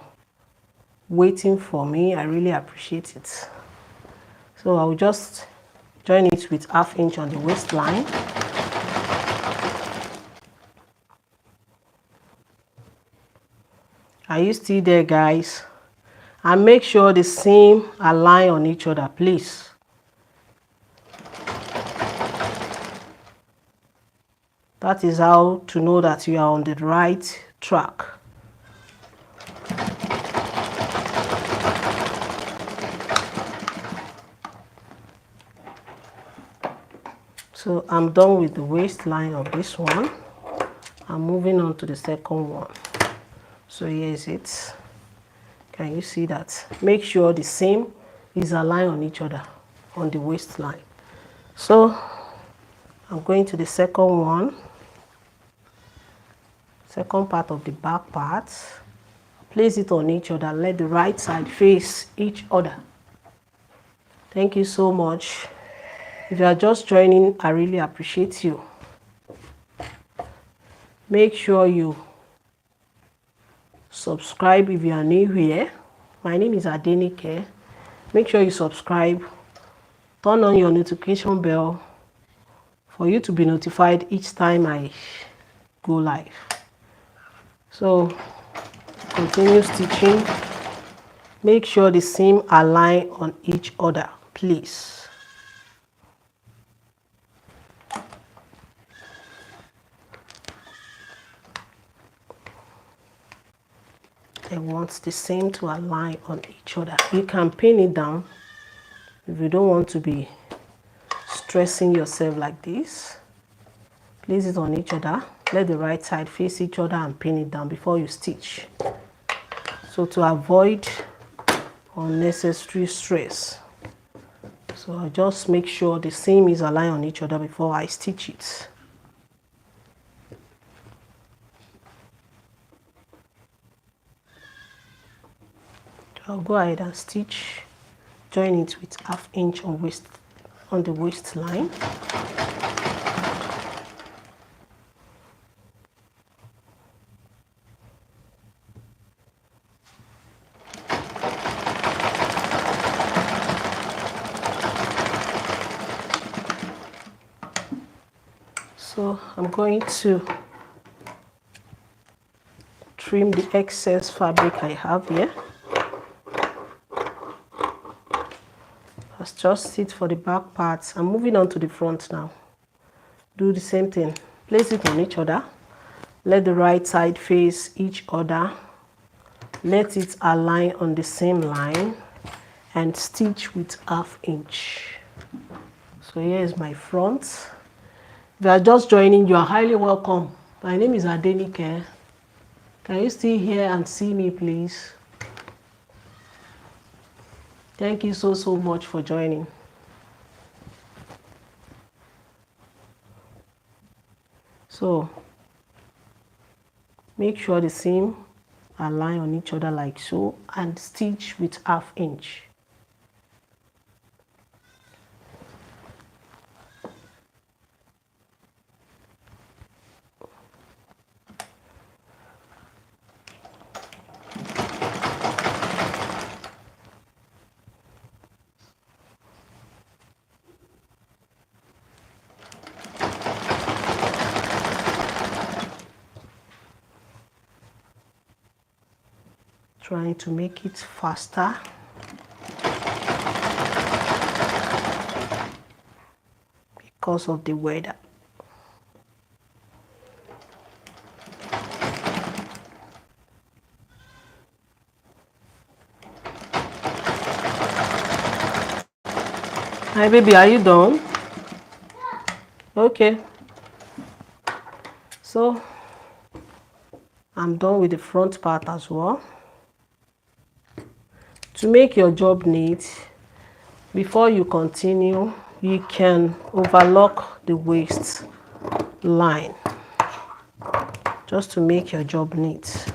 Speaker 1: waiting for me. I really appreciate it. So I'll just join it with 1/2 inch on the waistline. Are you still there, guys? And make sure the seam align on each other, please. That is how to know that you are on the right track. So I'm done with the waistline of this one. I'm moving on to the second one. So here is it. Can you see that? Make sure the seam is aligned on each other. on the waistline. So I'm going to the second one, second part of the back part. Place it on each other. Let the right side face each other. Thank you so much. If you are just joining, I really appreciate you. Make sure you subscribe if you are new here. My name is Adenike. Make sure you subscribe. Turn on your notification bell for you to be notified each time I go live. So continue stitching. Make sure the seam align on each other, please. I want the seam to align on each other. You can pin it down if you don't want to be stressing yourself like this. Place it on each other. Let the right side face each other and pin it down before you stitch. So to avoid unnecessary stress. So I just make sure the seam is aligned on each other before I stitch it. I'll go ahead and stitch, join it with 1/2 inch on the waistline. So I'm going to trim the excess fabric I have here. That's just it for the back parts. I'm moving on to the front now. Do the same thing. Place it on each other. Let the right side face each other. Let it align on the same line and stitch with 1/2 inch. So here is my front. If you are just joining, you are highly welcome. My name is Adenike. Can you still hear and see me, please? Thank you so much for joining. So make sure the seam align on each other like so and stitch with 1/2 inch. Trying to make it faster. Because of the weather. Hi baby, are you done? Okay. So I'm done with the front part as well. To make your job neat, before you continue, you can overlock the waist line just to make your job neat.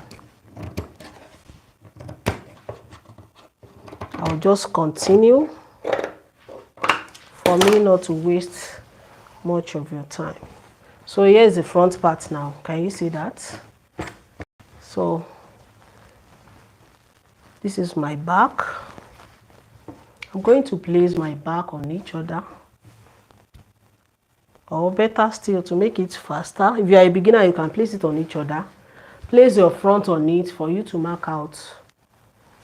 Speaker 1: I'll just continue for me not to waste much of your time. So here's the front part now. Can you see that? So this is my back. I'm going to place my back on each other. Or better still, to make it faster, if you are a beginner, you can place it on each other. Place your front on it for you to mark out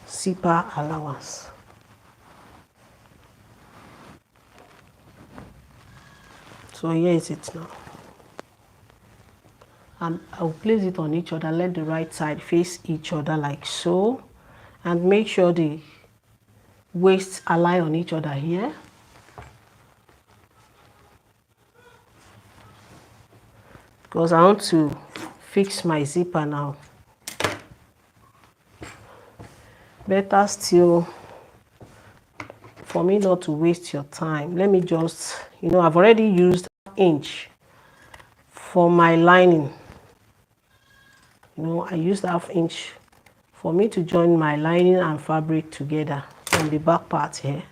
Speaker 1: zipper allowance. So here is it now. And I'll place it on each other. Let the right side face each other like so. And make sure the waists align on each other here. Because I want to fix my zipper now. Better still, for me not to waste your time, let me just, I've already used inch for my lining. I used ½ inch for me to join my lining and fabric together on the back part here,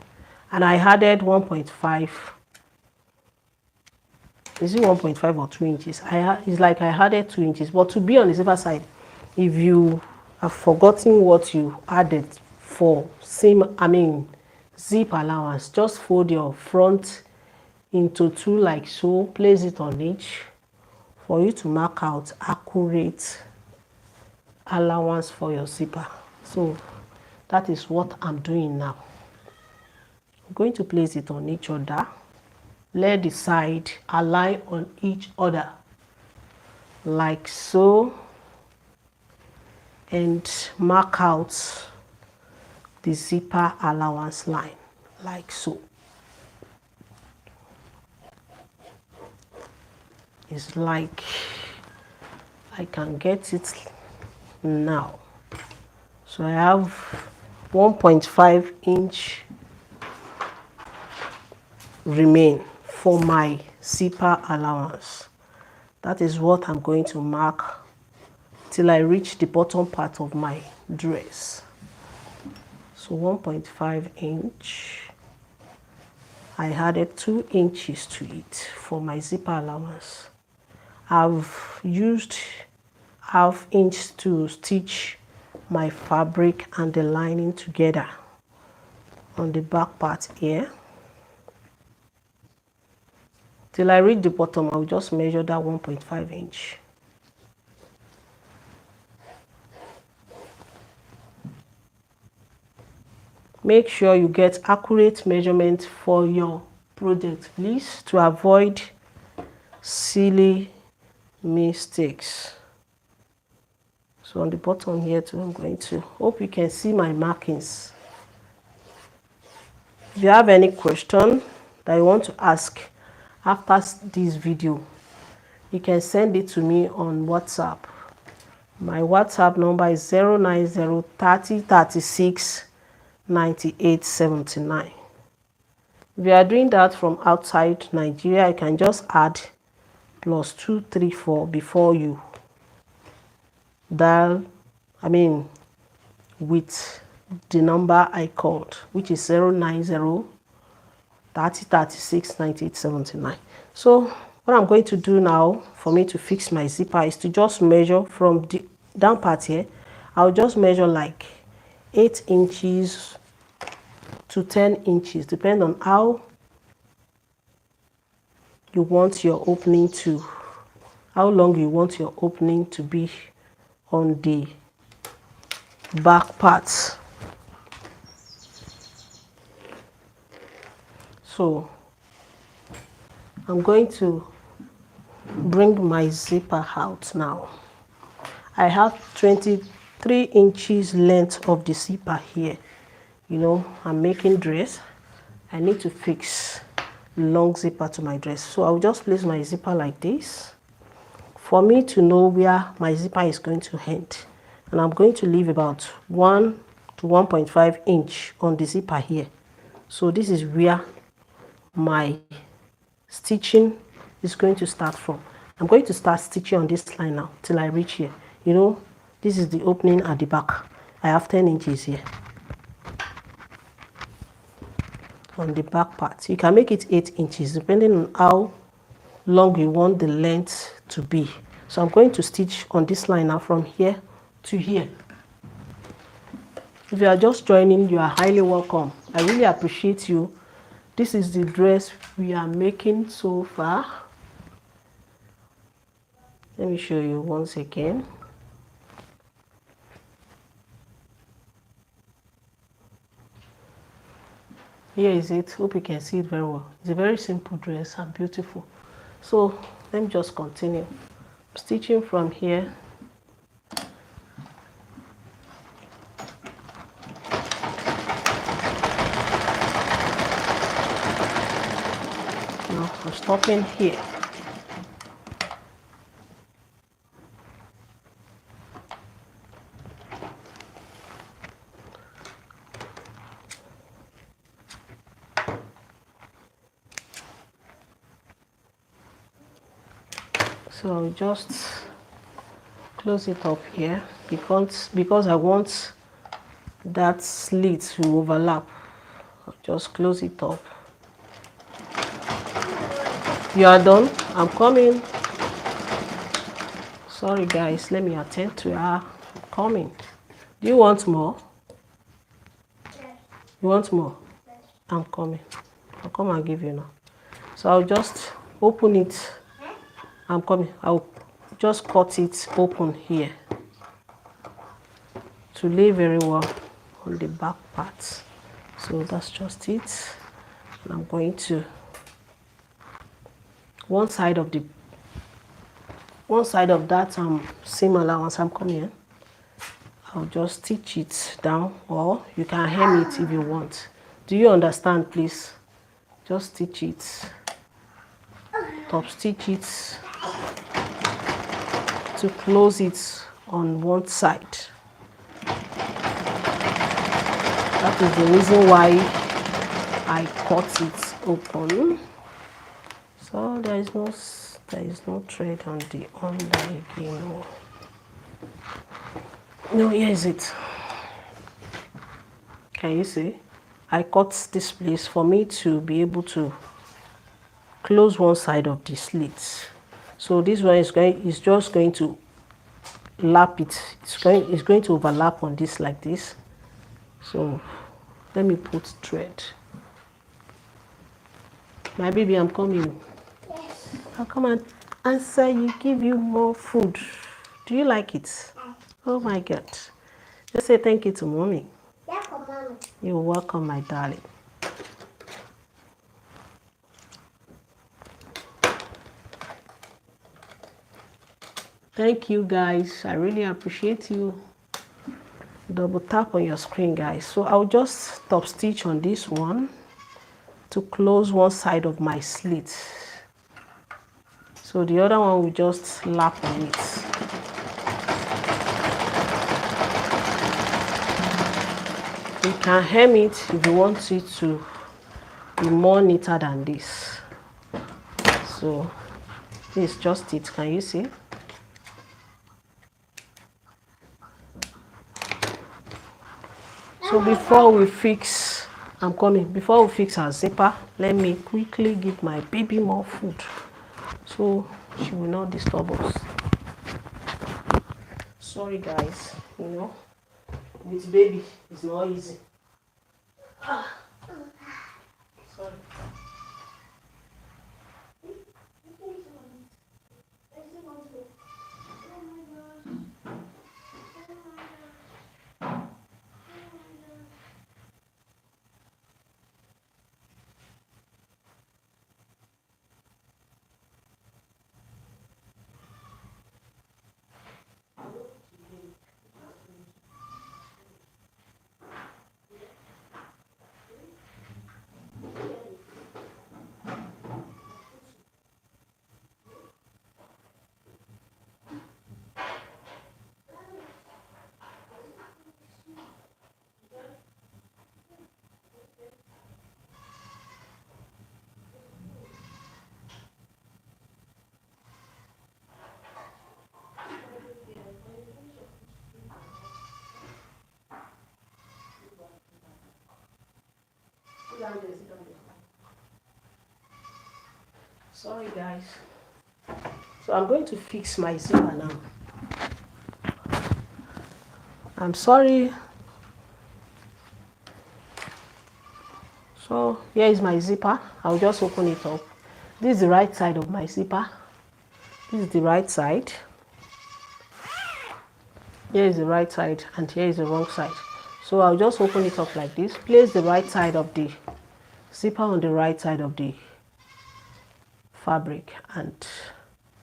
Speaker 1: and I added 1.5. Is it 1.5 or 2 inches? It's like I added 2 inches, but to be on the safer side, if you have forgotten what you added for zip allowance, just fold your front into 2 like so, place it on each for you to mark out accurate allowance for your zipper. So that is what I'm doing now. I'm going to place it on each other. Let the side align on each other like so, and mark out the zipper allowance line like so. It's like I can get it now. So I have 1.5 inch remain for my zipper allowance. That is what I'm going to mark till I reach the bottom part of my dress. So 1.5 inch. I added 2 inches to it for my zipper allowance. I've used ½ inch to stitch my fabric and the lining together on the back part here. Till I reach the bottom, I'll just measure that 1.5 inch. Make sure you get accurate measurement for your project, please, to avoid silly mistakes. So on the bottom here too, I'm going to hope you can see my markings. If you have any question that you want to ask after this video, you can send it to me on WhatsApp. My WhatsApp number is 090 30 36 98 79. If you are doing that from outside Nigeria, you can just add +234 before you dial, with the number I called, which is 090 30 36 98 79. So what I'm going to do now for me to fix my zipper is to just measure from the down part here. I'll just measure like 8 inches to 10 inches, depending on how you want your opening to, how long you want your opening to be on the back parts. So I'm going to bring my zipper out now. I have 23 inches length of the zipper here. I'm making dress. I need to fix long zipper to my dress. So I'll just place my zipper like this for me to know where my zipper is going to end. And I'm going to leave about 1 to 1.5 inch on the zipper here. So this is where my stitching is going to start from. I'm going to start stitching on this line now till I reach here. This is the opening at the back. I have 10 inches here on the back part. You can make it 8 inches depending on how long you want the length to be. So I'm going to stitch on this line now from here to here. If you are just joining, you are highly welcome. I really appreciate you. This is the dress we are making so far. Let me show you once again. Here is it. Hope you can see it very well. It's a very simple dress and beautiful. So let me just continue. I'm stitching from here. Now I'm stopping here. So I'll just close it up here because I want that slit to overlap. I'll just close it up. You are done? I'm coming. Sorry guys, let me attend to her. I'm coming. Do you want more? Yes. You want more? Yes. I'm coming. I'll come and give you now. So I'll just open it. I'm coming. I'll just cut it open here to lay very well on the back part. So that's just it. And I'm going to one side of that seam allowance. I'm coming. I'll just stitch it down, or you can hem it if you want. Do you understand, please? Just stitch it, top stitch it to close it on one side. That is the reason why I cut it open. So there is no thread on the under again. No, here is it. Can you see? I cut this place for me to be able to close one side of the slit. So this one is just going to lap it. It's going to overlap on this like this. So let me put thread. My baby, I'm coming. Yes. I'll come and answer you, give you more food. Do you like it? Yes. Oh my God. Just say thank you to mommy. Welcome, mommy. You're welcome, my darling. Thank you guys. I really appreciate you. Double tap on your screen, guys. So I'll just top stitch on this one to close one side of my slit. So the other one will just lap on it. You can hem it if you want it to be more neater than this. So this is just it. Can you see? So before we fix, I'm coming. Before we fix our zipper, let me quickly give my baby more food so she will not disturb us. Sorry guys, you know, with baby it's not easy. Sorry. Sorry guys. So I'm going to fix my zipper now. I'm sorry. So here is my zipper. I'll just open it up. This is the right side of my zipper. This is the right side. Here is the right side and here is the wrong side. So I'll just open it up like this. Place the right side of the zipper on the right side of the fabric and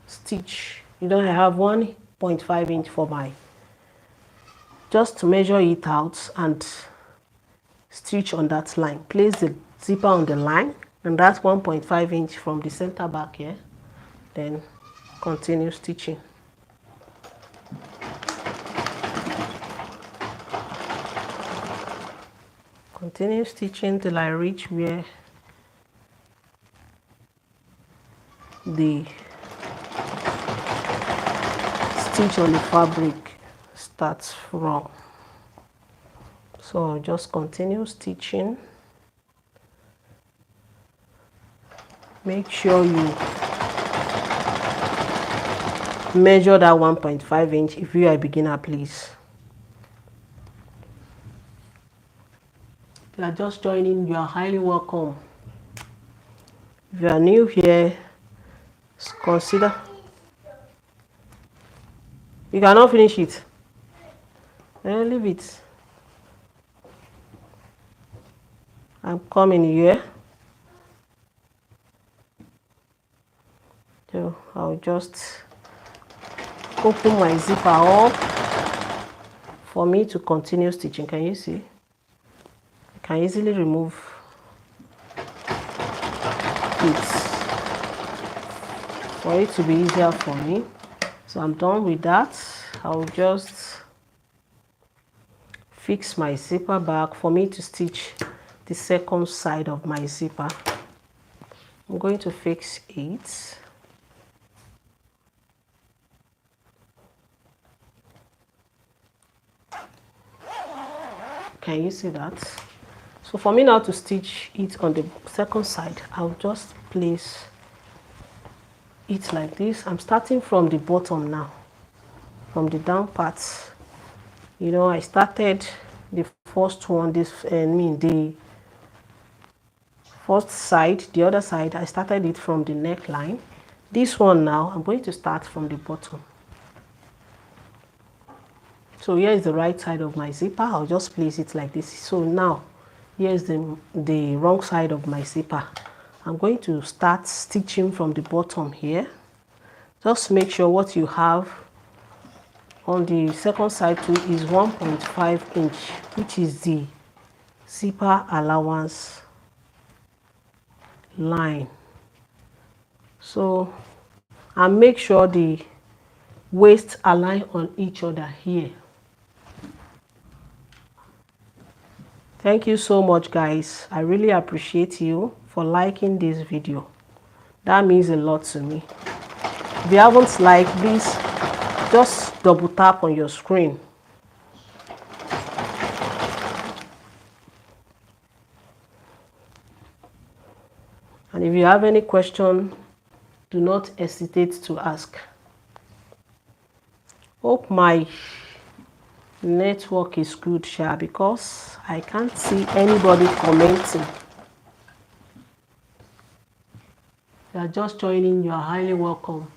Speaker 1: stitch. You know, I have 1.5 inch for my, just to measure it out and stitch on that line. Place the zipper on the line, and that's 1.5 inch from the center back here. Then continue stitching. Continue stitching till I reach where the stitch on the fabric starts from. So just continue stitching. Make sure you measure that 1.5 inch if you are a beginner, please. If you are just joining, you are highly welcome. If you are new here, consider. You cannot finish it. Then leave it. I'm coming here. So I'll just open my zipper up for me to continue stitching. Can you see? I can easily remove it for it to be easier for me. So I'm done with that. I'll just fix my zipper back for me to stitch the second side of my zipper. I'm going to fix it. Can you see that? So for me now to stitch it on the second side, I'll just place it like this. I'm starting from the bottom now, from the down part. You know, I started the first one, the first side, the other side, I started it from the neckline. This one now, I'm going to start from the bottom. So here is the right side of my zipper. I'll just place it like this. So now, here's the wrong side of my zipper. I'm going to start stitching from the bottom here. Just make sure what you have on the second side too is 1.5 inch, which is the zipper allowance line. So, and make sure the waist align on each other here. Thank you so much, guys. I really appreciate you for liking this video. That means a lot to me. If you haven't liked, please just double tap on your screen. And if you have any question, do not hesitate to ask. Hope my network is good, Sha, because I can't see anybody commenting. You are just joining, you are highly welcome.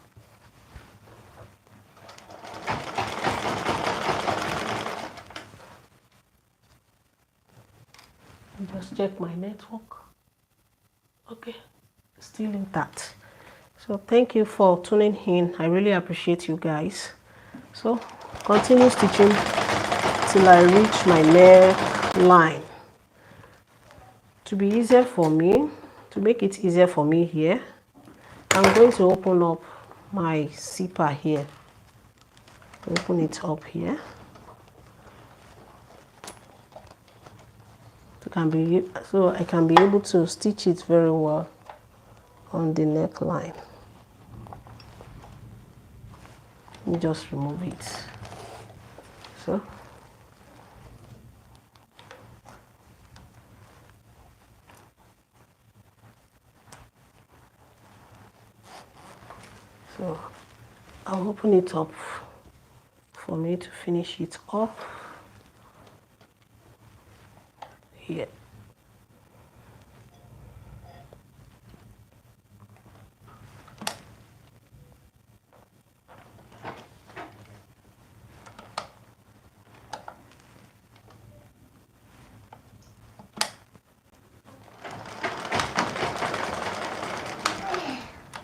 Speaker 1: Just check my network. Okay, still intact. So thank you for tuning in. I really appreciate you guys. So continue stitching till I reach my neckline. To be easier for me, to make it easier for me here, I'm going to open up my zipper here. Open it up here. So I can be able to stitch it very well on the neckline. Let me just remove it. So I'll open it up for me to finish it up here.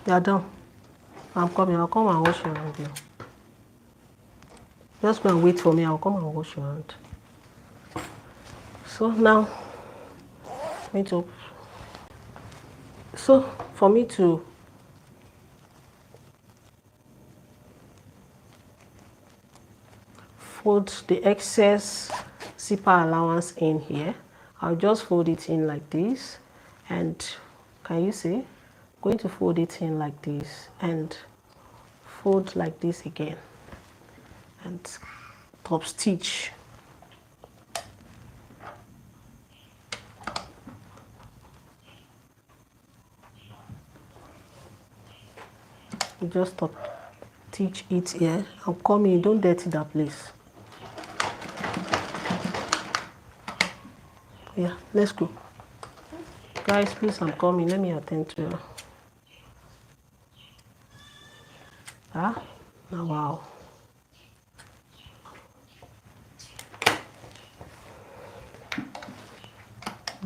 Speaker 1: You are done. I'm coming. I'll come and wash your hand here. Just go and wait for me. I'll come and wash your hand. So now, for me to fold the excess zipper allowance in here, I'll just fold it in like this, and can you see? I'm going to fold it in like this and fold like this again. and top stitch. You just top stitch it here and come in. Don't dirty that place. Yeah, let's go. Guys, please, I'm coming. Let me attend to you. Ah, now wow.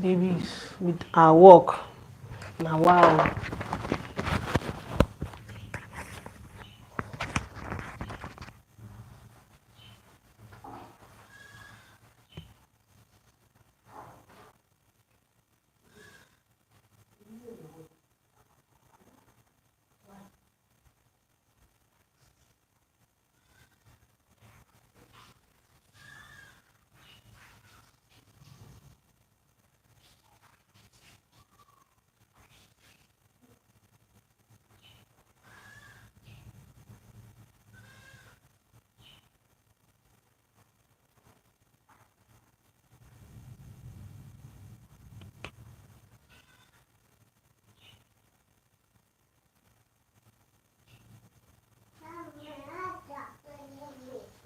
Speaker 1: Babies with our work. Now wow.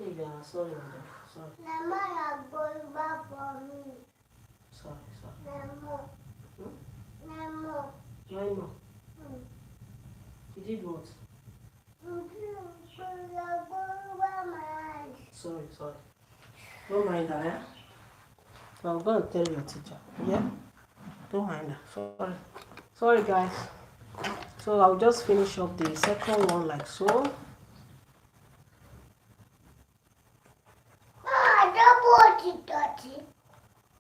Speaker 1: Yeah, sorry, sorry. Mama, you're going back for me. Sorry. Nemo. Nemo. Nemo. You did what? Sorry. Don't mind her, yeah? So I'll go and tell your teacher. Yeah? Don't mind her. Sorry, guys. So I'll just finish up the second one like so.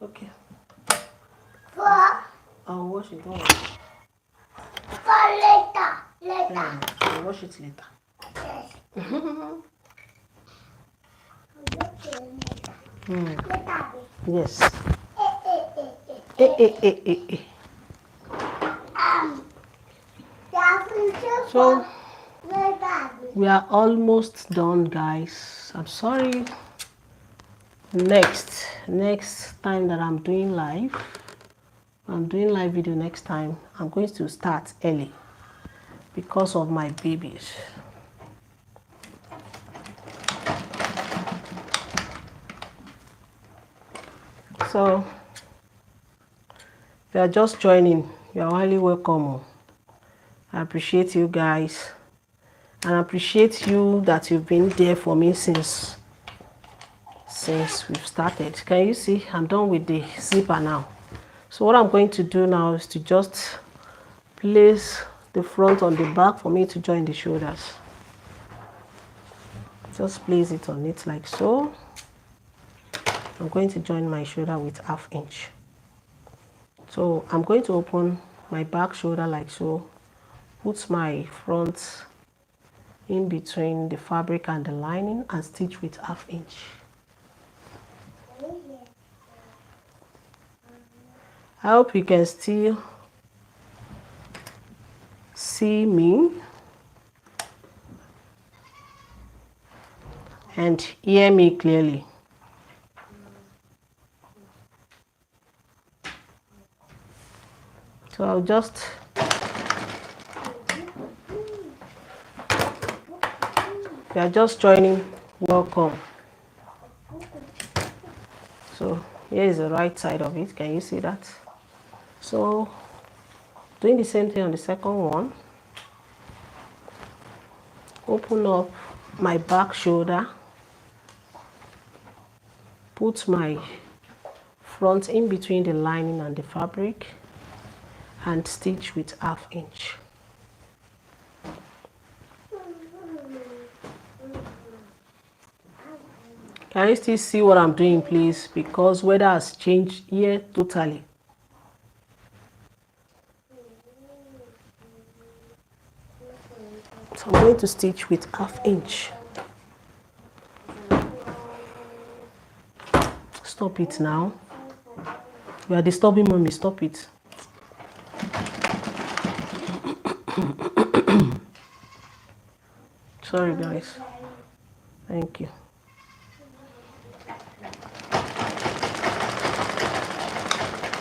Speaker 1: Okay. I'll wash it. Don't worry. Later. Yeah, I'll wash it later. Yes. Yes. So we are almost done, guys. I'm sorry. Next time that I'm doing live video next time, I'm going to start early because of my babies. So if you are just joining, you are highly welcome. I appreciate you guys, and I appreciate you that you've been there for me since we've started. Can you see I'm done with the zipper now? So what I'm going to do now is to just place the front on the back for me to join the shoulders. Just place it on it like so. I'm going to join my shoulder with 1/2 inch. So I'm going to open my back shoulder like so, put my front in between the fabric and the lining and stitch with 1/2 inch. I hope you can still see me and hear me clearly. So I'll just if you are just joining, welcome. So here is the right side of it. Can you see that? So doing the same thing on the second one. Open up my back shoulder, put my front in between the lining and the fabric and stitch with 1/2 inch. Can you still see what I'm doing, please? Because weather has changed here totally. So I'm going to stitch with 1/2 inch. Stop it now. You are disturbing mommy. Stop it. Sorry, guys. Thank you.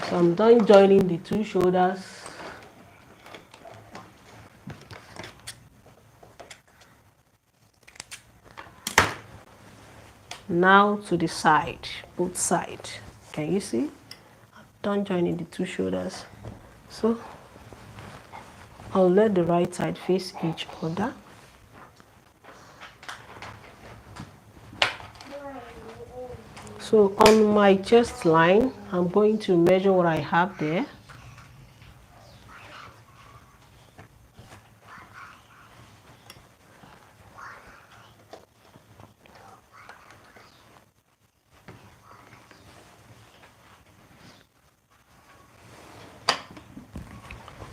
Speaker 1: So I'm done joining the two shoulders. Now to the side, both sides. Can you see? I'm done joining the two shoulders. So I'll let the right side face each other. So on my chest line, I'm going to measure what I have there.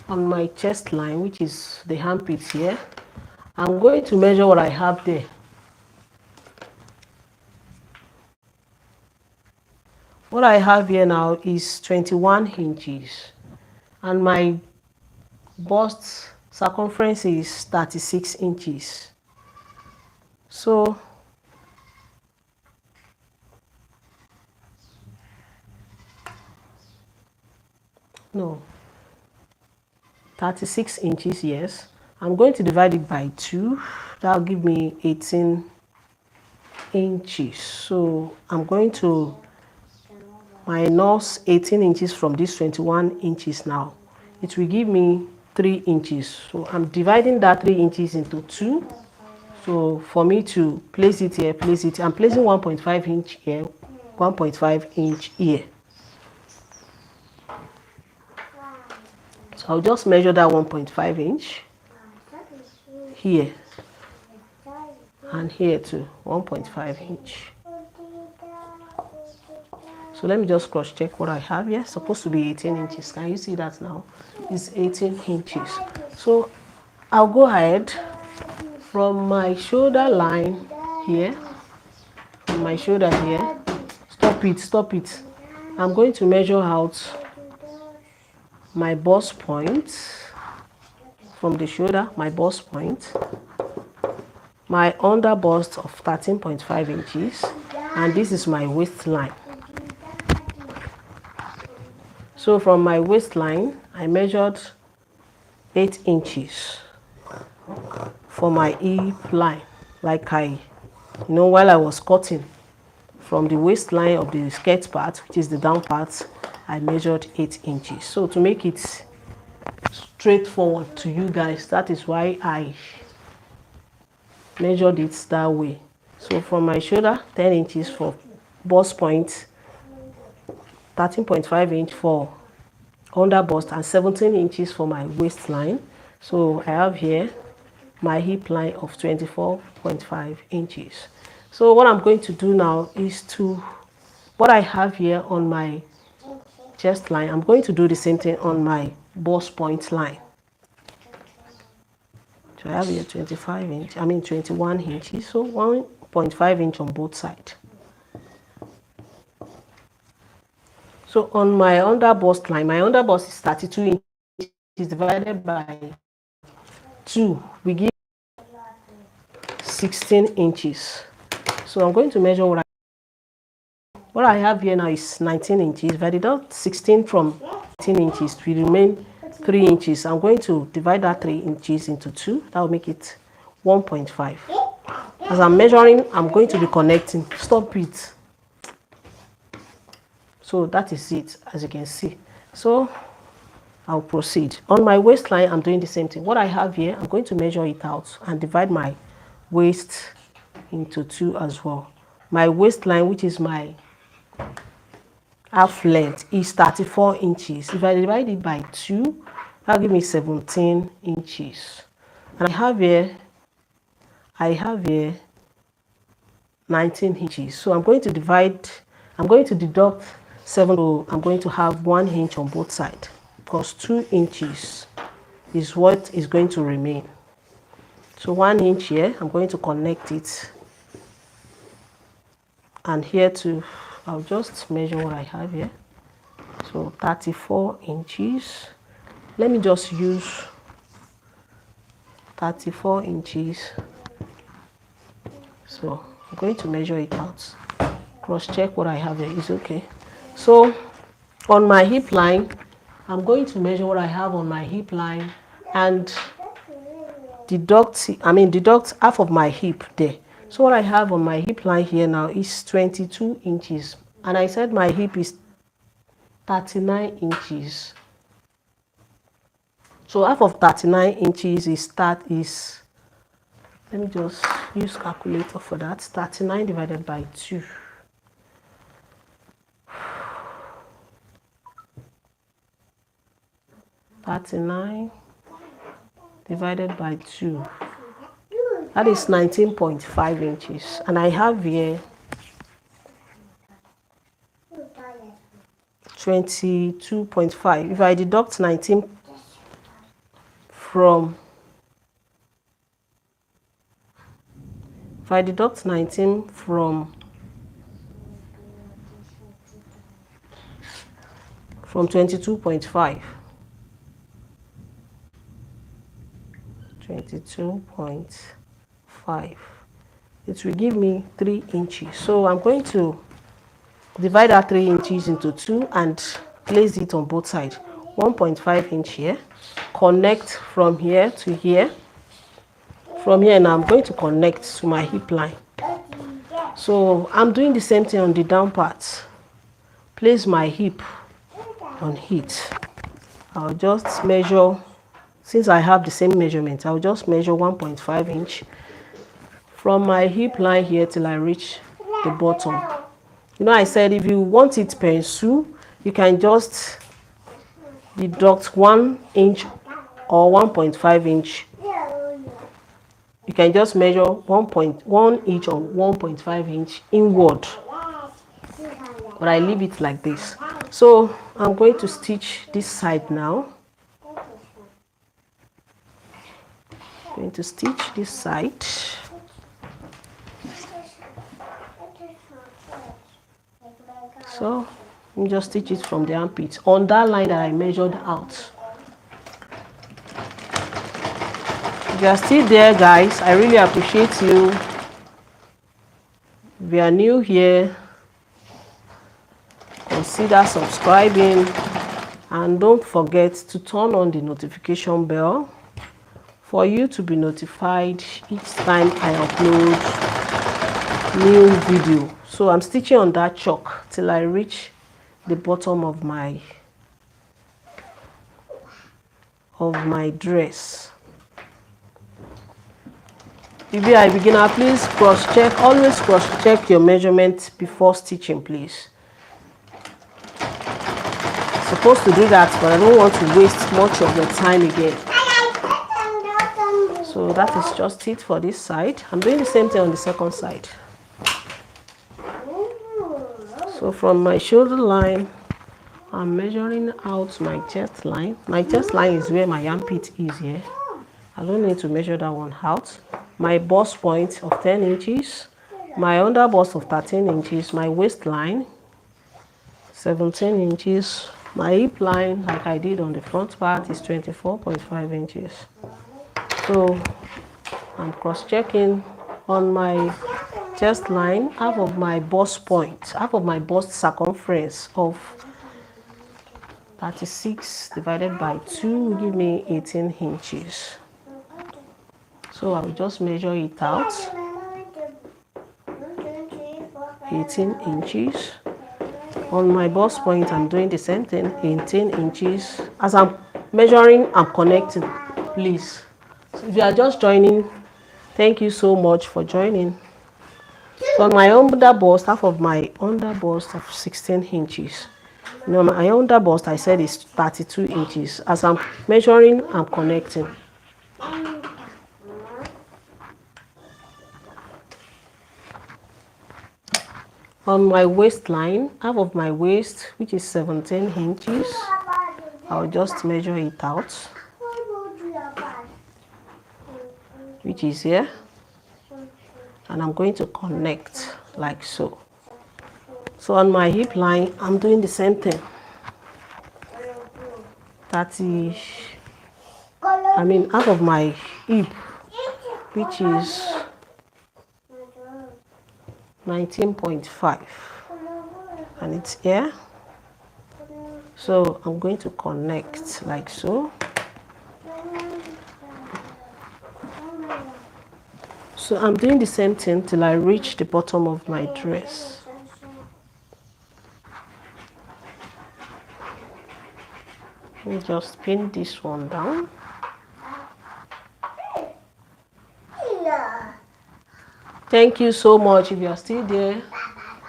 Speaker 1: On my chest line, which is the armpits here, I'm going to measure what I have there. What I have here now is 21 inches, and my bust circumference is 36 inches. So no, 36 inches, yes. I'm going to divide it by 2. That'll give me 18 inches. So I'm going to minus 18 inches from this 21 inches now. It will give me 3 inches. So I'm dividing that 3 inches into 2. So for me to place it here, I'm placing 1.5 inch here, 1.5 inch here. So I'll just measure that 1.5 inch here and here too, 1.5 inch. So let me just cross check what I have here. It's supposed to be 18 inches. Can you see that now? It's 18 inches. So I'll go ahead from my shoulder line here, from my shoulder here. Stop it. I'm going to measure out my bust point from the shoulder, my bust point, my under bust of 13.5 inches, and this is my waistline. So from my waistline, I measured 8 inches for my hip line, like while I was cutting from the waistline of the skirt part, which is the down part, I measured 8 inches. So to make it straightforward to you guys, that is why I measured it that way. So from my shoulder, 10 inches for bust point, 13.5 inch for under bust, and 17 inches for my waistline. So I have here my hip line of 24.5 inches. So what I'm going to do now is what I have here on my chest line, I'm going to do the same thing on my bust point line. So I have here 21 inches, so 1.5 inch on both sides. So on my under bust line, my under bust is 32 inches divided by 2. We give 16 inches. So I'm going to measure what I have here now is 19 inches. If I deduct 16 from 19 inches, it will remain 3 inches. I'm going to divide that 3 inches into 2. That will make it 1.5. As I'm measuring, I'm going to be connecting. Stop it. So that is it, as you can see. So I'll proceed. On my waistline, I'm doing the same thing. What I have here, I'm going to measure it out and divide my waist into 2 as well. My waistline, which is my half length, is 34 inches. If I divide it by 2, that'll give me 17 inches. And I have here 19 inches. So I'm going to deduct 7. So I'm going to have 1 inch on both sides, because 2 inches is what is going to remain. So 1 inch here, I'm going to connect it. And here too, I'll just measure what I have here. So 34 inches. Let me just use 34 inches. So I'm going to measure it out. Cross check what I have here is okay. So On my hip line, I'm going to measure what I have on my hip line and deduct half of my hip there. So what I have on my hip line here now is 22 inches, and I said my hip is 39 inches. So half of 39 inches is let me just use calculator for that. 39 divided by 2. 39 divided by 2. That is 19.5 inches. And I have here 22.5. If I deduct 19 from 22.5, 22.5, it will give me 3 inches. So I'm going to divide that 3 inches into 2 and place it on both sides. 1.5 inch here, connect from here to here. From here now I'm going to connect to my hip line. So I'm doing the same thing on the down part. Place my hip on it. I'll just measure, since I have the same measurement, I'll just measure 1.5 inch from my hip line here till I reach the bottom. You know, I said if you want it pencil, you can just deduct 1 inch or 1.5 inch. You can just measure 1.1 inch or 1.5 inch inward, but I leave it like this. So I'm going to stitch this side now. I'm going to stitch this side. So you just stitch it from the armpit on that line that I measured out. If you are still there, guys, I really appreciate you. If you are new here, consider subscribing and don't forget to turn on the notification bell for you to be notified each time I upload new video. So I'm stitching on that chalk till I reach the bottom of my dress. If you are a beginner, please always cross check your measurement before stitching, please. Supposed to do that, but I don't want to waste much of your time again. So that is just it for this side. I'm doing the same thing on the second side. So from my shoulder line, I'm measuring out my chest line. My chest line is where my armpit is here. I don't need to measure that one out. My bust point of 10 inches, my under bust of 13 inches, my waistline 17 inches, my hip line, like I did on the front part, is 24.5 inches. So I'm cross-checking on my chest line, half of my bust point, half of my bust circumference of 36 divided by 2 will give me 18 inches. So I will just measure it out. 18 inches. On my bust point, I'm doing the same thing, 18 inches. As I'm measuring, I'm connecting, please. So if you are just joining, thank you so much for joining. So on my under bust, half of my under bust of 16 inches. You know, my under bust, I said, is 32 inches. As I'm measuring, I'm connecting. On my waistline, half of my waist, which is 17 inches, I'll just measure it out, which is here, and I'm going to connect like so. So on my hip line, I'm doing the same thing. Half of my hip, which is 19.5, and it's here. So I'm going to connect like so. So I'm doing the same thing till I reach the bottom of my dress. Let me just pin this one down. Thank you so much. If you are still there,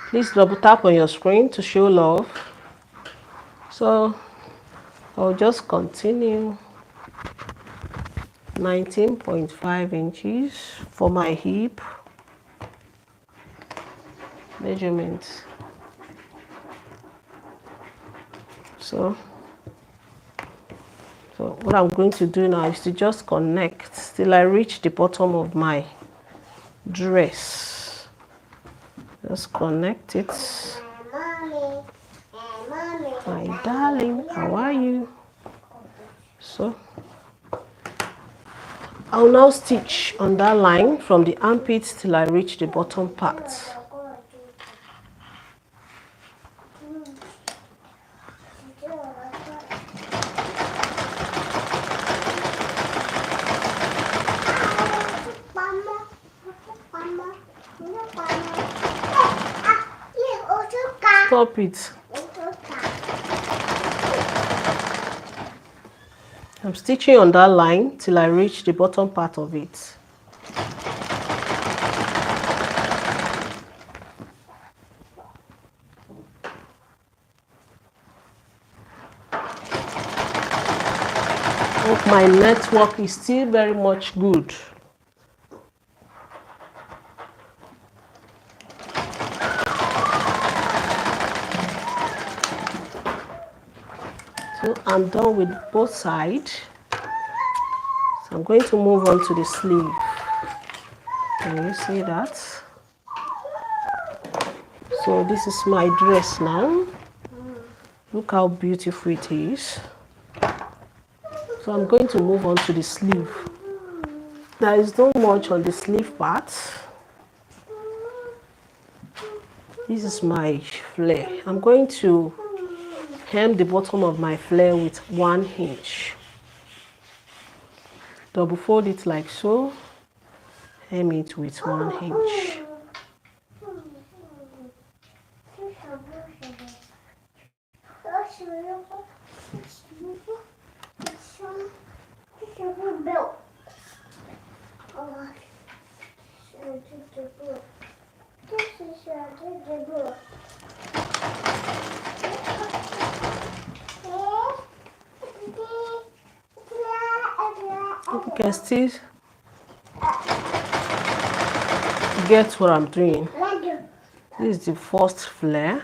Speaker 1: please double tap on your screen to show love. So I'll just continue. 19.5 inches for my hip measurements. So what I'm going to do now is to just connect till I reach the bottom of my dress. Just connect it. My darling, how are you? So I'll now stitch on that line from the armpits till I reach the bottom part. Stop it. I'm stitching on that line till I reach the bottom part of it. Hope my network is still very much good. So I'm done with both sides. So I'm going to move on to the sleeve. Can you see that? So this is my dress now. Look how beautiful it is. So I'm going to move on to the sleeve. There is not much on the sleeve part. This is my flare. I'm going to hem the bottom of my flare with 1 inch. Double fold it like so. Hem it with 1 inch. You can still get what I'm doing. This is the first flare.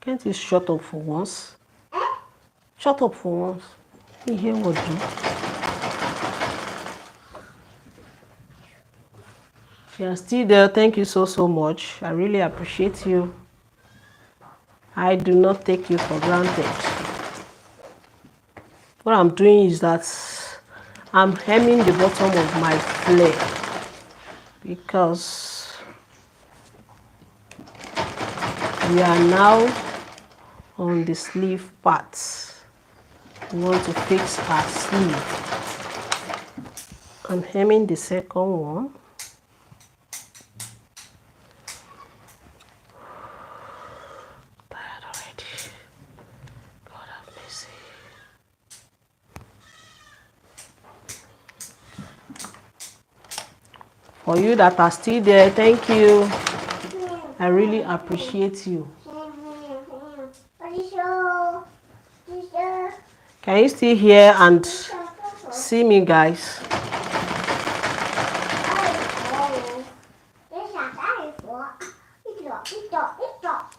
Speaker 1: Can't you shut up for once? Shut up for once. You hear what I do? If you are still there, thank you so much. I really appreciate you. I do not take you for granted. What I'm doing is that I'm hemming the bottom of my flare because we are now on the sleeve part. We want to fix our sleeve. I'm hemming the second one. Tired already. God have mercy. For you that are still there, thank you. I really appreciate you. Can you still hear and see me, guys?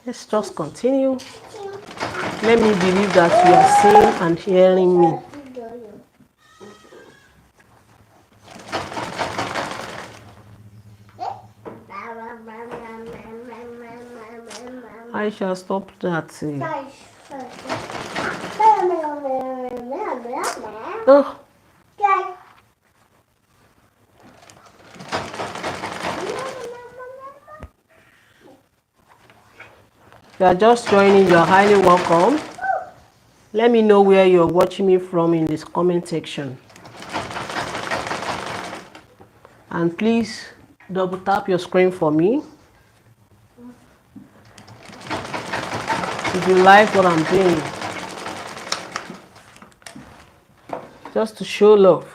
Speaker 1: Let's just continue. Let me believe that you are seeing and hearing me. I shall stop that. Oh. you are just joining, you are highly welcome. Let me know where you're watching me from in this comment section. And please double tap your screen for me if you like what I'm doing. Just to show love.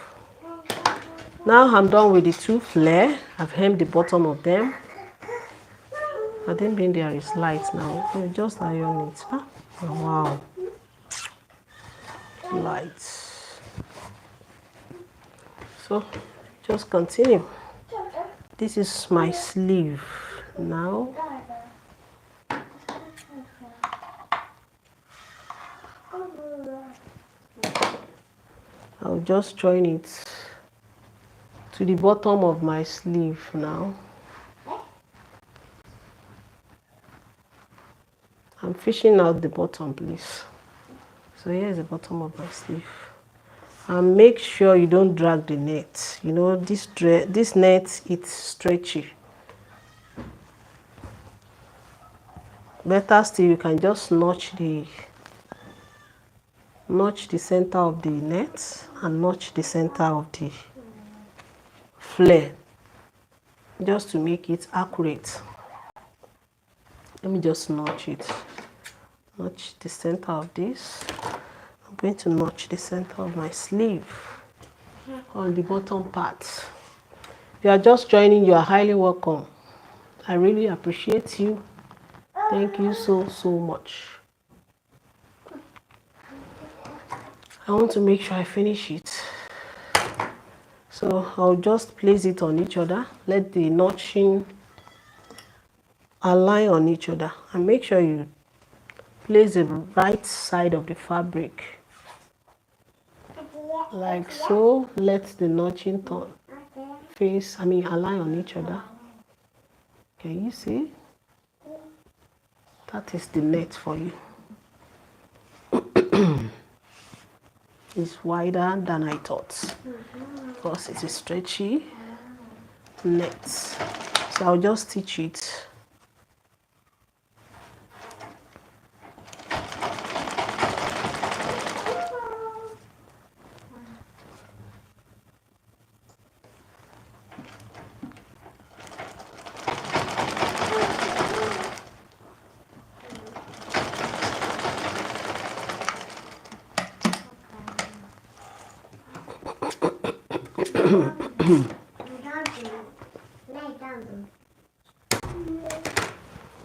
Speaker 1: Now I'm done with the two flare. I've hemmed the bottom of them. I didn't mean there is light now. So just iron it. Huh? Oh, wow. Light. So just continue. This is my sleeve now. I'll just join it to the bottom of my sleeve now. I'm fishing out the bottom, please. So here's the bottom of my sleeve. And make sure you don't drag the net. You know, this net, it's stretchy. Better still, you can just notch the center of the net and notch the center of the flare, just to make it accurate. Let me just notch it. Notch the center of this. I'm going to notch the center of my sleeve on the bottom part. If you are just joining, you are highly welcome. I really appreciate you. Thank you so much. I want to make sure I finish it. So I'll just place it on each other. Let the notching align on each other. And make sure you place the right side of the fabric. Like so. Let the notching align on each other. Can you see? That is the net for you. It's wider than I thought because it is stretchy net. So I'll just stitch it.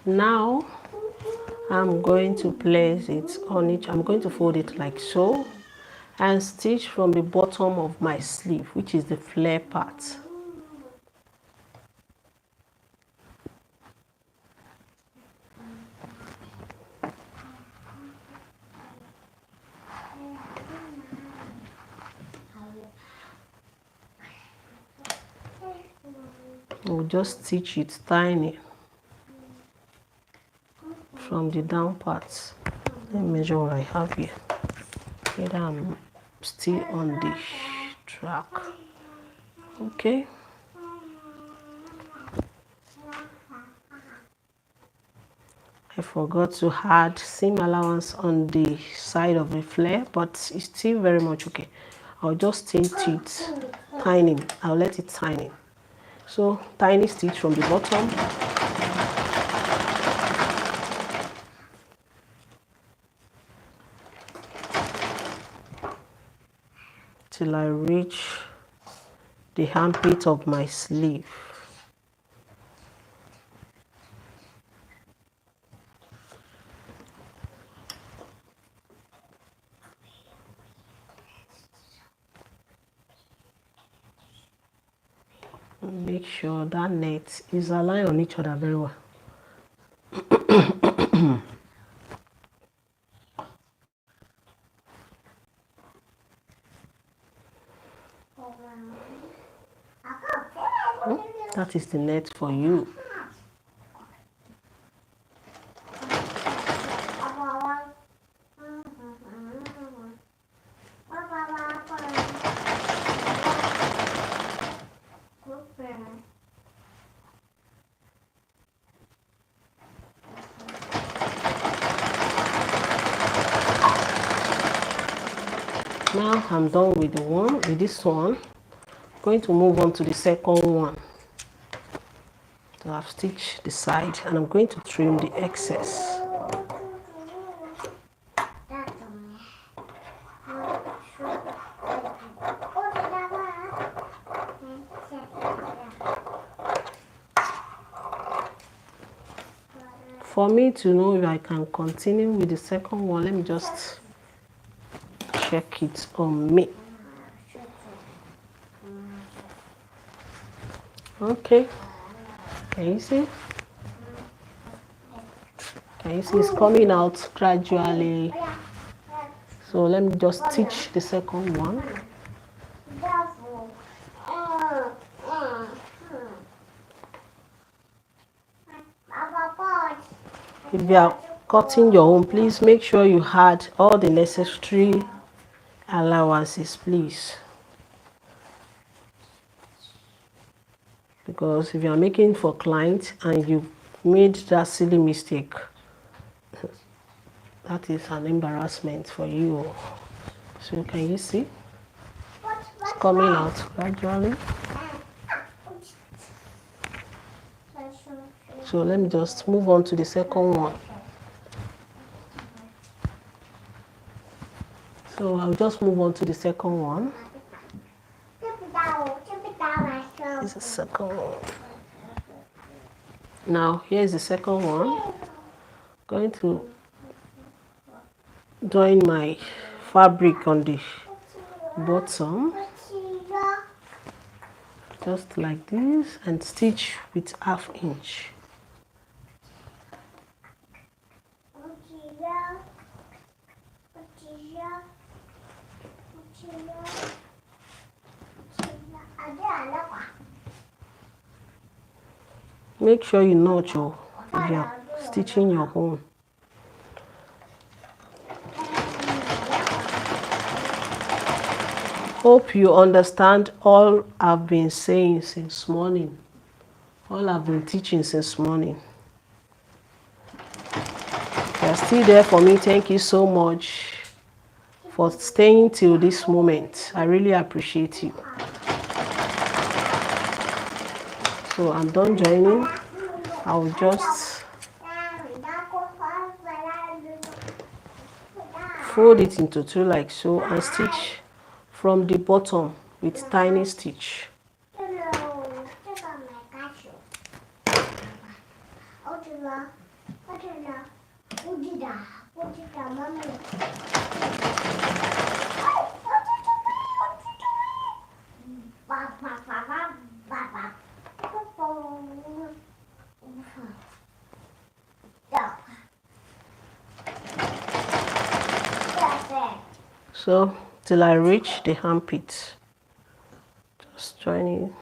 Speaker 1: Now I'm going to place it on each. I'm going to fold it like so and stitch from the bottom of my sleeve, which is the flare part. We'll just stitch it tiny from the down parts. Let me measure what I have here. Whether I'm still on the track. Okay. I forgot to add seam allowance on the side of the flare, but it's still very much okay. I'll just tint it tiny. I'll let it tiny. So tiny stitch from the bottom. Till I reach the armpit of my sleeve. Make sure that net is aligned on each other very well. That is the net for you. Now I'm done with this one. I'm going to move on to the second one. So I've stitched the side and I'm going to trim the excess. For me to know if I can continue with the second one, let me just check it on me. Okay, can you see? Can you see it's coming out gradually? So let me just stitch the second one. If you are cutting your own, please make sure you add all the necessary allowances, please. Because if you are making for clients and you made that silly mistake, that is an embarrassment for you. So can you see? It's coming out gradually. So let me just move on to the second one. So I'll just move on to the second one. This is the second one. Now here's the second one. I'm going to join my fabric on the bottom, just like this, and stitch with 1/2 inch. Make sure you notch your, if you are stitching your own. Hope you understand all I've been saying since morning. All I've been teaching since morning. If you are still there for me, thank you so much for staying till this moment. I really appreciate you. So I'm done joining. I'll just fold it into 2 like so and stitch from the bottom with tiny stitch. So till I reach the armpit, just join it.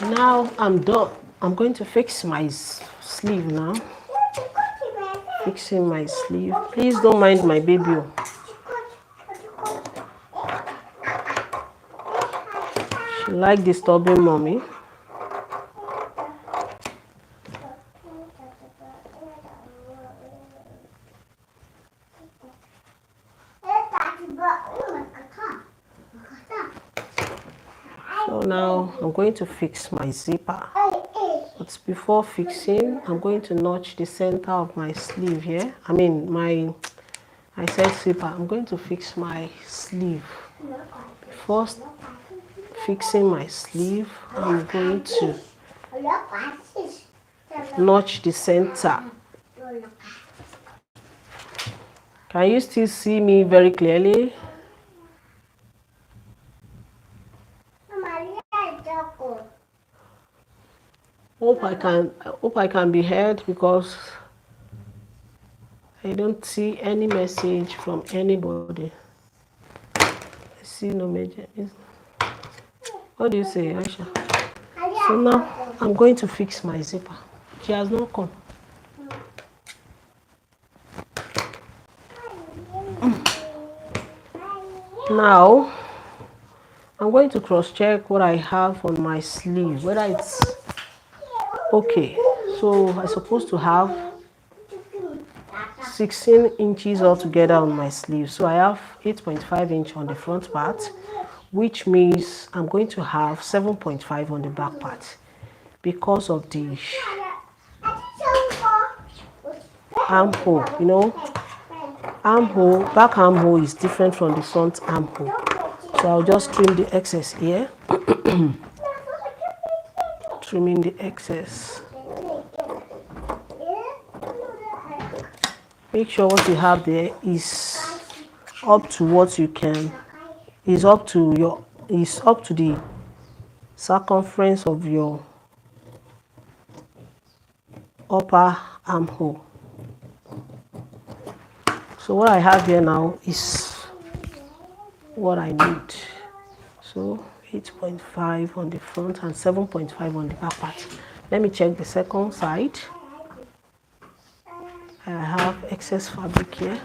Speaker 1: Now I'm done. I'm going to fix my sleeve now. Fixing my sleeve. Please don't mind my baby. She like disturbing mommy. So now I'm going to fix my zipper. But before fixing, I'm going to notch the center of my sleeve here. I said zipper. I'm going to fix my sleeve. Before fixing my sleeve, I'm going to notch the center. Can you still see me very clearly? Hope I can be heard, because I don't see any message from anybody. I see no message. What do you say, Aisha? So now I'm going to fix my zipper. She has not come. Now I'm going to cross check what I have on my sleeve, whether it's okay. So I'm supposed to have 16 inches altogether on my sleeve. So I have 8.5 inch on the front part, which means I'm going to have 7.5 on the back part because of the armhole. You know, armhole, back armhole is different from the front armhole. So I'll just trim the excess here. Trimming the excess. Make sure what you have there is up to what you can, is up to the circumference of your upper armhole. So what I have here now is what I need. So 8.5 on the front and 7.5 on the back part. Let me check the second side. I have excess fabric here.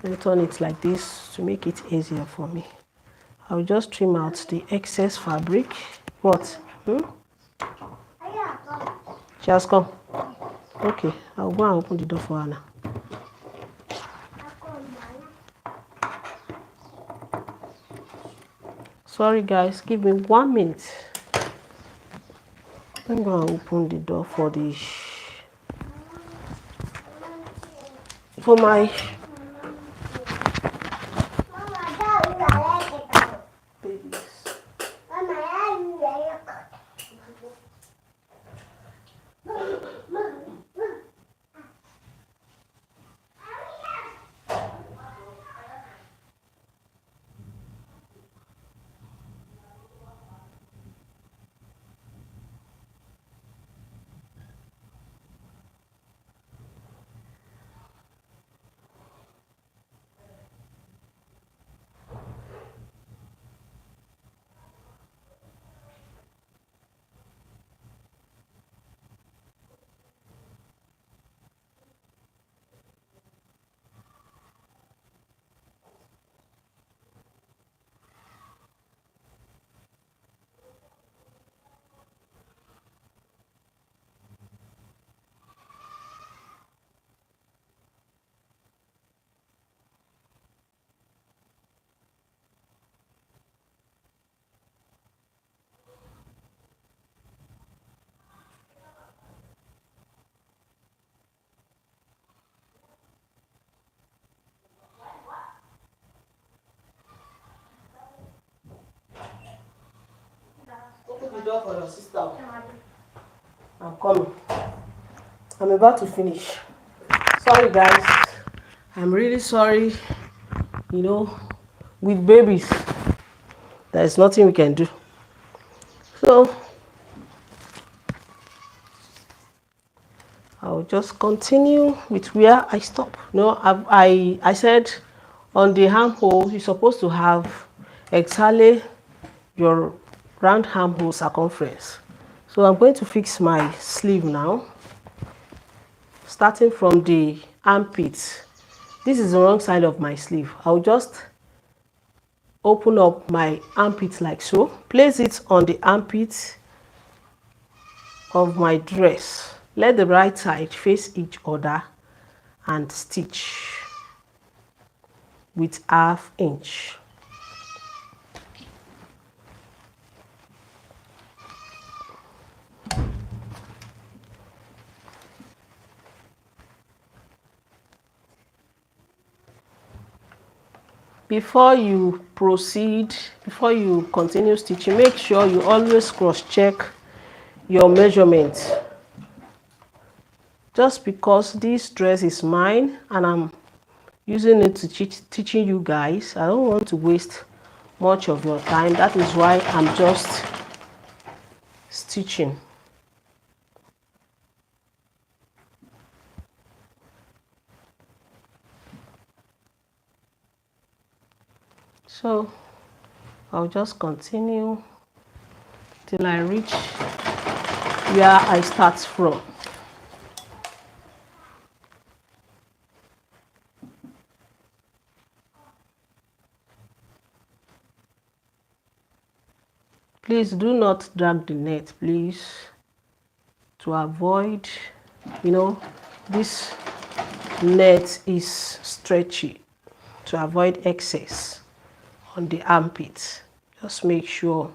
Speaker 1: Let me turn it like this to make it easier for me. I'll just trim out the excess fabric. What? She has come. Okay, I'll go and open the door for her now. Sorry guys, give me 1 minute. I'm going to open the door for my babies. Open the door for your sister. I'm coming. I'm about to finish. Sorry guys. I'm really sorry. You know, with babies, there is nothing we can do. So I'll just continue with where I stop. No, I said on the armhole you're supposed to have exactly your round armhole circumference. So I'm going to fix my sleeve now, starting from the armpit. This is the wrong side of my sleeve. I'll just open up my armpit like so, place it on the armpit of my dress. Let the right side face each other and stitch with 1/2 inch. Before you proceed, before you continue stitching, make sure you always cross-check your measurements. Just because this dress is mine and I'm using it to teaching you guys, I don't want to waste much of your time. That is why I'm just stitching. So I'll just continue till I reach where I start from. Please do not drag the net, please, to avoid, this net is stretchy, to avoid excess on the armpit. Just make sure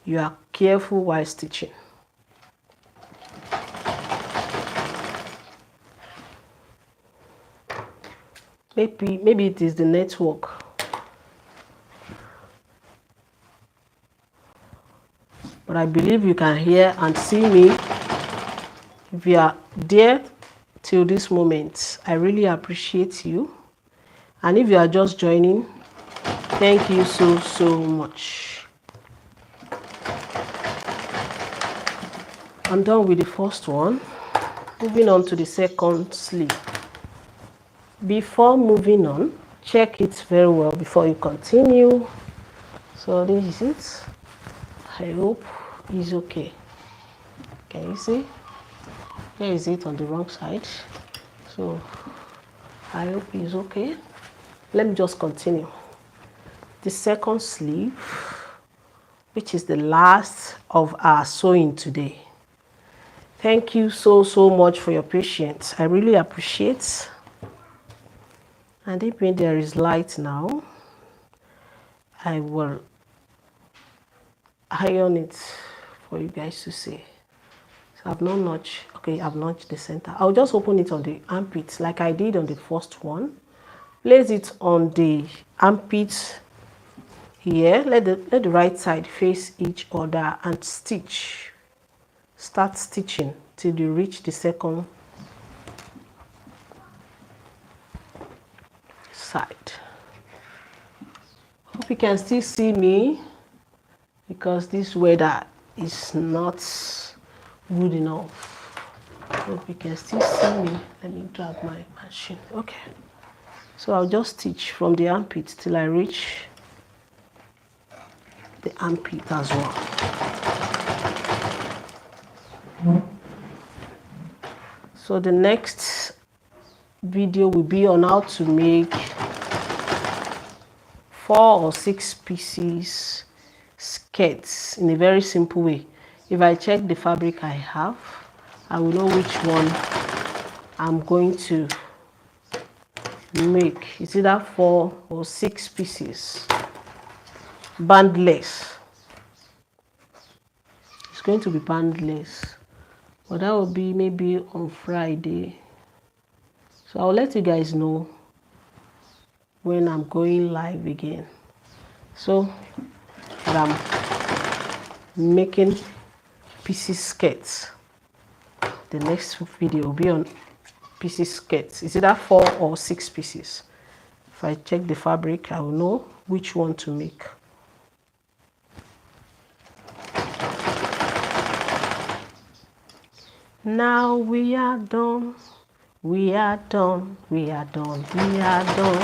Speaker 1: you are careful while stitching. Maybe it is the network. But I believe you can hear and see me. If you are there till this moment, I really appreciate you. And if you are just joining, thank you so much. I'm done with the first one. Moving on to the second sleeve. Before moving on, check it very well before you continue. So this is it. I hope it's okay. Can you see? Here is it on the wrong side. So I hope it's okay. Let me just continue. The second sleeve, which is the last of our sewing today. Thank you so much for your patience. I really appreciate. And even there is light now, I will iron it for you guys to see. So I've not notched. Okay, I've notched the center. I'll just open it on the armpit like I did on the first one. Place it on the armpit here. Let the right side face each other and stitch. Start stitching till you reach the second side. Hope you can still see me because this weather is not good enough. Hope you can still see me. Let me drag my machine. Okay. So I'll just stitch from the armpit till I reach the armpit as well. So the next video will be on how to make 4 or 6 pieces skirts in a very simple way. If I check the fabric I have, I will know which one I'm going to make. It's either 4 or 6 pieces bandless. It's going to be bandless, but that will be maybe on Friday. So I'll let you guys know when I'm going live again. So I'm making pieces skirts. The next video will be on pieces skirts. It's either 4 or 6 pieces. If I check the fabric, I will know which one to make. Now we are done. We are done. We are done. We are done.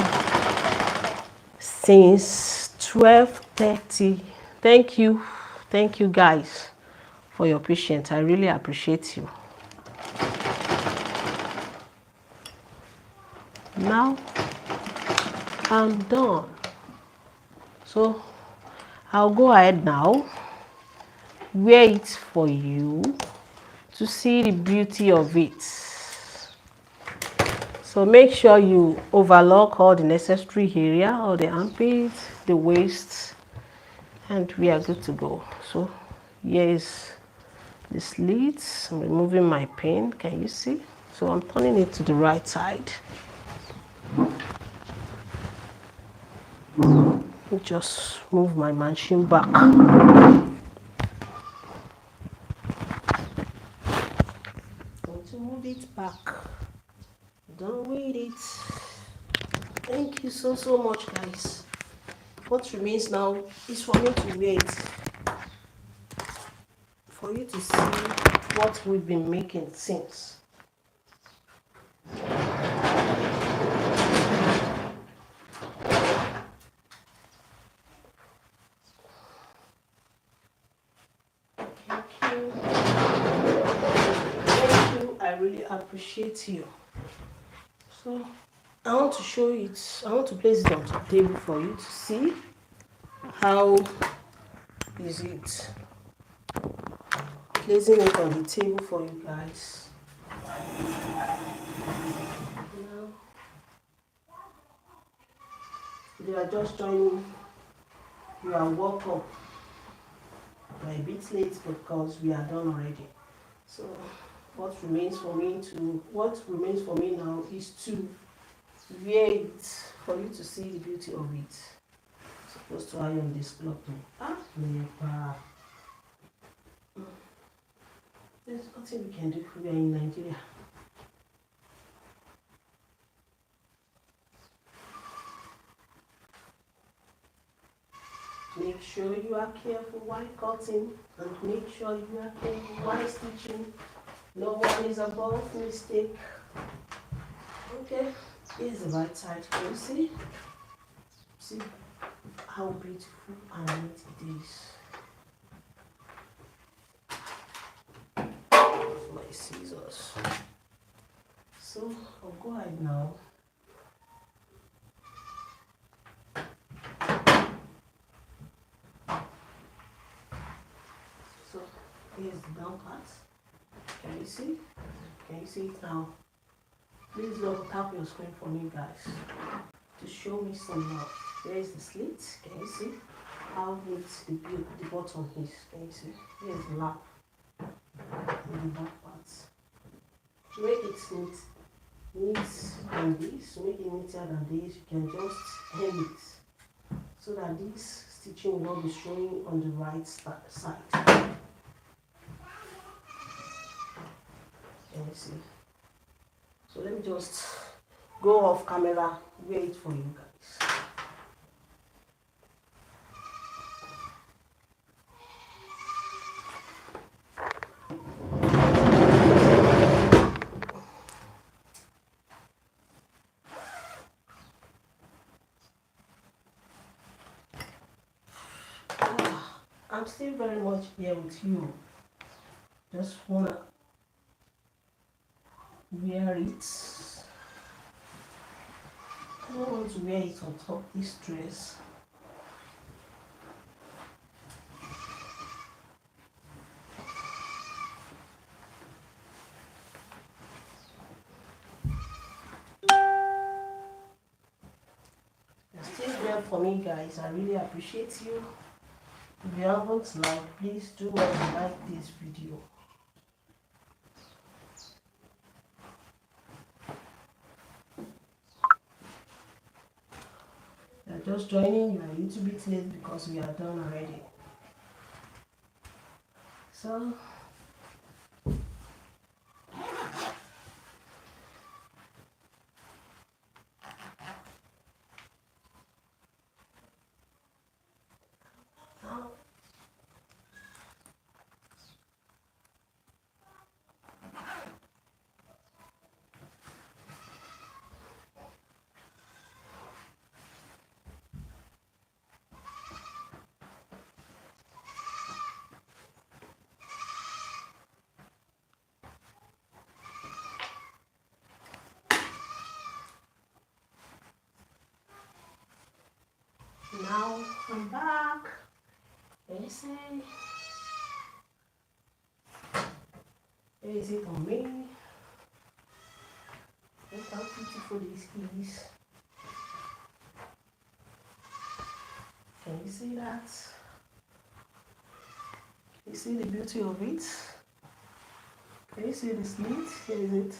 Speaker 1: Since 12:30. Thank you. Thank you guys for your patience. I really appreciate you. Now I'm done. So I'll go ahead now, wear it for you to see the beauty of it. So make sure you overlock all the necessary area, all the armpit, the waist, and we are good to go. So here is the slits. I'm removing my pin. Can you see? So I'm turning it to the right side. Just move my machine back. Going to move it back. Done with it. Thank you so much, guys. What remains now is for me to wait for you to see what we've been making since. I really appreciate you. So I want to show it. I want to place it on the table for you to see how is it. Placing it on the table for you guys. Now, if you are just joining, you are welcome. We're a bit late because we are done already. So what remains for me now is to wear it for you to see the beauty of it. Supposed to iron this cloth now. There's nothing we can do. We are in Nigeria. Make sure you are careful while cutting, and make sure you are careful while stitching. No one is above mistake. Okay, here's the right side. Can you see? See how beautiful and neat it is. My scissors. So I'll go ahead now. So here's the down part. Can you see? Can you see it now? Please love, tap your screen for me, guys, to show me some love. There is the slit. Can you see how neat the bottom is? Can you see? Here's the lap and the back parts. To make it neat than this, to make it neater than this, you can just hem it so that this stitching will not be showing on the right side. Can you see? So let me just go off camera, wait for you guys. I'm still very much here with you. Just wanna wear it. I don't want to wear it on top this dress. You're still there for me, guys. I really appreciate you. If you haven't liked, please do not like this video. You're just joining, you are a little bit late because we are done already. So now I'm back. Can you see? There is it on me. Look how beautiful this is. Can you see that? Can you see the beauty of it? Can you see the slit? Here is it.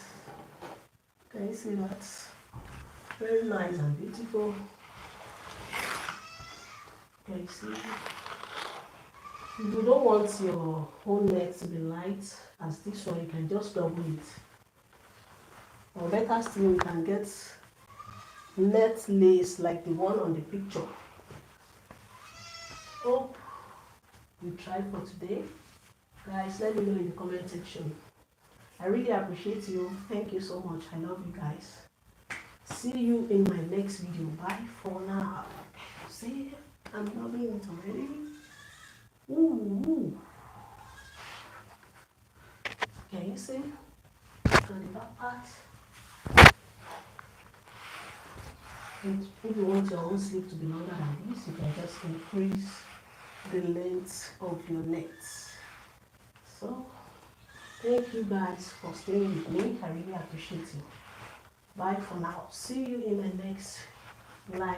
Speaker 1: Can you see that? Very nice and beautiful. Can you see? If you don't want your whole neck to be light as this one, you can just double it. Or better still, you can get net lace like the one on the picture. Hope you try for today. Guys, let me know in the comment section. I really appreciate you. Thank you so much. I love you guys. See you in my next video. Bye for now. See, I'm loving it already. Ooh. Can you see? On the back part. And if you want your own sleeve to be longer than this, you can just increase the length of your net. So thank you guys for staying with me. I really appreciate you. Bye for now. See you in my next live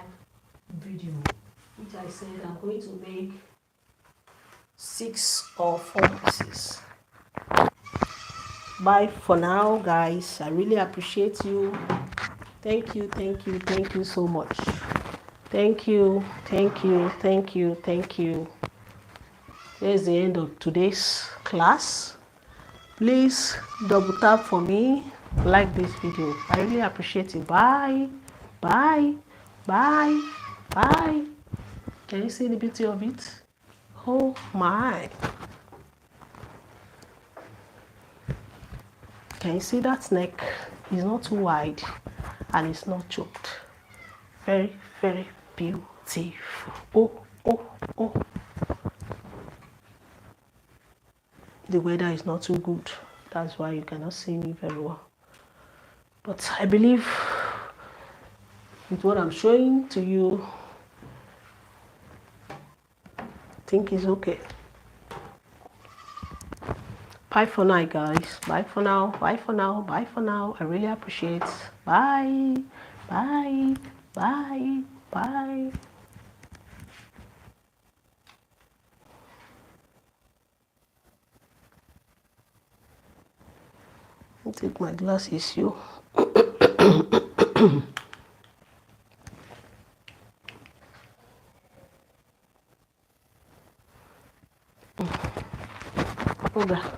Speaker 1: video, which I said I'm going to make 6 or 4 pieces. Bye for now, guys. I really appreciate you. Thank you, thank you, thank you so much. Thank you, thank you, thank you, thank you. Here's the end of today's class. Please double tap for me, like this video. I really appreciate it. Bye, bye, bye, bye. Can you see the beauty of it? Oh my. Can you see that neck? It's not too wide and it's not choked. Very, very beautiful. Oh, oh, oh. The weather is not too good. That's why you cannot see me very well. But I believe with what I'm showing to you, I think it's okay. Bye for now, guys. Bye for now. Bye for now. Bye for now. I really appreciate. Bye. Bye. Bye. Bye. I'll take my glasses, you. Okay.